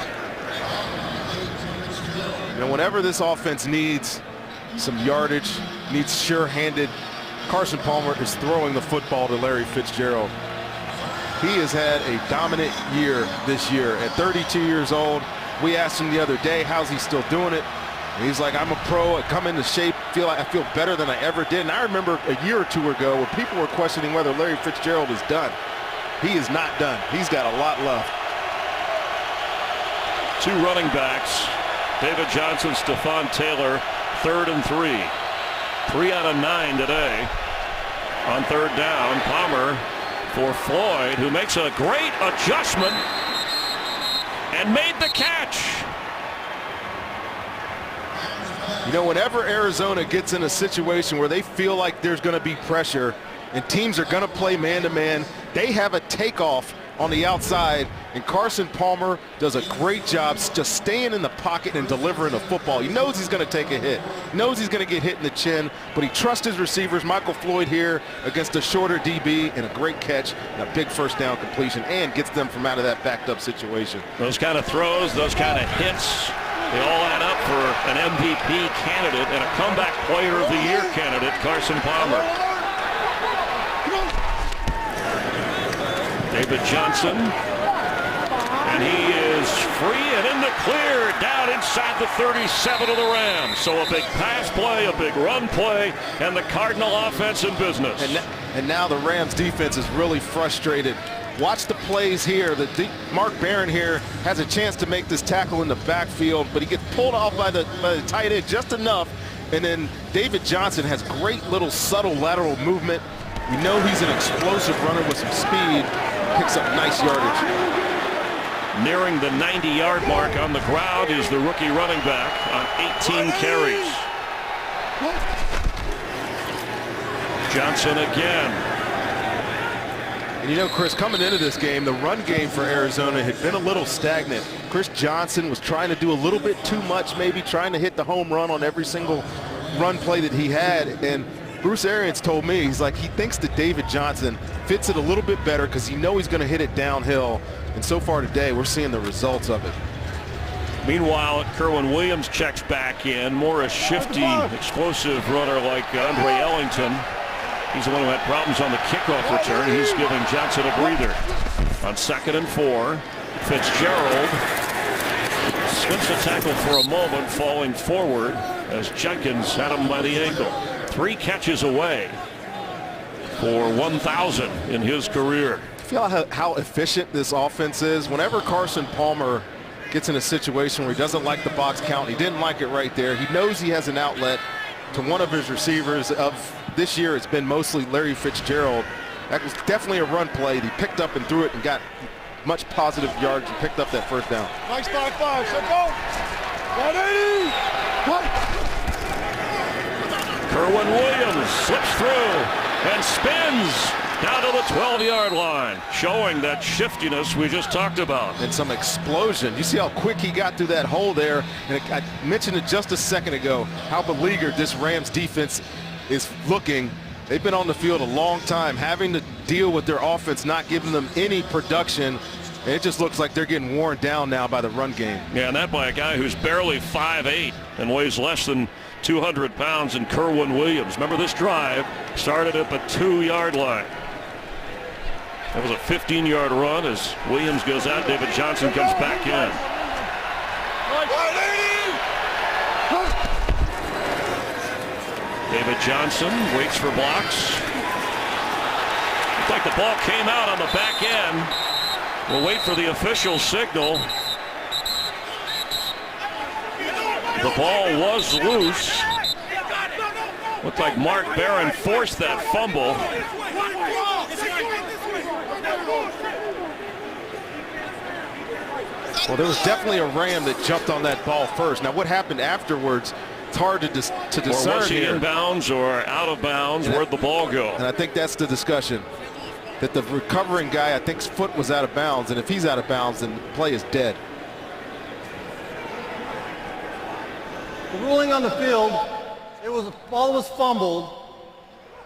You know, whenever this offense needs some yardage, needs sure-handed, Carson Palmer is throwing the football to Larry Fitzgerald. He has had a dominant year this year. At 32 years old, we asked him the other day, how's he still doing it? And he's like, I'm a pro. I come into shape. I feel better than I ever did. And I remember a year or two ago where people were questioning whether Larry Fitzgerald is done. He is not done. He's got a lot left. 2 running backs. David Johnson, Stephon Taylor, 3rd and 3. 3 out of 9 today. On 3rd down, Palmer for Floyd, who makes a great adjustment and made the catch. You know, whenever Arizona gets in a situation where they feel like there's going to be pressure and teams are going to play man-to-man, they have a takeoff on the outside, and Carson Palmer does a great job just staying in the pocket and delivering the football. He knows he's going to take a hit, knows he's going to get hit in the chin, but he trusts his receivers. Michael Floyd here against a shorter DB, and a great catch and a big first down completion, and gets them from out of that backed up situation. Those kind of throws, those kind of hits, they all add up for an MVP candidate and a comeback player of the year candidate, Carson Palmer. David Johnson, and he is free and in the clear down inside the 37 of the Rams. So a big pass play, a big run play, and the Cardinal offense in business. And now the Rams defense is really frustrated. Watch the plays here. Mark Barron here has a chance to make this tackle in the backfield, but he gets pulled off by the tight end just enough. And then David Johnson has great little subtle lateral movement. We know he's an explosive runner with some speed. Picks up nice yardage. Nearing the 90-yard mark on the ground is the rookie running back on 18 carries. Johnson again. And you know, Chris, coming into this game, the run game for Arizona had been a little stagnant. Chris Johnson was trying to do a little bit too much, maybe trying to hit the home run on every single run play that he had. And Bruce Arians told me, he's like, he thinks that David Johnson fits it a little bit better because he knows he's going to hit it downhill. And so far today, we're seeing the results of it. Meanwhile, Kerwin Williams checks back in. More a shifty, explosive runner like Andre Ellington. He's the one who had problems on the kickoff return. He's giving Johnson a breather. On 2nd and 4, Fitzgerald slips the tackle for a moment, falling forward as Jenkins had him by the ankle. 3 catches away for 1,000 in his career. Feel how efficient this offense is. Whenever Carson Palmer gets in a situation where he doesn't like the box count, he didn't like it right there, he knows he has an outlet to one of his receivers. Of this year, it's been mostly Larry Fitzgerald. That was definitely a run play. He picked up and threw it and got much positive yards and picked up that first down. Nice 5-5, so go. 180. Kerwin Williams slips through and spins down to the 12-yard line, showing that shiftiness we just talked about. And some explosion. You see how quick he got through that hole there. And I mentioned it just a second ago, how beleaguered this Rams defense is looking. They've been on the field a long time, having to deal with their offense not giving them any production. And it just looks like they're getting worn down now by the run game. Yeah, and that by a guy who's barely 5'8" and weighs less than 200 pounds in Kerwin Williams. Remember, this drive started at the 2-yard line. That was a 15-yard run as Williams goes out. David Johnson comes back in. David Johnson waits for blocks. Looks like the ball came out on the back end. We'll wait for the official signal. The ball was loose. Looked like Mark Barron forced that fumble. Well, there was definitely a Ram that jumped on that ball first. Now, what happened afterwards, it's hard to discern. Or was he in bounds or out of bounds? Where'd the ball go? And I think that's the discussion. That the recovering guy, I think's foot was out of bounds, and if he's out of bounds, then the play is dead. The ruling on the field, the ball was fumbled.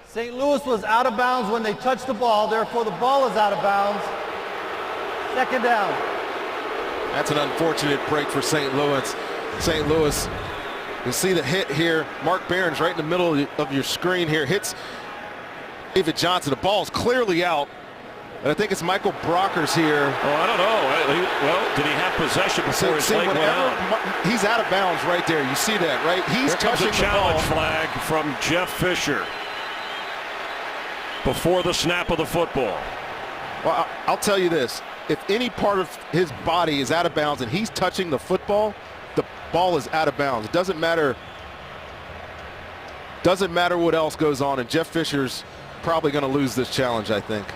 St. Louis was out of bounds when they touched the ball, therefore the ball is out of bounds. Second down. That's an unfortunate break for St. Louis. St. Louis, you see the hit here. Mark Barron's right in the middle of your screen here, hits David Johnson. The ball's clearly out. And I think it's Michael Brockers here. Oh, I don't know. Well, did he have possession before his leg went out? He's out of bounds right there. You see that, right? He's touching a challenge flag from Jeff Fisher before the snap of the football. Well, I'll tell you this. If any part of his body is out of bounds and he's touching the football, the ball is out of bounds. It doesn't matter what else goes on, and Jeff Fisher's probably going to lose this challenge, I think.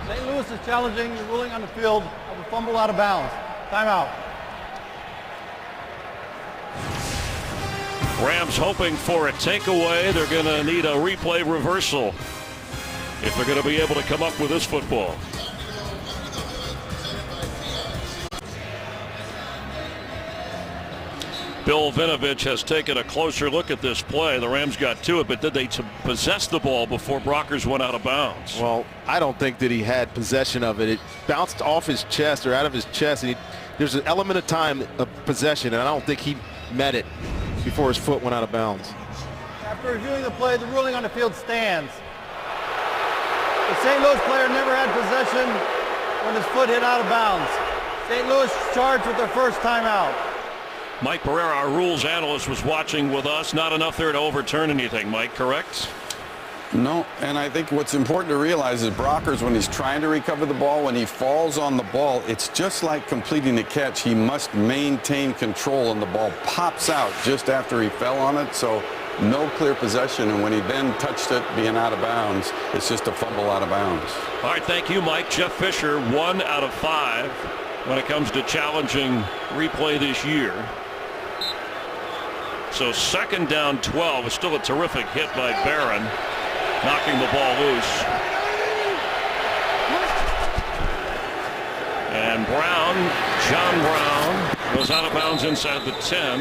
St. Louis is challenging the ruling on the field of a fumble out of bounds. Timeout. Rams hoping for a takeaway. They're going to need a replay reversal if they're going to be able to come up with this football. Bill Vinovich has taken a closer look at this play. The Rams got to it, but did they possess the ball before Brockers went out of bounds? Well, I don't think that he had possession of it. It bounced off his chest or out of his chest. And there's an element of time of possession, and I don't think he met it before his foot went out of bounds. After reviewing the play, the ruling on the field stands. The St. Louis player never had possession when his foot hit out of bounds. St. Louis charged with their first timeout. Mike Pereira, our rules analyst, was watching with us. Not enough there to overturn anything, Mike, correct? No, and I think what's important to realize is Brockers, when he's trying to recover the ball, when he falls on the ball, it's just like completing a catch. He must maintain control, and the ball pops out just after he fell on it. So no clear possession, and when he then touched it being out of bounds, it's just a fumble out of bounds. All right, thank you, Mike. Jeff Fisher, 1 out of 5 when it comes to challenging replay this year. So second down 12 is still a terrific hit by Barron, knocking the ball loose. And John Brown, goes out of bounds inside the 10,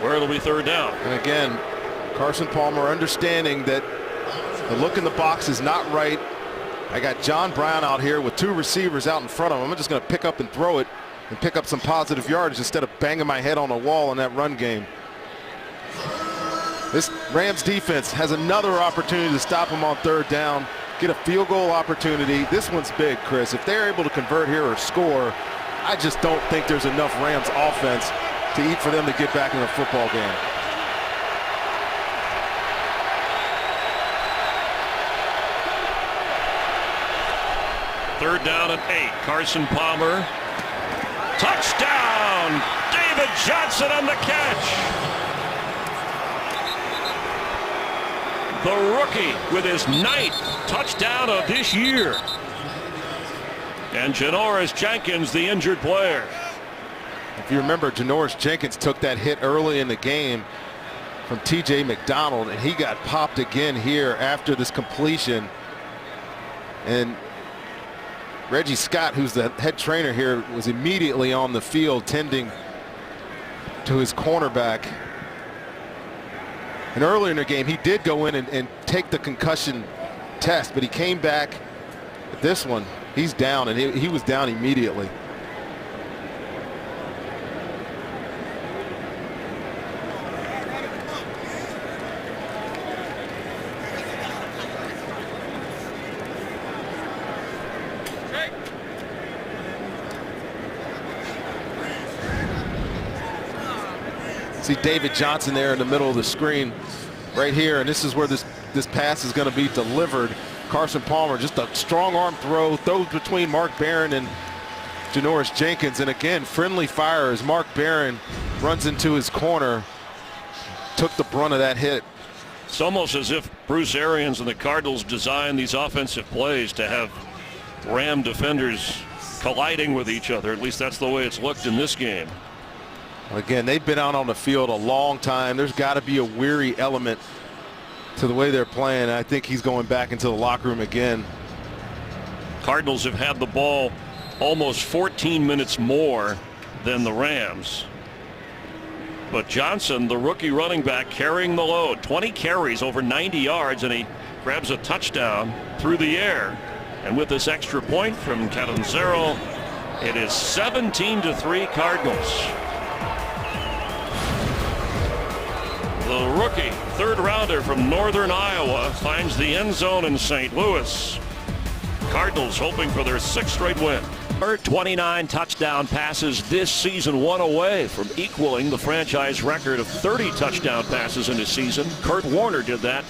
where it'll be third down. And again, Carson Palmer understanding that the look in the box is not right. I got John Brown out here with 2 receivers out in front of him. I'm just going to pick up and throw it and pick up some positive yardage instead of banging my head on a wall in that run game. This Rams defense has another opportunity to stop him on third down, get a field goal opportunity. This one's big, Chris. If they're able to convert here or score, I just don't think there's enough Rams offense to eat for them to get back in the football game. Third down and 8. Carson Palmer. Touchdown! David Johnson on the catch. The rookie with his 9th touchdown of this year. And Janoris Jenkins, the injured player. If you remember, Janoris Jenkins took that hit early in the game from T.J. McDonald, and he got popped again here after this completion. And Reggie Scott, who's the head trainer here, was immediately on the field tending to his cornerback. And earlier in the game, he did go in and take the concussion test, but he came back at this one He's down, and he was down immediately. See David Johnson there in the middle of the screen right here, and this is where this pass is going to be delivered. Carson Palmer, just a strong arm throws between Mark Barron and Janoris Jenkins, and again, friendly fire as Mark Barron runs into his corner, took the brunt of that hit. It's almost as if Bruce Arians and the Cardinals designed these offensive plays to have Ram defenders colliding with each other. At least that's the way it's looked in this game. Again, they've been out on the field a long time. There's got to be a weary element to the way they're playing. I think he's going back into the locker room again. Cardinals have had the ball almost 14 minutes more than the Rams. But Johnson, the rookie running back, carrying the load. 20 carries, over 90 yards, and he grabs a touchdown through the air. And with this extra point from Catanzaro, it is 17-3 Cardinals. The rookie third rounder from Northern Iowa finds the end zone in St. Louis. Cardinals hoping for their 6th straight win. 29 touchdown passes this season, one away from equaling the franchise record of 30 touchdown passes in a season. Kurt Warner did that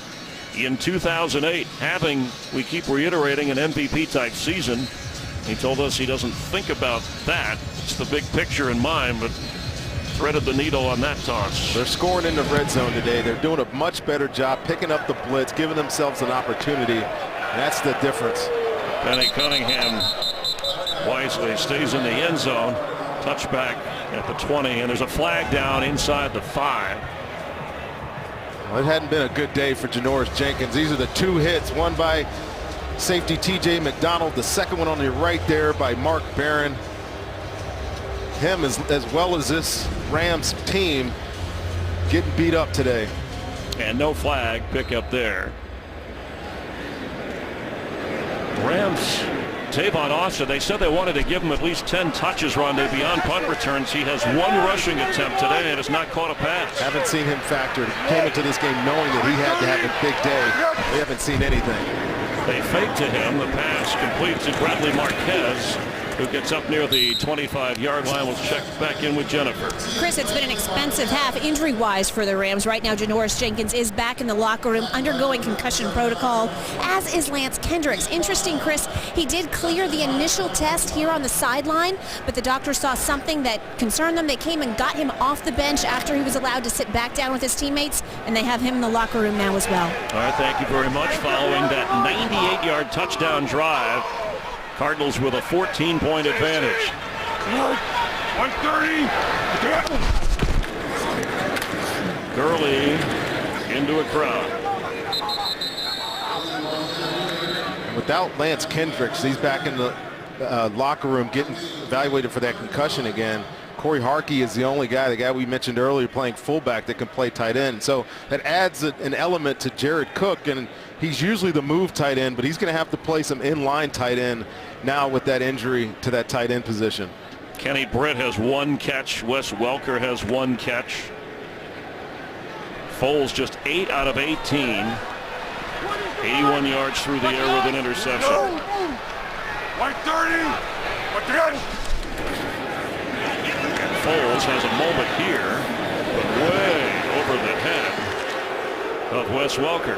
in 2008, having, we keep reiterating, an MVP type season. He told us he doesn't think about that. It's the big picture in mind, but threaded the needle on that toss. They're scoring in the red zone today. They're doing a much better job picking up the blitz, giving themselves an opportunity. That's the difference. Benny Cunningham wisely stays in the end zone. Touchback at the 20, and there's a flag down inside the 5. Well, it hadn't been a good day for Janoris Jenkins. These are the 2 hits, one by safety TJ McDonald, the second one on the right there by Mark Barron. Him as well as this Rams team getting beat up today. And no flag pickup there. Rams, Tavon Austin, they said they wanted to give him at least 10 touches, Rondé, beyond punt returns. He has 1 rushing attempt today and has not caught a pass. Haven't seen him factored. Came into this game knowing that he had to have a big day. We haven't seen anything. They fake to him. The pass complete to Bradley Marquez, who gets up near the 25-yard line. We'll check back in with Jennifer. Chris, it's been an expensive half injury-wise for the Rams. Right now, Janoris Jenkins is back in the locker room undergoing concussion protocol, as is Lance Kendricks. Interesting, Chris, he did clear the initial test here on the sideline, but the doctor saw something that concerned them. They came and got him off the bench after he was allowed to sit back down with his teammates, and they have him in the locker room now as well. All right, thank you very much. Following that 98-yard touchdown drive, Cardinals with a 14-point advantage. 130. Gurley into a crowd. Without Lance Kendricks, he's back in the locker room getting evaluated for that concussion again. Corey Harkey is the only guy, the guy we mentioned earlier, playing fullback that can play tight end. So that adds an element to Jared Cook, and he's usually the move tight end, but he's going to have to play some inline tight end now with that injury to that tight end position. Kenny Britt has 1 catch. Wes Welker has 1 catch. Foles just 8 out of 18. 81 yards through the air with an interception. 130. 130. Foles has a moment here, but way over the head of Wes Welker.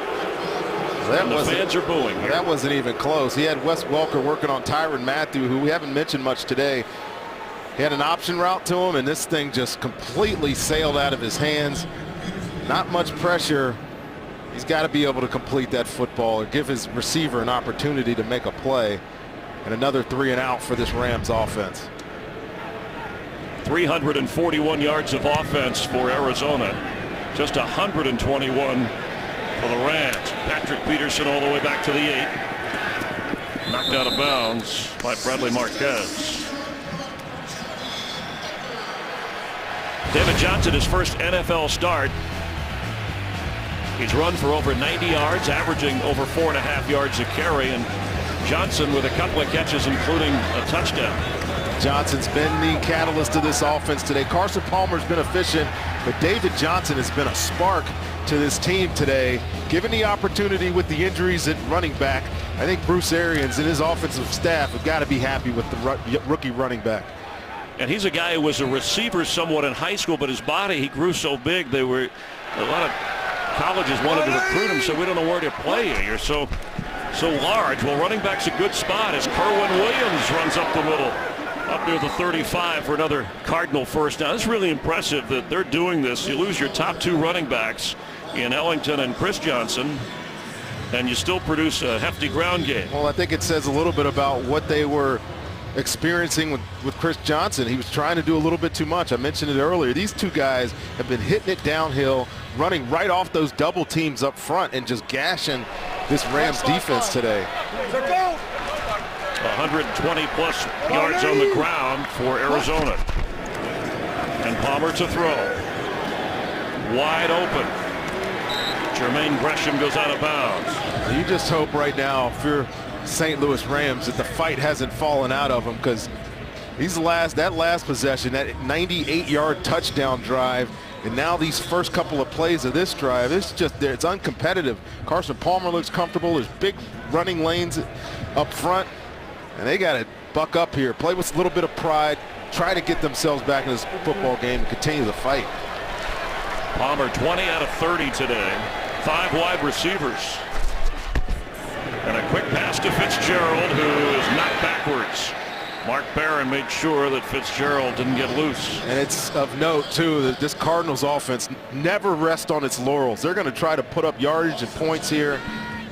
And the fans are booing here. That wasn't even close. He had Wes Welker working on Tyrann Mathieu, who we haven't mentioned much today. He had an option route to him, and this thing just completely sailed out of his hands. Not much pressure. He's got to be able to complete that football or give his receiver an opportunity to make a play. And another 3 and out for this Rams offense. 341 yards of offense for Arizona. Just 121 for the Rams. Patrick Peterson all the way back to the 8. Knocked out of bounds by Bradley Marquez. David Johnson, his first NFL start. He's run for over 90 yards, averaging over 4.5 yards a carry, and Johnson with a couple of catches, including a touchdown. Johnson's been the catalyst to this offense today. Carson Palmer's been efficient, but David Johnson has been a spark to this team today. Given the opportunity with the injuries at running back, I think Bruce Arians and his offensive staff have got to be happy with the rookie running back. And he's a guy who was a receiver somewhat in high school, but his body, he grew so big, a lot of colleges wanted to recruit him, so we don't know where to play you. You're so large. Well, running back's a good spot as Kerwin Williams runs up the middle, up near the 35 for another Cardinal first down. It's really impressive that they're doing this. You lose your top two running backs in Ellington and Chris Johnson, and you still produce a hefty ground game. Well, I think it says a little bit about what they were experiencing with Chris Johnson. He was trying to do a little bit too much. I mentioned it earlier. These two guys have been hitting it downhill, running right off those double teams up front and just gashing this Rams defense today. 120 plus yards on the ground for Arizona. And Palmer to throw. Wide open. Jermaine Gresham goes out of bounds. You just hope right now, if you're St. Louis Rams, that the fight hasn't fallen out of them, because that last possession, that 98-yard touchdown drive, and now these first couple of plays of this drive, it's uncompetitive. Carson Palmer looks comfortable. There's big running lanes up front, and they got to buck up here, play with a little bit of pride, try to get themselves back in this football game and continue the fight. Palmer 20 out of 30 today. 5 wide receivers. And a quick pass to Fitzgerald, who is knocked backwards. Mark Barron made sure that Fitzgerald didn't get loose. And it's of note, too, that this Cardinals offense never rests on its laurels. They're going to try to put up yardage and points here,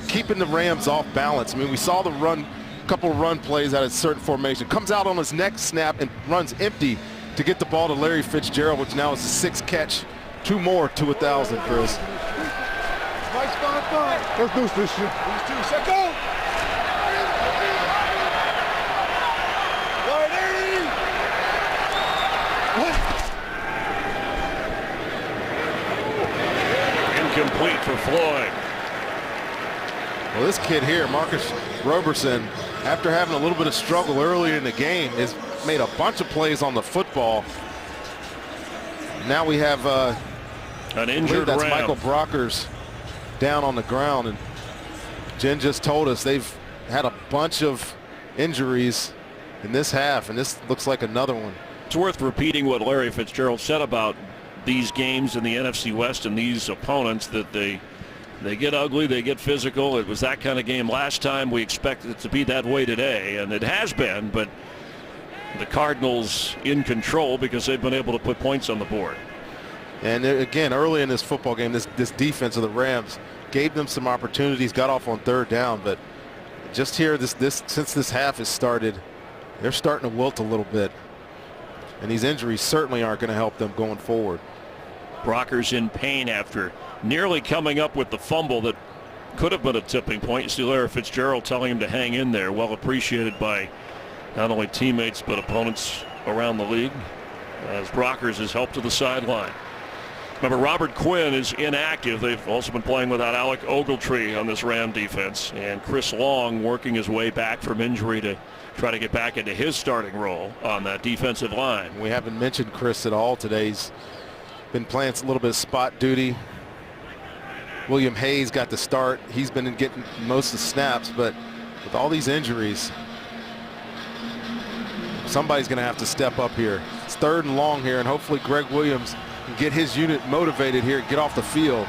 keeping the Rams off balance. I mean, we saw the couple of run plays out of certain formation. Comes out on his next snap and runs empty to get the ball to Larry Fitzgerald, which now is a 6th catch. 2 more to 1,000, Chris. Let's do this shit. 2 seconds. Go! Incomplete for Floyd. Well, this kid here, Marcus Roberson, after having a little bit of struggle earlier in the game, has made a bunch of plays on the football. Now we have an injured that's Ram. Michael Brockers down on the ground, and Jen just told us they've had a bunch of injuries in this half, and this looks like another one. It's worth repeating what Larry Fitzgerald said about these games in the NFC West and these opponents, that they get ugly, they get physical. It was that kind of game last time. We expect it to be that way today, and it has been, but the Cardinals in control because they've been able to put points on the board. And again, early in this football game, this defense of the Rams gave them some opportunities, got off on 3rd down, but just here, since this half has started, they're starting to wilt a little bit. And these injuries certainly aren't going to help them going forward. Brockers in pain after nearly coming up with the fumble that could have been a tipping point. You see Larry Fitzgerald telling him to hang in there. Well appreciated by not only teammates but opponents around the league, as Brockers is helped to the sideline. Remember, Robert Quinn is inactive. They've also been playing without Alec Ogletree on this Ram defense, and Chris Long working his way back from injury to try to get back into his starting role on that defensive line. We haven't mentioned Chris at all today. He's been playing a little bit of spot duty. William Hayes got the start. He's been getting most of the snaps, but with all these injuries, somebody's going to have to step up here. It's 3rd and long here, and hopefully Greg Williams can get his unit motivated here and get off the field.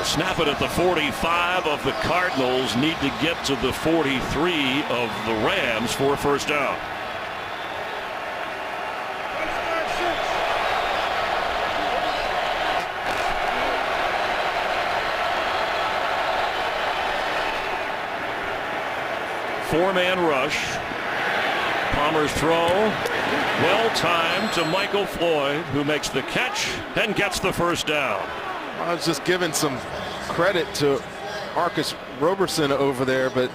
Snap it at the 45 of the Cardinals. Need to get to the 43 of the Rams for a 1st down. Four-man rush. Palmer's throw, well timed to Michael Floyd, who makes the catch and gets the 1st down. I was just giving some credit to Marcus Roberson over there, but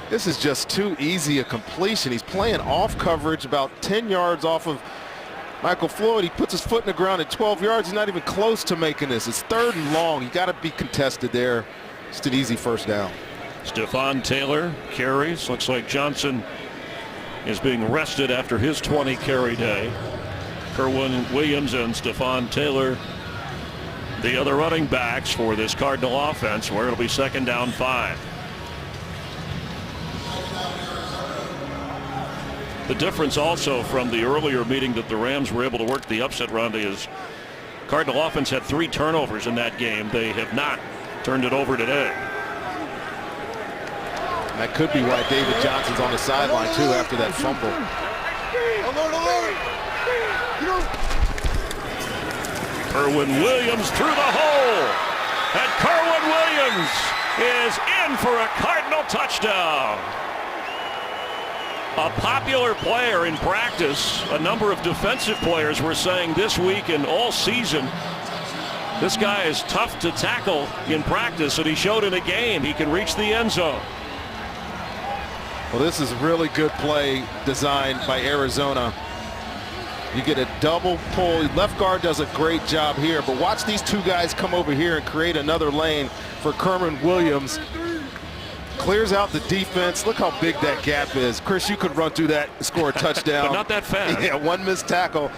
this is just too easy a completion. He's playing off coverage about 10 yards off of Michael Floyd. He puts his foot in the ground at 12 yards. He's not even close to making this. It's 3rd and long. You got to be contested there. Just an easy first down. Stephon Taylor carries. Looks like Johnson is being rested after his 20 carry day. Kerwin Williams and Stephon Taylor, the other running backs for this Cardinal offense, where it'll be 2nd down 5. The difference also from the earlier meeting that the Rams were able to work the upset round is Cardinal offense had 3 turnovers in that game. They have not turned it over today. And that could be why David Johnson's on the sideline too after that fumble. Kerwin Williams through the hole. And Kerwin Williams is in for a Cardinal touchdown. A popular player in practice. A number of defensive players were saying this week and all season, this guy is tough to tackle in practice, and he showed in a game he can reach the end zone. Well, this is really good play designed by Arizona. You get a double pull. Left guard does a great job here, but watch these 2 guys come over here and create another lane for Kerwin Williams. Clears out the defense. Look how big that gap is. Chris, you could run through that and score a touchdown. But not that fast. Yeah, 1 missed tackle,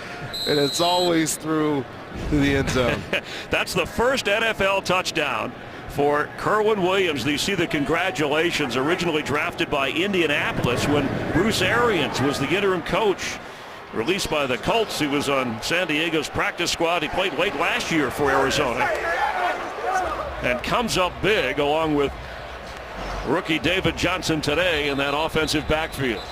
and it's always through to the end zone. That's the first NFL touchdown for Kerwin Williams. You see the congratulations, originally drafted by Indianapolis when Bruce Arians was the interim coach. Released by the Colts, he was on San Diego's practice squad. He played late last year for Arizona and comes up big along with rookie David Johnson today in that offensive backfield.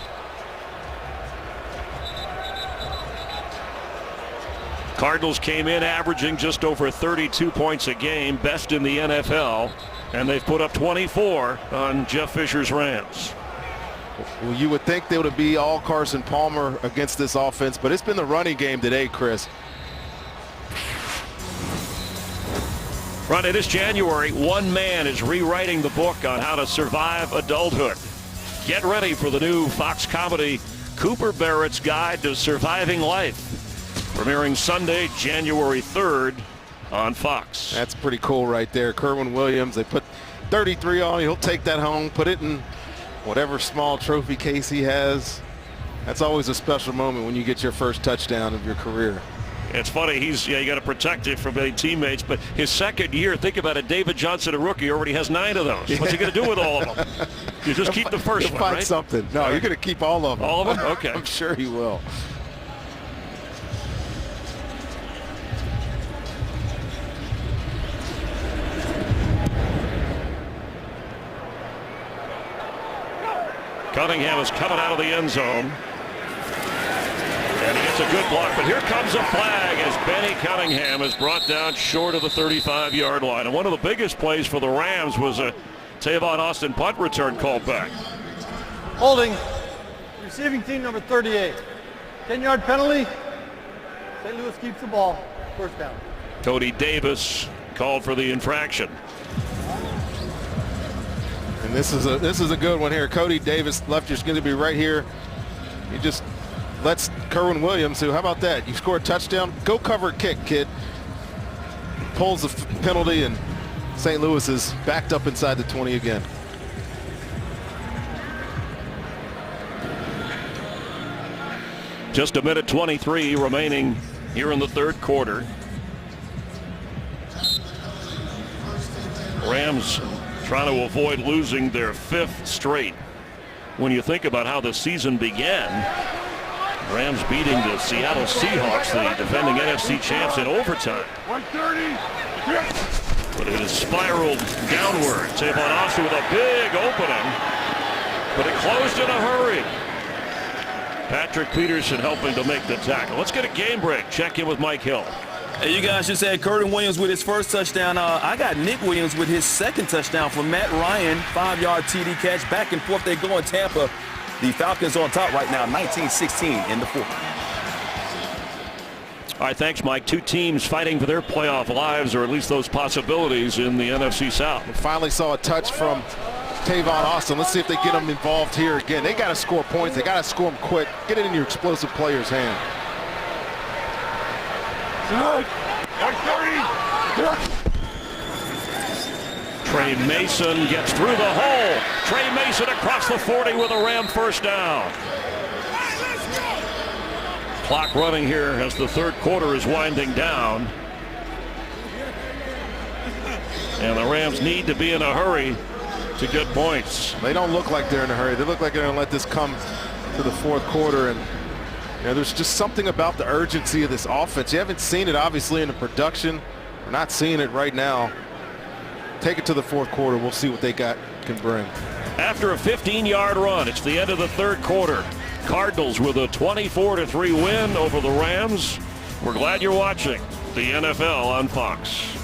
Cardinals came in averaging just over 32 points a game, best in the NFL, and they've put up 24 on Jeff Fisher's Rams. Well, you would think they would be all Carson Palmer against this offense, but it's been the running game today, Chris. Ron, it is January. One man is rewriting the book on how to survive adulthood. Get ready for the new Fox comedy, Cooper Barrett's Guide to Surviving Life. Premiering Sunday, January 3rd on Fox. That's pretty cool right there. Kerwin Williams, they put 33 on. He'll take that home, put it in whatever small trophy case he has. That's always a special moment when you get your first touchdown of your career. It's funny, you got to protect him from any teammates, but his second year, think about it, David Johnson, a rookie, already has 9 of those. What's he going to do with all of them? You just keep the first one, find right? something. No, you're going to keep all of them. All of them? Okay. I'm sure he will. Cunningham is coming out of the end zone. And he gets a good block, but here comes a flag as Benny Cunningham is brought down short of the 35-yard line. And one of the biggest plays for the Rams was a Tavon Austin punt return called back. Holding, receiving team number 38. 10-yard penalty. St. Louis keeps the ball. First down. Cody Davis called for the infraction. And this is a good one here. Cody Davis, left, you're going to be right here. He just lets Kerwin Williams, who, how about that? You score a touchdown, go cover a kick, kid. Pulls the penalty, and St. Louis is backed up inside the 20 again. Just a minute 23 remaining here in the third quarter. Rams trying to avoid losing their 5th straight. When you think about how the season began, Rams beating the Seattle Seahawks, the defending NFC champs, in overtime. 130. But it has spiraled downward. Tavon Austin with a big opening, but it closed in a hurry. Patrick Peterson helping to make the tackle. Let's get a game break. Check in with Mike Hill. Hey, you guys just had Kerwin Williams with his first touchdown. I got Nick Williams with his second touchdown from Matt Ryan. 5-yard TD catch. Back and forth they go in Tampa. The Falcons on top right now, 19-16 in the fourth. All right, thanks, Mike. 2 teams fighting for their playoff lives, or at least those possibilities, in the NFC South. We finally saw a touch from Tavon Austin. Let's see if they get him involved here again. They got to score points. They got to score them quick. Get it in your explosive player's hand. 130. Trey Mason gets through the hole. Trey Mason across the 40 with a Ram first down. Clock running here as the third quarter is winding down. And the Rams need to be in a hurry to get points. They don't look like they're in a hurry. They look like they're going to let this come to the fourth quarter. And there's just something about the urgency of this offense. You haven't seen it, obviously, in the production. We're not seeing it right now. Take it to the fourth quarter. We'll see what they can bring. After a 15-yard run, it's the end of the third quarter. Cardinals with a 24-3 win over the Rams. We're glad you're watching the NFL on Fox.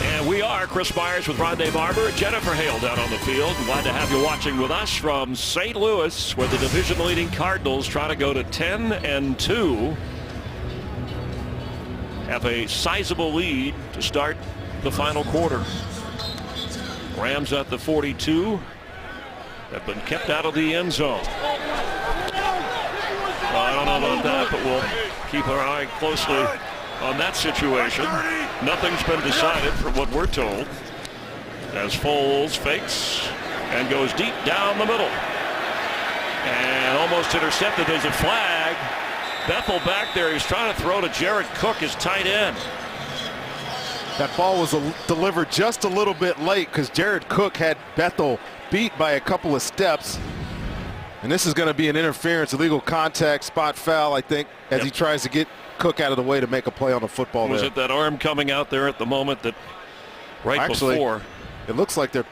And we are Chris Myers with Rondé Barber, Jennifer Hale down on the field. Glad to have you watching with us from St. Louis, where the division-leading Cardinals try to go to 10-2. Have a sizable lead to start the final quarter. Rams at the 42 have been kept out of the end zone. Well, I don't know about that, but we'll keep our eye closely on that situation. Nothing's been decided from what we're told, as Foles fakes and goes deep down the middle and almost intercepted. There's a flag. Bethel back there. He's trying to throw to Jared Cook, his tight end. That ball was delivered just a little bit late because Jared Cook had Bethel beat by a couple of steps. And this is going to be an interference, illegal contact, spot foul, I think, as he tries to get Cook out of the way to make a play on the football. Was it that arm coming out there at the moment that before? It looks like they're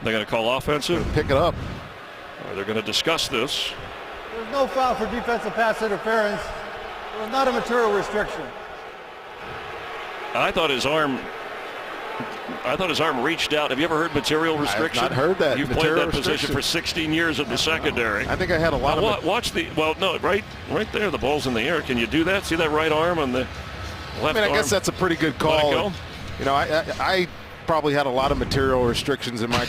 going to call offensive? Pick it up. Or they're going to discuss this. There's no foul for defensive pass interference. It was not a material restriction. I thought his arm reached out. Have you ever heard material restriction? I've not heard that. You've played that position for 16 years at the secondary. I think I had a lot of watch the right there. The ball's in the air. Can you do that? See that right arm on the left arm? I guess that's a pretty good call. I probably had a lot of material restrictions in my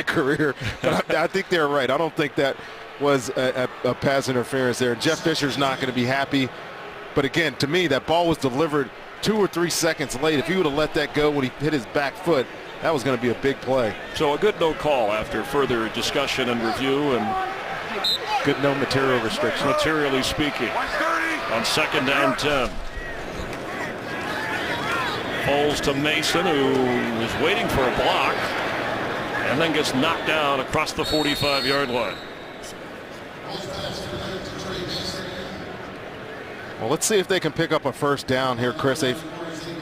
career, but I think they're right. I don't think that was a pass interference there. Jeff Fisher's not going to be happy. But again, to me, that ball was delivered 2 or 3 seconds late. If he would have let that go when he hit his back foot, that was going to be a big play. So a good no call after further discussion and review, and good no material restriction. Materially speaking, on second down 10. Foles to Mason, who is waiting for a block, and then gets knocked down across the 45-yard line. Well, let's see if they can pick up a first down here, Chris. They've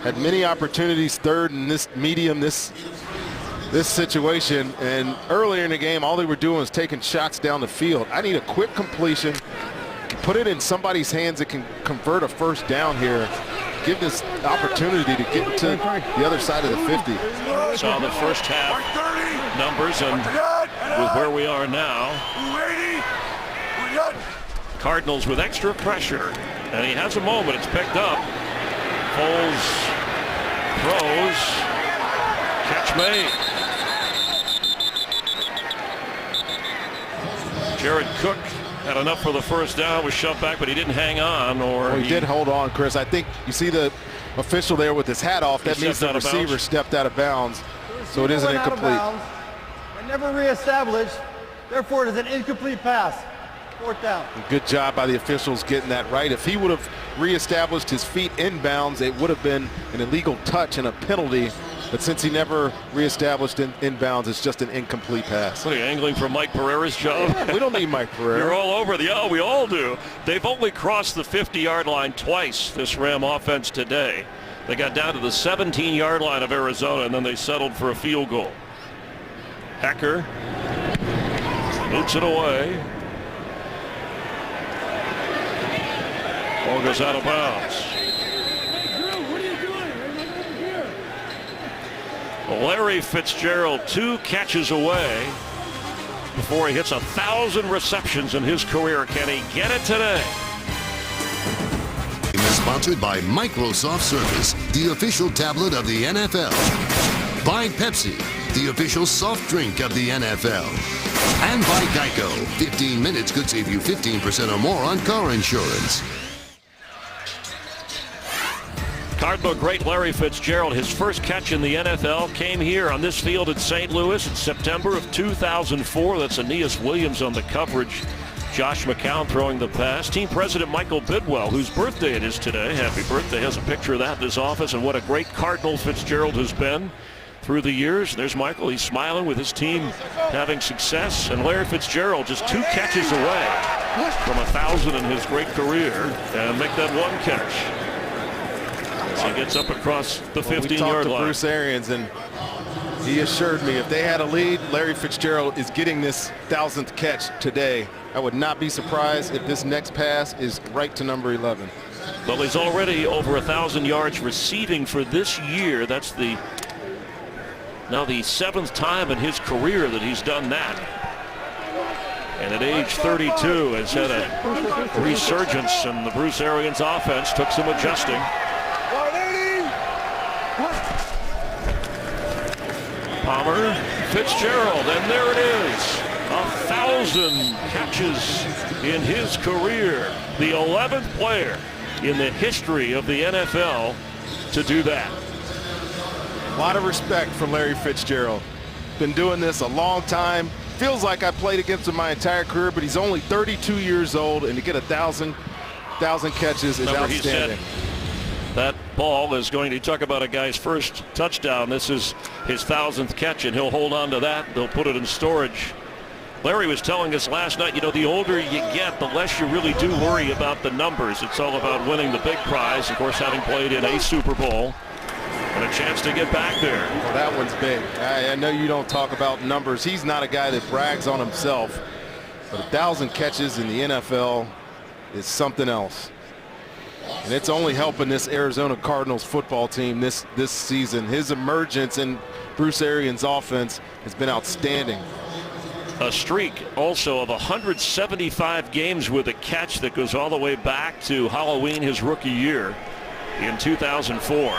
had many opportunities, third in this medium, this situation. And earlier in the game, all they were doing was taking shots down the field. I need a quick completion. Put it in somebody's hands that can convert a first down here. Give this opportunity to get to the other side of the 50. Saw the first half numbers, and with where we are now, Cardinals with extra pressure. And he has a moment. It's picked up. Foles throws. Catch made. Jared Cook had enough for the first down. Was shoved back, but he didn't hang on. He did hold on, Chris. I think you see the official there with his hat off. That means the receiver stepped out of bounds. So it is an incomplete. And never reestablished. Therefore, it is an incomplete pass. Fourth down. Good job by the officials getting that right. If he would have reestablished his feet inbounds, it would have been an illegal touch and a penalty. But since he never reestablished inbounds, it's just an incomplete pass. What are you angling for Mike Pereira's job? We don't need Mike Pereira. You're all over the. Oh, we all do. They've only crossed the 50-yard line twice, this Ram offense today. They got down to the 17-yard line of Arizona, and then they settled for a field goal. Hecker boots it away. Ball goes out of bounds. Larry Fitzgerald 2 catches away before he hits 1,000 receptions in his career. Can he get it today? Sponsored by Microsoft Surface, the official tablet of the NFL. By Pepsi, the official soft drink of the NFL. And by Geico. 15 minutes could save you 15% or more on car insurance. Cardinal great Larry Fitzgerald, his first catch in the NFL came here on this field in St. Louis in September of 2004. That's Aeneas Williams on the coverage. Josh McCown throwing the pass. Team president Michael Bidwell, whose birthday it is today. Happy birthday. Has a picture of that in his office. And what a great Cardinal Fitzgerald has been through the years. There's Michael. He's smiling with his team having success. And Larry Fitzgerald just 2 catches away from 1,000 in his great career and make that 1 catch. As he gets up across the 15-yard line. Bruce Arians, and he assured me if they had a lead, Larry Fitzgerald is getting this 1,000th catch today. I would not be surprised if this next pass is right to number 11. Well, he's already over 1,000 yards receiving for this year. That's now the 7th time in his career that he's done that. And at age 32 has had a resurgence, and the Bruce Arians offense took some adjusting. Palmer, Fitzgerald, and there it is. 1,000 catches in his career. The 11th player in the history of the NFL to do that. A lot of respect for Larry Fitzgerald. Been doing this a long time. Feels like I played against him my entire career, but he's only 32 years old, and to get 1,000 catches is outstanding. That ball is going to talk about a guy's first touchdown. This is his 1,000th catch, and he'll hold on to that. They'll put it in storage. Larry was telling us last night, you know, the older you get, the less you really do worry about the numbers. It's all about winning the big prize. Of course, having played in a Super Bowl and a chance to get back there. Well, that one's big. I know you don't talk about numbers. He's not a guy that brags on himself, but 1,000 catches in the NFL is something else. And it's only helping this Arizona Cardinals football team this season. His emergence in Bruce Arians' offense has been outstanding. A streak also of 175 games with a catch that goes all the way back to Halloween his rookie year in 2004.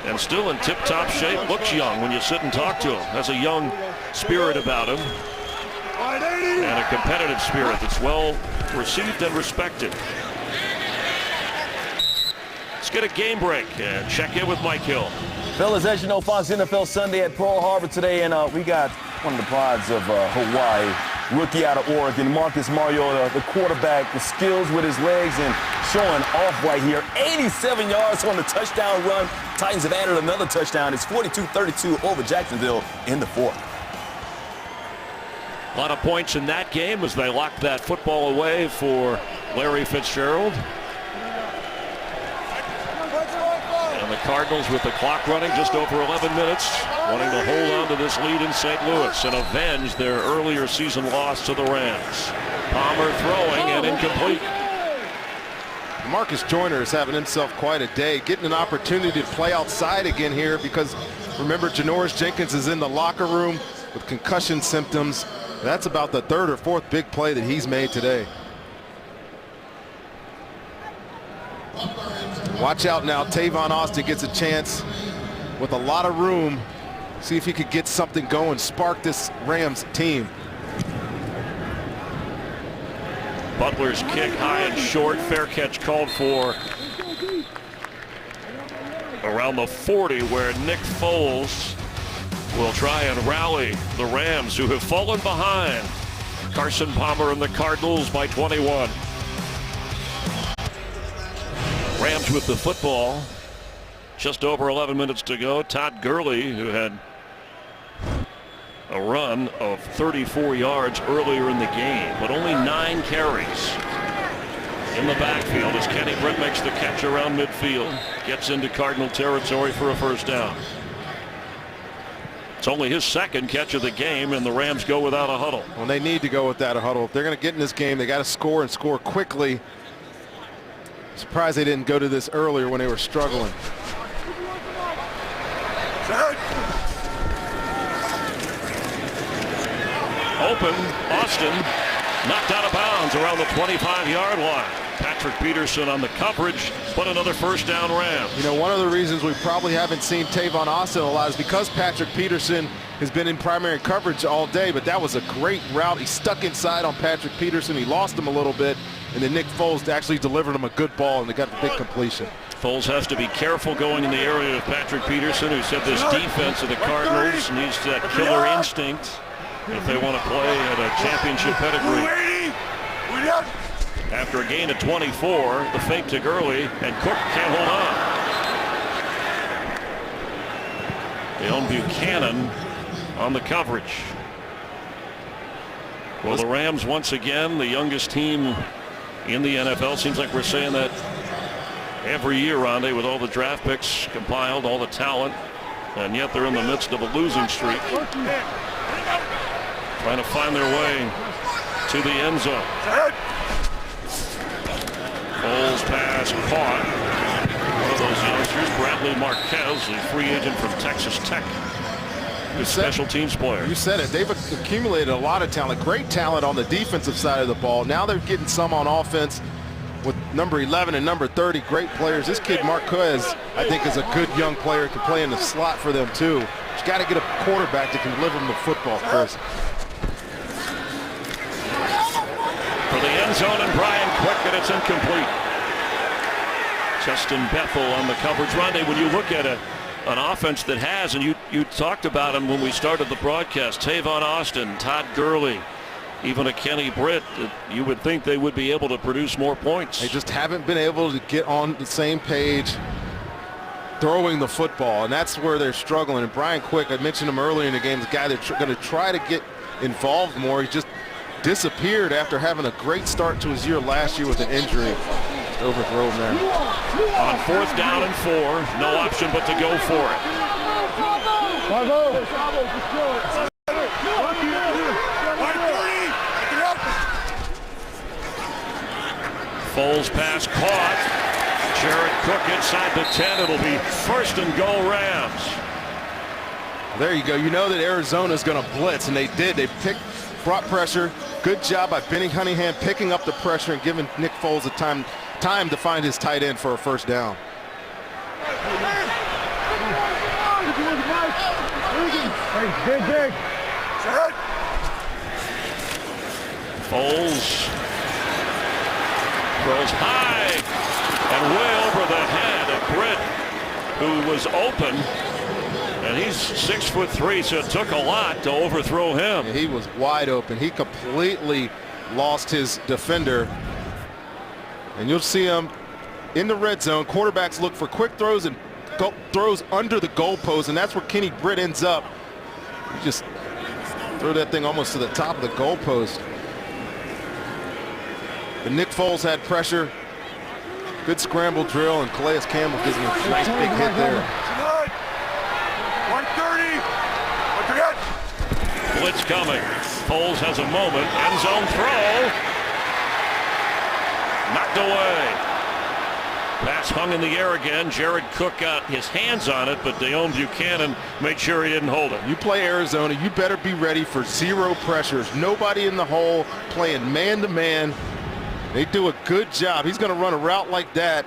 And still in tip-top shape. Looks young when you sit and talk to him. Has a young spirit about him. And a competitive spirit that's well received and respected. Let's get a game break and check in with Mike Hill. Fellas, as you know, Fox NFL Sunday at Pearl Harbor today, and we got one of the prides of Hawaii, rookie out of Oregon, Marcus Mariota, the quarterback, the skills with his legs, and showing off right here. 87 yards on the touchdown run. Titans have added another touchdown. It's 42-32 over Jacksonville in the 4th. A lot of points in that game as they locked that football away for Larry Fitzgerald. And the Cardinals with the clock running just over 11 minutes, wanting to hold on to this lead in St. Louis and avenge their earlier season loss to the Rams. Palmer throwing and incomplete. Marcus Joyner is having himself quite a day, getting an opportunity to play outside again here because remember Janoris Jenkins is in the locker room with concussion symptoms. That's about the 3rd or 4th big play that he's made today. Watch out now. Tavon Austin gets a chance with a lot of room. See if he could get something going, spark this Rams team. Butler's kick high and short. Fair catch called for around the 40, where Nick Foles will try and rally the Rams, who have fallen behind. Carson Palmer and the Cardinals by 21. Rams with the football. Just over 11 minutes to go. Todd Gurley, who had a run of 34 yards earlier in the game, but only 9 carries in the backfield as Kenny Britt makes the catch around midfield. Gets into Cardinal territory for a first down. It's only his 2nd catch of the game, and the Rams go without a huddle. Well, they need to go without a huddle. If they're going to get in this game, they got to score and score quickly. Surprised they didn't go to this earlier when they were struggling. Open, Austin knocked out of bounds around the 25-yard line. Patrick Peterson on the coverage, but another first down Rams. You know, one of the reasons we probably haven't seen Tavon Austin a lot is because Patrick Peterson has been in primary coverage all day, but that was a great route. He stuck inside on Patrick Peterson. He lost him a little bit, and then Nick Foles actually delivered him a good ball, and they got the big completion. Foles has to be careful going in the area of Patrick Peterson, who said this defense of the Cardinals needs that killer instinct if they want to play at a championship pedigree. After a gain of 24, the fake took early, and Cook can't hold on. Dale Buchanan on the coverage. Well, the Rams once again, the youngest team in the NFL. Seems like we're saying that every year, Rondé, with all the draft picks compiled, all the talent, and yet they're in the midst of a losing streak. Trying to find their way to the end zone. Foles pass caught. One of those youngsters, Bradley Marquez, a free agent from Texas Tech. Good special teams player. You said it. They've accumulated a lot of talent, great talent on the defensive side of the ball. Now they're getting some on offense with number 11 and number 30, great players. This kid Marquez, I think, is a good young player. Can play in the slot for them too. Just got to get a quarterback that can deliver them the football, Chris. For the end zone, and Brian Quick, and it's incomplete. Justin Bethel on the coverage. Rondé, when you look at an offense that has, and you talked about him when we started the broadcast, Tavon Austin, Todd Gurley, even a Kenny Britt, you would think they would be able to produce more points. They just haven't been able to get on the same page throwing the football, and that's where they're struggling. And Brian Quick, I mentioned him earlier in the game, the guy that's going to try to get involved more. He just disappeared after having a great start to his year last year with an injury. Just overthrown there. On 4th down and 4, no option but to go for it. Foles pass caught. Jared Cook inside the 10. It'll be 1st and goal Rams. There you go. You know that Arizona's going to blitz, and they did. They brought pressure. Good job by Benny Cunningham picking up the pressure and giving Nick Foles the time to find his tight end for a 1st down. Foles throws high and way over the head of Britt, who was open, and he's 6'3", so it took a lot to overthrow him. He was wide open. He completely lost his defender, and you'll see him in the red zone. Quarterbacks look for quick throws and throws under the goalpost, and that's where Kenny Britt ends up. He just threw that thing almost to the top of the goalpost. But Nick Foles had pressure. Good scramble drill, and Calais Campbell gives him a nice big hit there. 130. Blitz coming. Foles has a moment. End zone throw. Knocked away. Pass hung in the air again. Jared Cook got his hands on it, but Dale Buchanan made sure he didn't hold it. You play Arizona, you better be ready for 0 pressures. Nobody in the hole, playing man-to-man. They do a good job. He's going to run a route like that.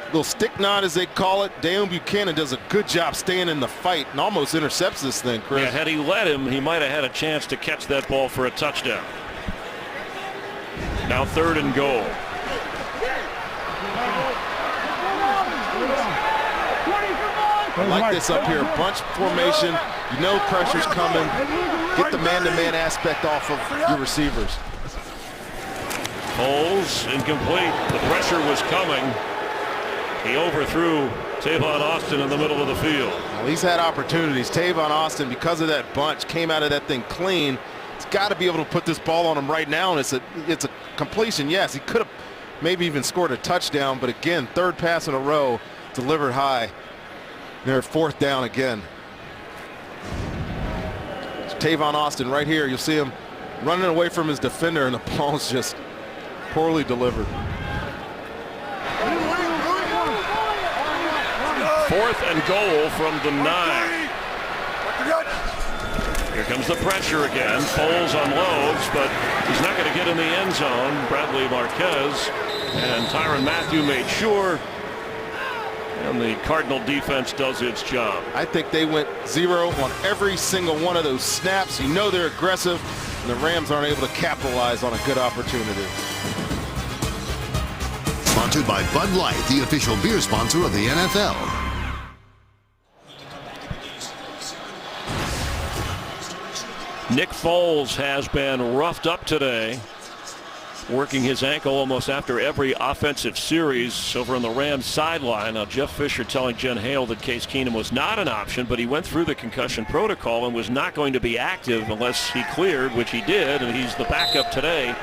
Little stick knot, as they call it. Dale Buchanan does a good job staying in the fight and almost intercepts this thing, Chris. Yeah, had he let him, he might have had a chance to catch that ball for a touchdown. Now 3rd and goal. I like this up here. Bunch formation. You know pressure's coming. Get the man-to-man aspect off of your receivers. Foles incomplete. The pressure was coming. He overthrew Tavon Austin in the middle of the field. Well, he's had opportunities. Tavon Austin, because of that bunch, came out of that thing clean. He's got to be able to put this ball on him right now, and it's a completion. Yes, he could have maybe even scored a touchdown, but again, 3rd pass in a row, delivered high. They're 4th down again. It's Tavon Austin right here. You'll see him running away from his defender, and the ball's just poorly delivered. 4th and goal from the 9. Here comes the pressure again. Foles unloads, but he's not going to get in the end zone. Bradley Marquez and Tyrann Mathieu made sure. And the Cardinal defense does its job. I think they went 0 on every single one of those snaps. You know they're aggressive, and the Rams aren't able to capitalize on a good opportunity. Sponsored by Bud Light, the official beer sponsor of the NFL. Nick Foles has been roughed up today, working his ankle almost after every offensive series over on the Rams sideline. Now, Jeff Fisher telling Jen Hale that Case Keenum was not an option, but he went through the concussion protocol and was not going to be active unless he cleared, which he did, and he's the backup today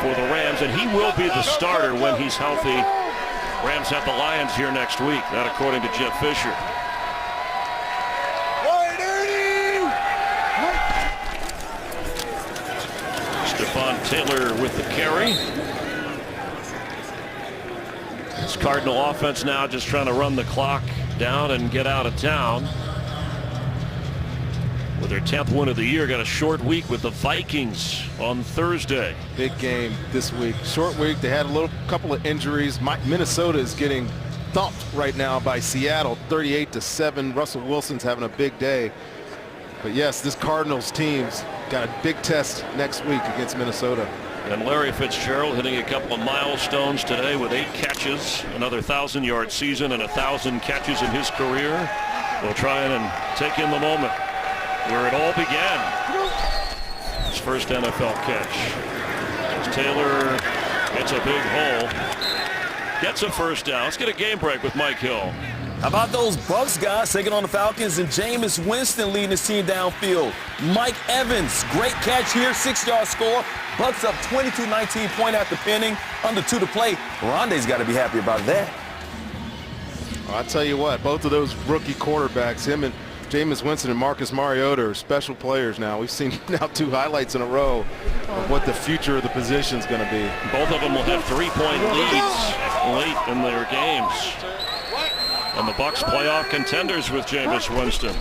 for the Rams, and he will be the starter when he's healthy. Rams have the Lions here next week, that according to Jeff Fisher. Stephon Taylor with the carry. This Cardinal offense now just trying to run the clock down and get out of town. With their 10th win of the year, got a short week with the Vikings on Thursday. Big game this week. Short week. They had a couple of injuries. Minnesota is getting thumped right now by Seattle, 38-7. Russell Wilson's having a big day. But yes, this Cardinals team's got a big test next week against Minnesota. And Larry Fitzgerald hitting a couple of milestones today with 8 catches, another 1,000-yard season and 1,000 catches in his career. We'll try and take in the moment where it all began. His first NFL catch. As Taylor gets a big hole, gets a first down. Let's get a game break with Mike Hill. How about those Bucs guys taking on the Falcons and Jameis Winston leading his team downfield? Mike Evans, great catch here, 6-yard score. Bucs up 22-19, point after pinning, under 2 to play. Rondé's got to be happy about that. I'll tell you what, both of those rookie quarterbacks, him and Jameis Winston and Marcus Mariota, are special players now. We've seen now 2 highlights in a row of what the future of the position is going to be. Both of them will have 3-point leads late in their games. And the Bucs playoff contenders with Jameis Winston.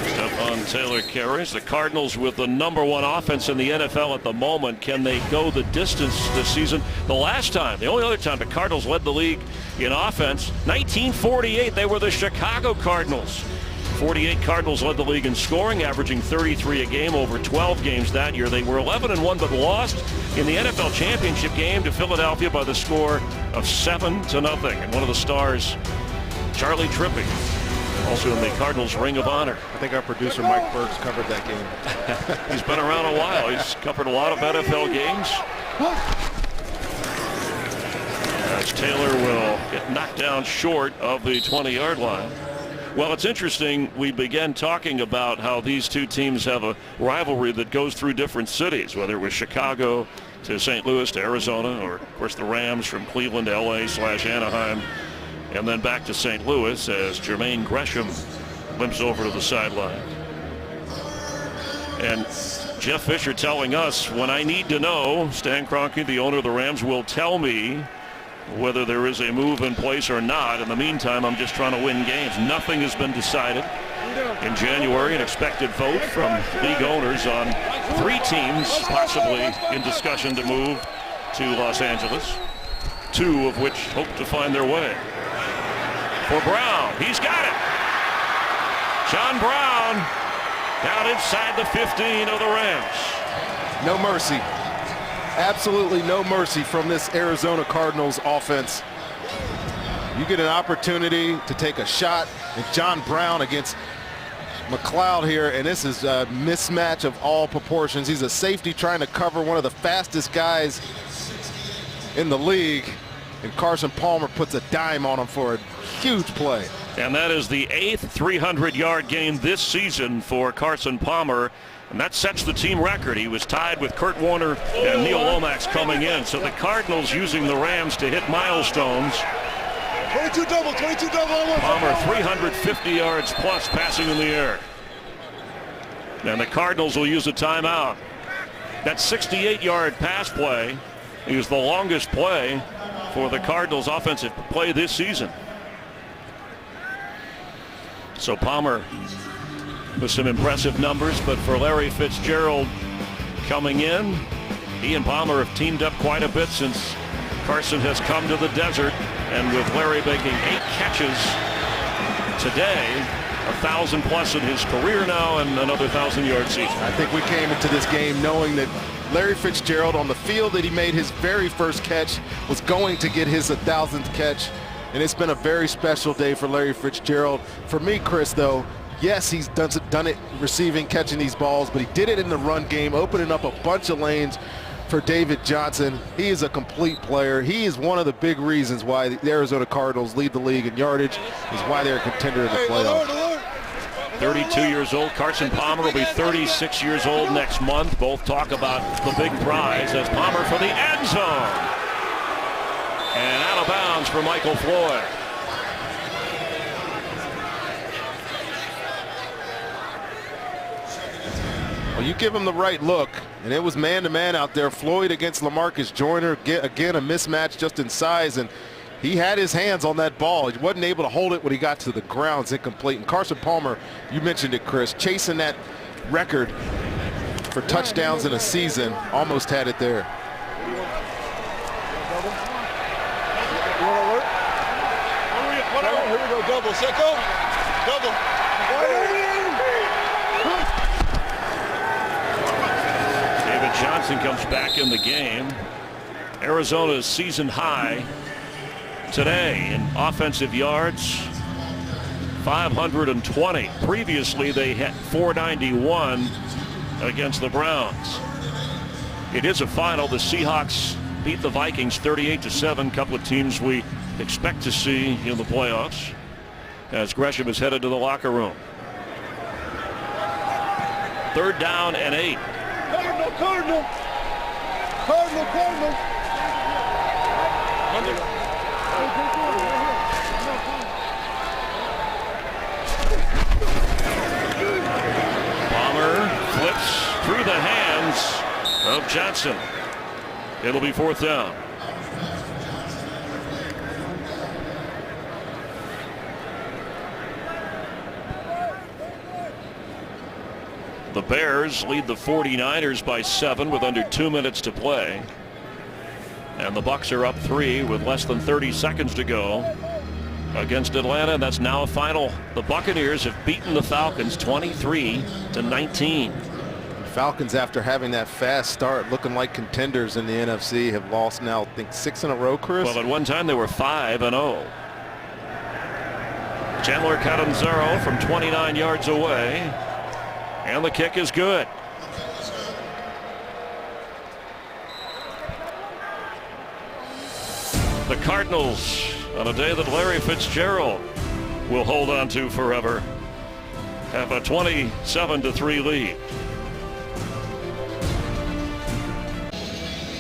Stephon Taylor carries. The Cardinals with the #1 offense in the NFL at the moment. Can they go the distance this season? The only other time the Cardinals led the league in offense, 1948, they were the Chicago Cardinals. 48 Cardinals led the league in scoring, averaging 33 a game over 12 games that year. They were 11-1, but lost in the NFL championship game to Philadelphia by the score of 7-0. And one of the stars, Charlie Trippi, also in the Cardinals Ring of Honor. I think our producer Mike Burks covered that game. He's been around a while. He's covered a lot of NFL games. As Taylor will get knocked down short of the 20-yard line. Well, it's interesting. We began talking about how these two teams have a rivalry that goes through different cities, whether it was Chicago to St. Louis to Arizona, or, of course, the Rams from Cleveland to L.A./Anaheim, and then back to St. Louis as Jermaine Gresham limps over to the sideline. And Jeff Fisher telling us, when I need to know, Stan Kroenke, the owner of the Rams, will tell me whether there is a move in place or not. In the meantime, I'm just trying to win games. Nothing has been decided. In January, an expected vote from league owners on 3 teams possibly in discussion to move to Los Angeles, 2 of which hope to find their way. For Brown, he's got it. John Brown down inside the 15 of the Rams. No mercy. Absolutely no mercy from this Arizona Cardinals offense. You get an opportunity to take a shot at John Brown against McLeod here, and this is a mismatch of all proportions. He's a safety trying to cover one of the fastest guys in the league, and Carson Palmer puts a dime on him for a huge play. And that is the 8th 300-yard game this season for Carson Palmer. And that sets the team record. He was tied with Kurt Warner and Neil Lomax coming in. So the Cardinals using the Rams to hit milestones. 22 double. Palmer 350 yards plus passing in the air. And the Cardinals will use a timeout. That 68-yard pass play is the longest play for the Cardinals offensive play this season. So Palmer with some impressive numbers, but for Larry Fitzgerald coming in, he and Palmer have teamed up quite a bit since Carson has come to the desert, and with Larry making 8 catches today, 1,000 plus in his career now, and another 1,000-yard season. I think we came into this game knowing that Larry Fitzgerald on the field that he made his very first catch was going to get his 1,000th catch. And it's been a very special day for Larry Fitzgerald. For me, Chris, though, yes, he's done it receiving, catching these balls, but he did it in the run game, opening up a bunch of lanes for David Johnson. He is a complete player. He is one of the big reasons why the Arizona Cardinals lead the league in yardage, is why they're a contender in the playoffs. 32 years old. Carson Palmer will be 36 years old next month. Both talk about the big prize as Palmer for the end zone. And out of bounds for Michael Floyd. Well, you give him the right look, and it was man-to-man out there. Floyd against LaMarcus Joyner. Again, a mismatch just in size, and he had his hands on that ball. He wasn't able to hold it when he got to the ground. It's incomplete. And Carson Palmer, you mentioned it, Chris, chasing that record for touchdowns in a season, almost had it there. Here we go, double, set, go. Double. David Johnson comes back in the game. Arizona's season high today in offensive yards, 520. Previously, they had 491 against the Browns. It is a final. The Seahawks beat the Vikings 38-7. Couple of teams we expect to see in the playoffs as Gresham is headed to the locker room. 3rd down and 8. Cardinal, Cardinal. Cardinal, Cardinal. Palmer flips through the hands of Johnson. It'll be 4th down. The Bears lead the 49ers by 7 with under 2 minutes to play. And the Bucs are up 3 with less than 30 seconds to go against Atlanta. And that's now a final. The Buccaneers have beaten the Falcons 23-19. Falcons, after having that fast start, looking like contenders in the NFC, have lost now, I think, 6 in a row, Chris. Well, at one time they were 5-0. Chandler Catanzaro from 29 yards away. And the kick is good. The Cardinals, on a day that Larry Fitzgerald will hold on to forever, have a 27-3 lead.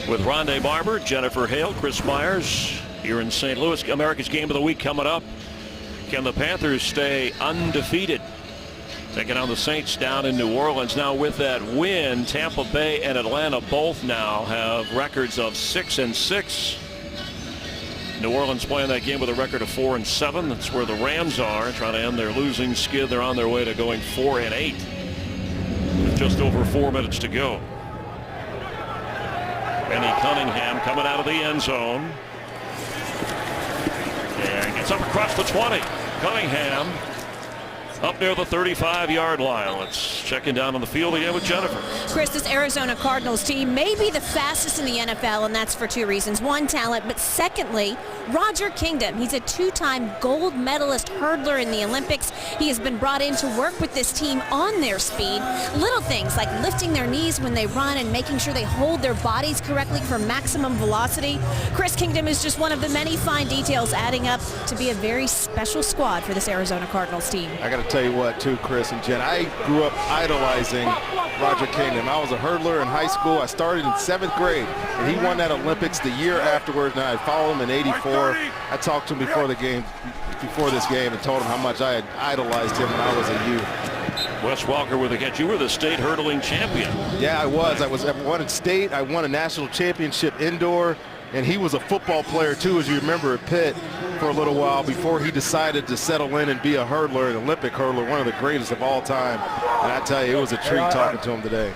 With Rondé Barber, Jennifer Hale, Chris Myers here in St. Louis. America's Game of the Week coming up. Can the Panthers stay undefeated? Taking on the Saints down in New Orleans. Now with that win, Tampa Bay and Atlanta both now have records of 6-6. New Orleans playing that game with a record of 4-7. That's where the Rams are, trying to end their losing skid. They're on their way to going 4-8 with just over 4 minutes to go. Benny Cunningham coming out of the end zone. And gets up across the 20. Cunningham up near the 35-yard line. Let's check in down on the field again with Jennifer. Chris, this Arizona Cardinals team may be the fastest in the NFL, and that's for 2 reasons. 1, talent, but secondly, Roger Kingdom. He's a 2-time gold medalist hurdler in the Olympics. He has been brought in to work with this team on their speed. Little things like lifting their knees when they run and making sure they hold their bodies correctly for maximum velocity. Chris Kingdom is just one of the many fine details adding up to be a very special squad for this Arizona Cardinals team. I got to tell you what, too, Chris and Jen, I grew up idolizing Roger Kingdom. I was a hurdler in high school. I started in 7th grade, and he won that Olympics the year afterwards, and I followed him in '84. I talked to him before this game, and told him how much I had idolized him when I was a youth. Wes Welker with a catch. You were the state hurdling champion. Yeah, I was. I won at state. I won a national championship indoor, and he was a football player, too, as you remember, at Pitt for a little while before he decided to settle in and be a hurdler, an Olympic hurdler, one of the greatest of all time. And I tell you, it was a treat talking to him today.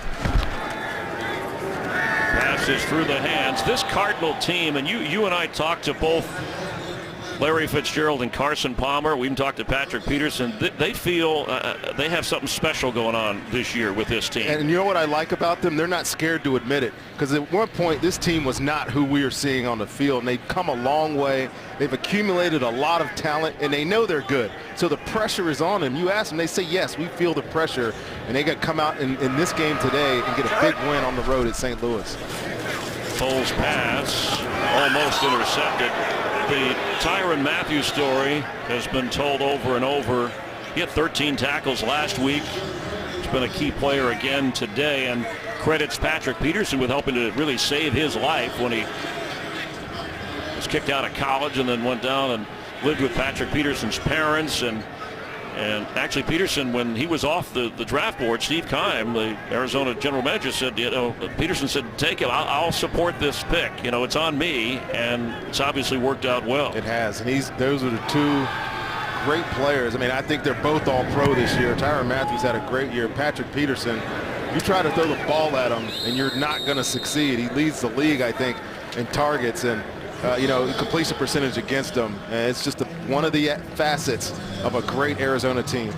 Passes through the hands. This Cardinal team, and you and I talked to both Larry Fitzgerald and Carson Palmer. We even talked to Patrick Peterson. They feel they have something special going on this year with this team. And you know what I like about them? They're not scared to admit it. Because at one point, this team was not who we are seeing on the field. And they've come a long way. They've accumulated a lot of talent, and they know they're good. So the pressure is on them. You ask them, they say, yes, we feel the pressure. And they got to come out in this game today and get a big win on the road at St. Louis. Foles' pass almost intercepted. The Tyrann Mathieu story has been told over and over. He had 13 tackles last week. He's been a key player again today, and credits Patrick Peterson with helping to really save his life when he was kicked out of college and then went down and lived with Patrick Peterson's parents. And actually, Peterson, when he was off the draft board, Steve Keim, the Arizona general manager, said, Peterson said, take it. I'll support this pick. It's on me, and it's obviously worked out well. It has, and those are the two great players. I mean, I think they're both all pro this year. Tyrann Mathieu's had a great year. Patrick Peterson, you try to throw the ball at him, and you're not going to succeed. He leads the league, I think, in targets and completion percentage against them. And it's just one of the facets of a great Arizona team.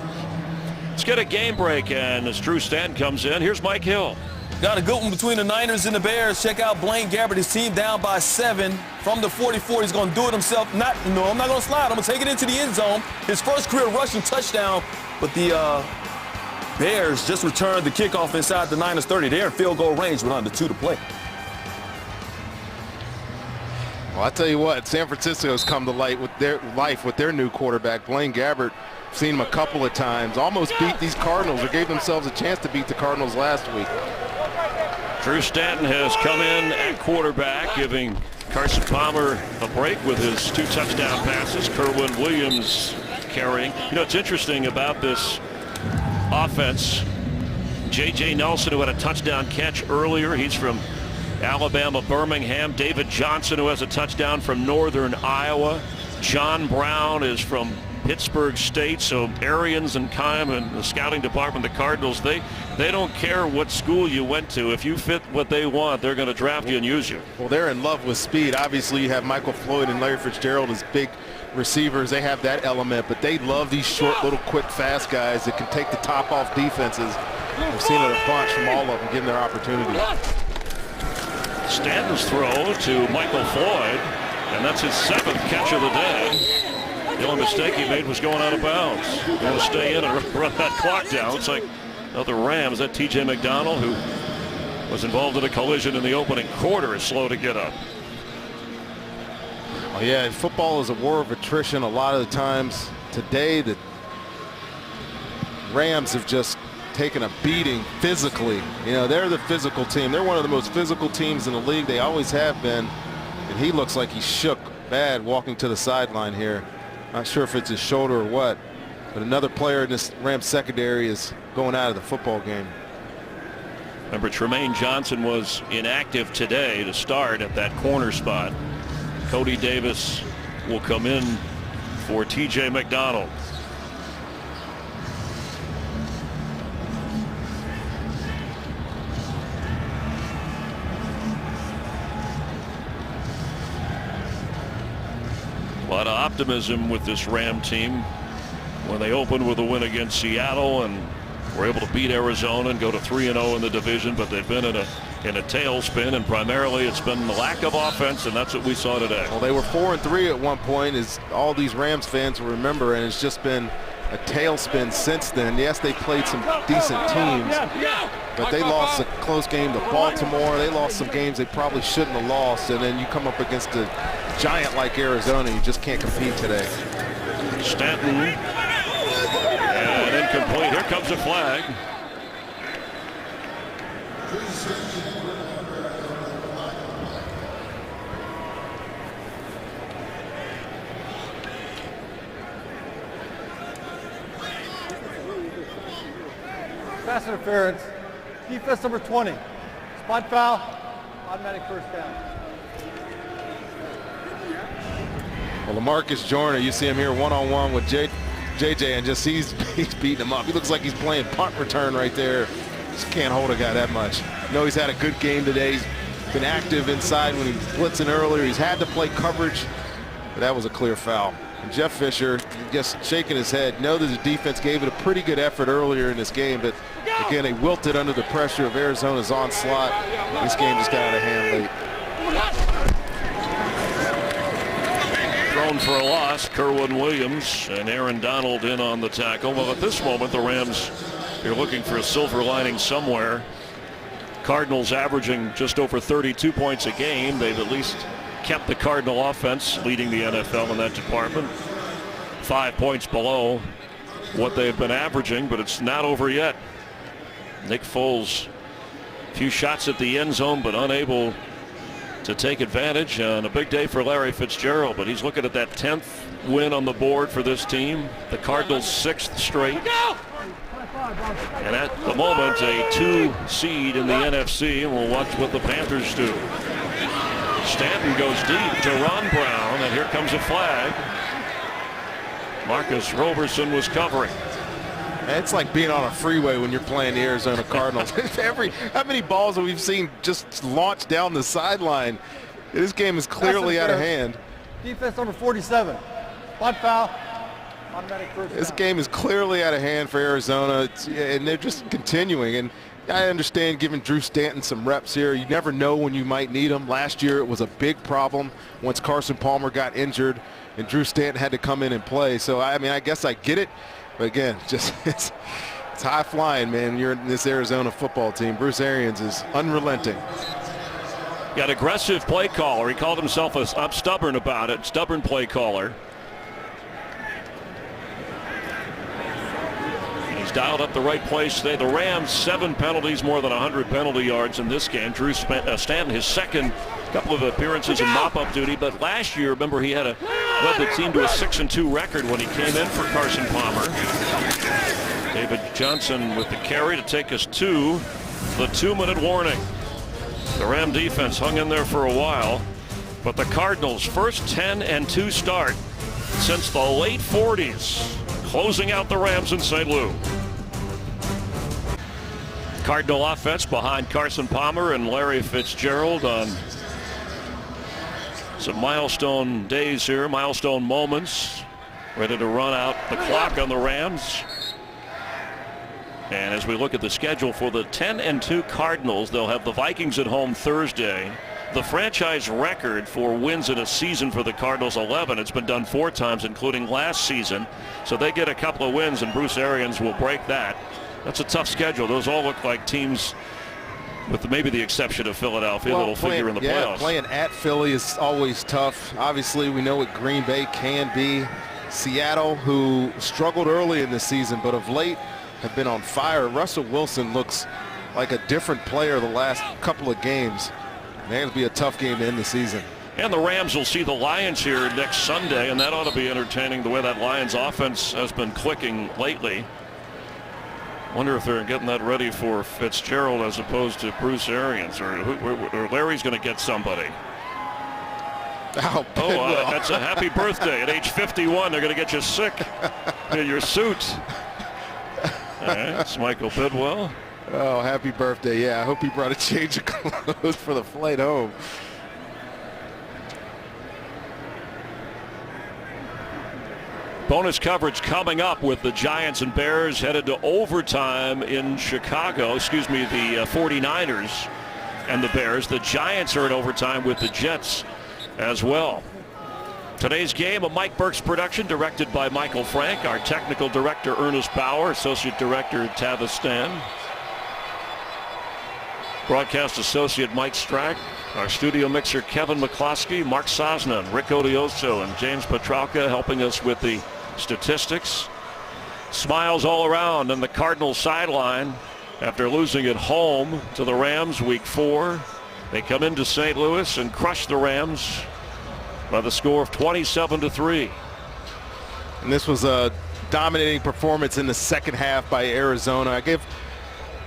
Let's get a game break, and as Drew Stanton comes in, here's Mike Hill. Got a good one between the Niners and the Bears. Check out Blaine Gabbert, his team down by 7 from the 44. He's going to do it himself. I'm not going to slide. I'm going to take it into the end zone. His first career rushing touchdown, but the Bears just returned the kickoff inside the Niners 30. They're in field goal range with under 2 to play. Well, I tell you what, San Francisco's come to life with their new quarterback, Blaine Gabbert. Seen him a couple of times. Almost beat these Cardinals, or gave themselves a chance to beat the Cardinals last week. Drew Stanton has come in at quarterback, giving Carson Palmer a break with his 2 touchdown passes. Kerwin Williams carrying. It's interesting about this offense. J.J. Nelson, who had a touchdown catch earlier. He's from Alabama, Birmingham. David Johnson, who has a touchdown from Northern Iowa. John Brown is from Pittsburgh State. So Arians and Keim and the scouting department, the Cardinals, they don't care what school you went to. If you fit what they want, they're going to draft you and use you. Well, they're in love with speed. Obviously, you have Michael Floyd and Larry Fitzgerald as big receivers. They have that element, but they love these short, little, quick, fast guys that can take the top off defenses. I've seen it a bunch from all of them getting their opportunity. Stanton's throw to Michael Floyd, and that's his 7th catch of the day. The only mistake he made was going out of bounds. You want to stay in and run that clock down. It's like the Rams. That T.J. McDonald, who was involved in a collision in the opening quarter, is slow to get up. Oh, yeah, football is a war of attrition a lot of the times. Today, the Rams have just taken a beating physically. They're the physical team. They're one of the most physical teams in the league. They always have been. And he looks like he's shook bad walking to the sideline here. Not sure if it's his shoulder or what, but another player in this Rams secondary is going out of the football game. Remember, Tremaine Johnson was inactive today to start at that corner spot. Cody Davis will come in for T.J. McDonald. A lot of optimism with this Ram team when they opened with a win against Seattle and were able to beat Arizona and go to 3-0 in the division, but they've been in a tailspin, and primarily it's been the lack of offense, and that's what we saw today. Well, they were 4-3 at one point, as all these Rams fans will remember, and it's just been a tailspin since then. Yes, they played some decent teams, but they lost a close game to Baltimore. They lost some games they probably shouldn't have lost, and then you come up against a giant like Arizona, you just can't compete today. Stanton, and incomplete. Here comes a flag. Pass interference. Defense number 20. Spot foul. Automatic first down. Well, LaMarcus Joyner, you see him here one-on-one with JJ, and just he's beating him up. He looks like he's playing punt return right there. Just can't hold a guy that much. He's had a good game today. He's been active inside when he was blitzing earlier. He's had to play coverage That was a clear foul. And Jeff Fisher just shaking his head. Know that the defense gave it a pretty good effort earlier in this game, but again, they wilted under the pressure of Arizona's onslaught. This game just got out of hand late. Thrown for a loss, Kerwin Williams and Aaron Donald in on the tackle. Well, at this moment, the Rams are looking for a silver lining somewhere. Cardinals averaging just over 32 points a game. They've at least kept the Cardinal offense leading the NFL in that department. 5 points below what they've been averaging, but it's not over yet. Nick Foles, a few shots at the end zone, but unable to take advantage on a big day for Larry Fitzgerald, but he's looking at that 10th win on the board for this team. The Cardinals' 6th straight. And at the moment, a 2 seed in the NFC, and we'll watch what the Panthers do. Stanton goes deep to Ron Brown, and here comes a flag. Marcus Roberson was covering. It's like being on a freeway when you're playing the Arizona Cardinals. How many balls have we seen just launched down the sideline? This game is clearly out of hand. Defense number 47. Spot foul. Automatic first This down. game is clearly out of hand for Arizona, and they're just continuing. And I understand giving Drew Stanton some reps here. You never know when you might need them. Last year it was a big problem once Carson Palmer got injured and Drew Stanton had to come in and play. So, I mean, I guess I get it. But again, just it's high flying, man. You're in this Arizona football team. Bruce Arians is unrelenting. Got aggressive play caller. He called himself I'm stubborn about it. Stubborn play caller. He's dialed up the right place today. The Rams, 7 penalties, more than 100 penalty yards in this game. Drew Stanton, his second couple of appearances in mop-up duty, but last year, remember, he had led the team to a 6-2 record when he came in for Carson Palmer. David Johnson with the carry to take us to the 2-minute warning. The Ram defense hung in there for a while, but the Cardinals' first 10-2 start since the late 40s, closing out the Rams in St. Louis. Cardinal offense behind Carson Palmer and Larry Fitzgerald on some milestone days here, milestone moments, ready to run out the clock on the Rams. And as we look at the schedule for the 10-2 Cardinals, they'll have the Vikings at home Thursday. The franchise record for wins in a season for the Cardinals, 11. It's been done 4 times, including last season. So they get a couple of wins, and Bruce Arians will break that. That's a tough schedule. Those all look like teams, with maybe the exception of Philadelphia, that'll figure in the playoffs. Playing at Philly is always tough. Obviously, we know what Green Bay can be. Seattle, who struggled early in the season, but of late have been on fire. Russell Wilson looks like a different player the last couple of games. Man, it'll be a tough game to end the season. And the Rams will see the Lions here next Sunday, and that ought to be entertaining, the way that Lions offense has been clicking lately. Wonder if they're getting that ready for Fitzgerald as opposed to Bruce Arians, or Larry's going to get somebody. That's a happy birthday. At age 51, they're going to get you sick in your suit. All right, it's Michael Bidwell. Oh, happy birthday. Yeah, I hope he brought a change of clothes for the flight home. Bonus coverage coming up with the Giants and Bears headed to overtime in Chicago. The 49ers and the Bears. The Giants are in overtime with the Jets as well. Today's game, a Mike Burks production, directed by Michael Frank. Our technical director, Ernest Bauer. Associate director, Tavis Stan. Broadcast associate, Mike Strack. Our studio mixer, Kevin McCloskey, Mark Sosnan, Rick Odioso, and James Petralka helping us with the statistics. Smiles all around on the Cardinals sideline after losing at home to the Rams week 4. They come into St. Louis and crush the Rams by the score of 27-3. And this was a dominating performance in the second half by Arizona. I give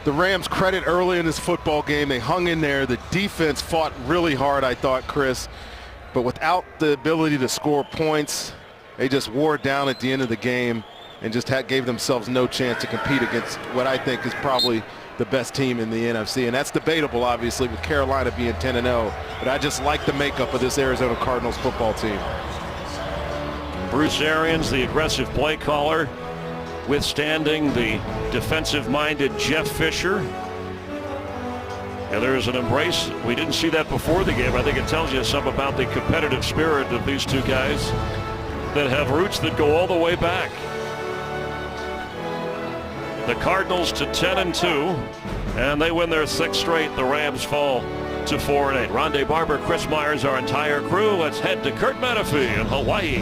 the Rams credit early in this football game. They hung in there. The defense fought really hard, I thought, Chris. But without the ability to score points, they just wore it down at the end of the game and just gave themselves no chance to compete against what I think is probably the best team in the NFC. And that's debatable, obviously, with Carolina being 10-0. But I just like the makeup of this Arizona Cardinals football team. Bruce Arians, the aggressive play caller, withstanding the defensive-minded Jeff Fisher. And there is an embrace. We didn't see that before the game. I think it tells you something about the competitive spirit of these two guys that have roots that go all the way back. The Cardinals to 10-2, and they win their 6th straight. The Rams fall to 4-8. Rondé Barber, Chris Myers, our entire crew. Let's head to Kurt Menefee in Hawaii.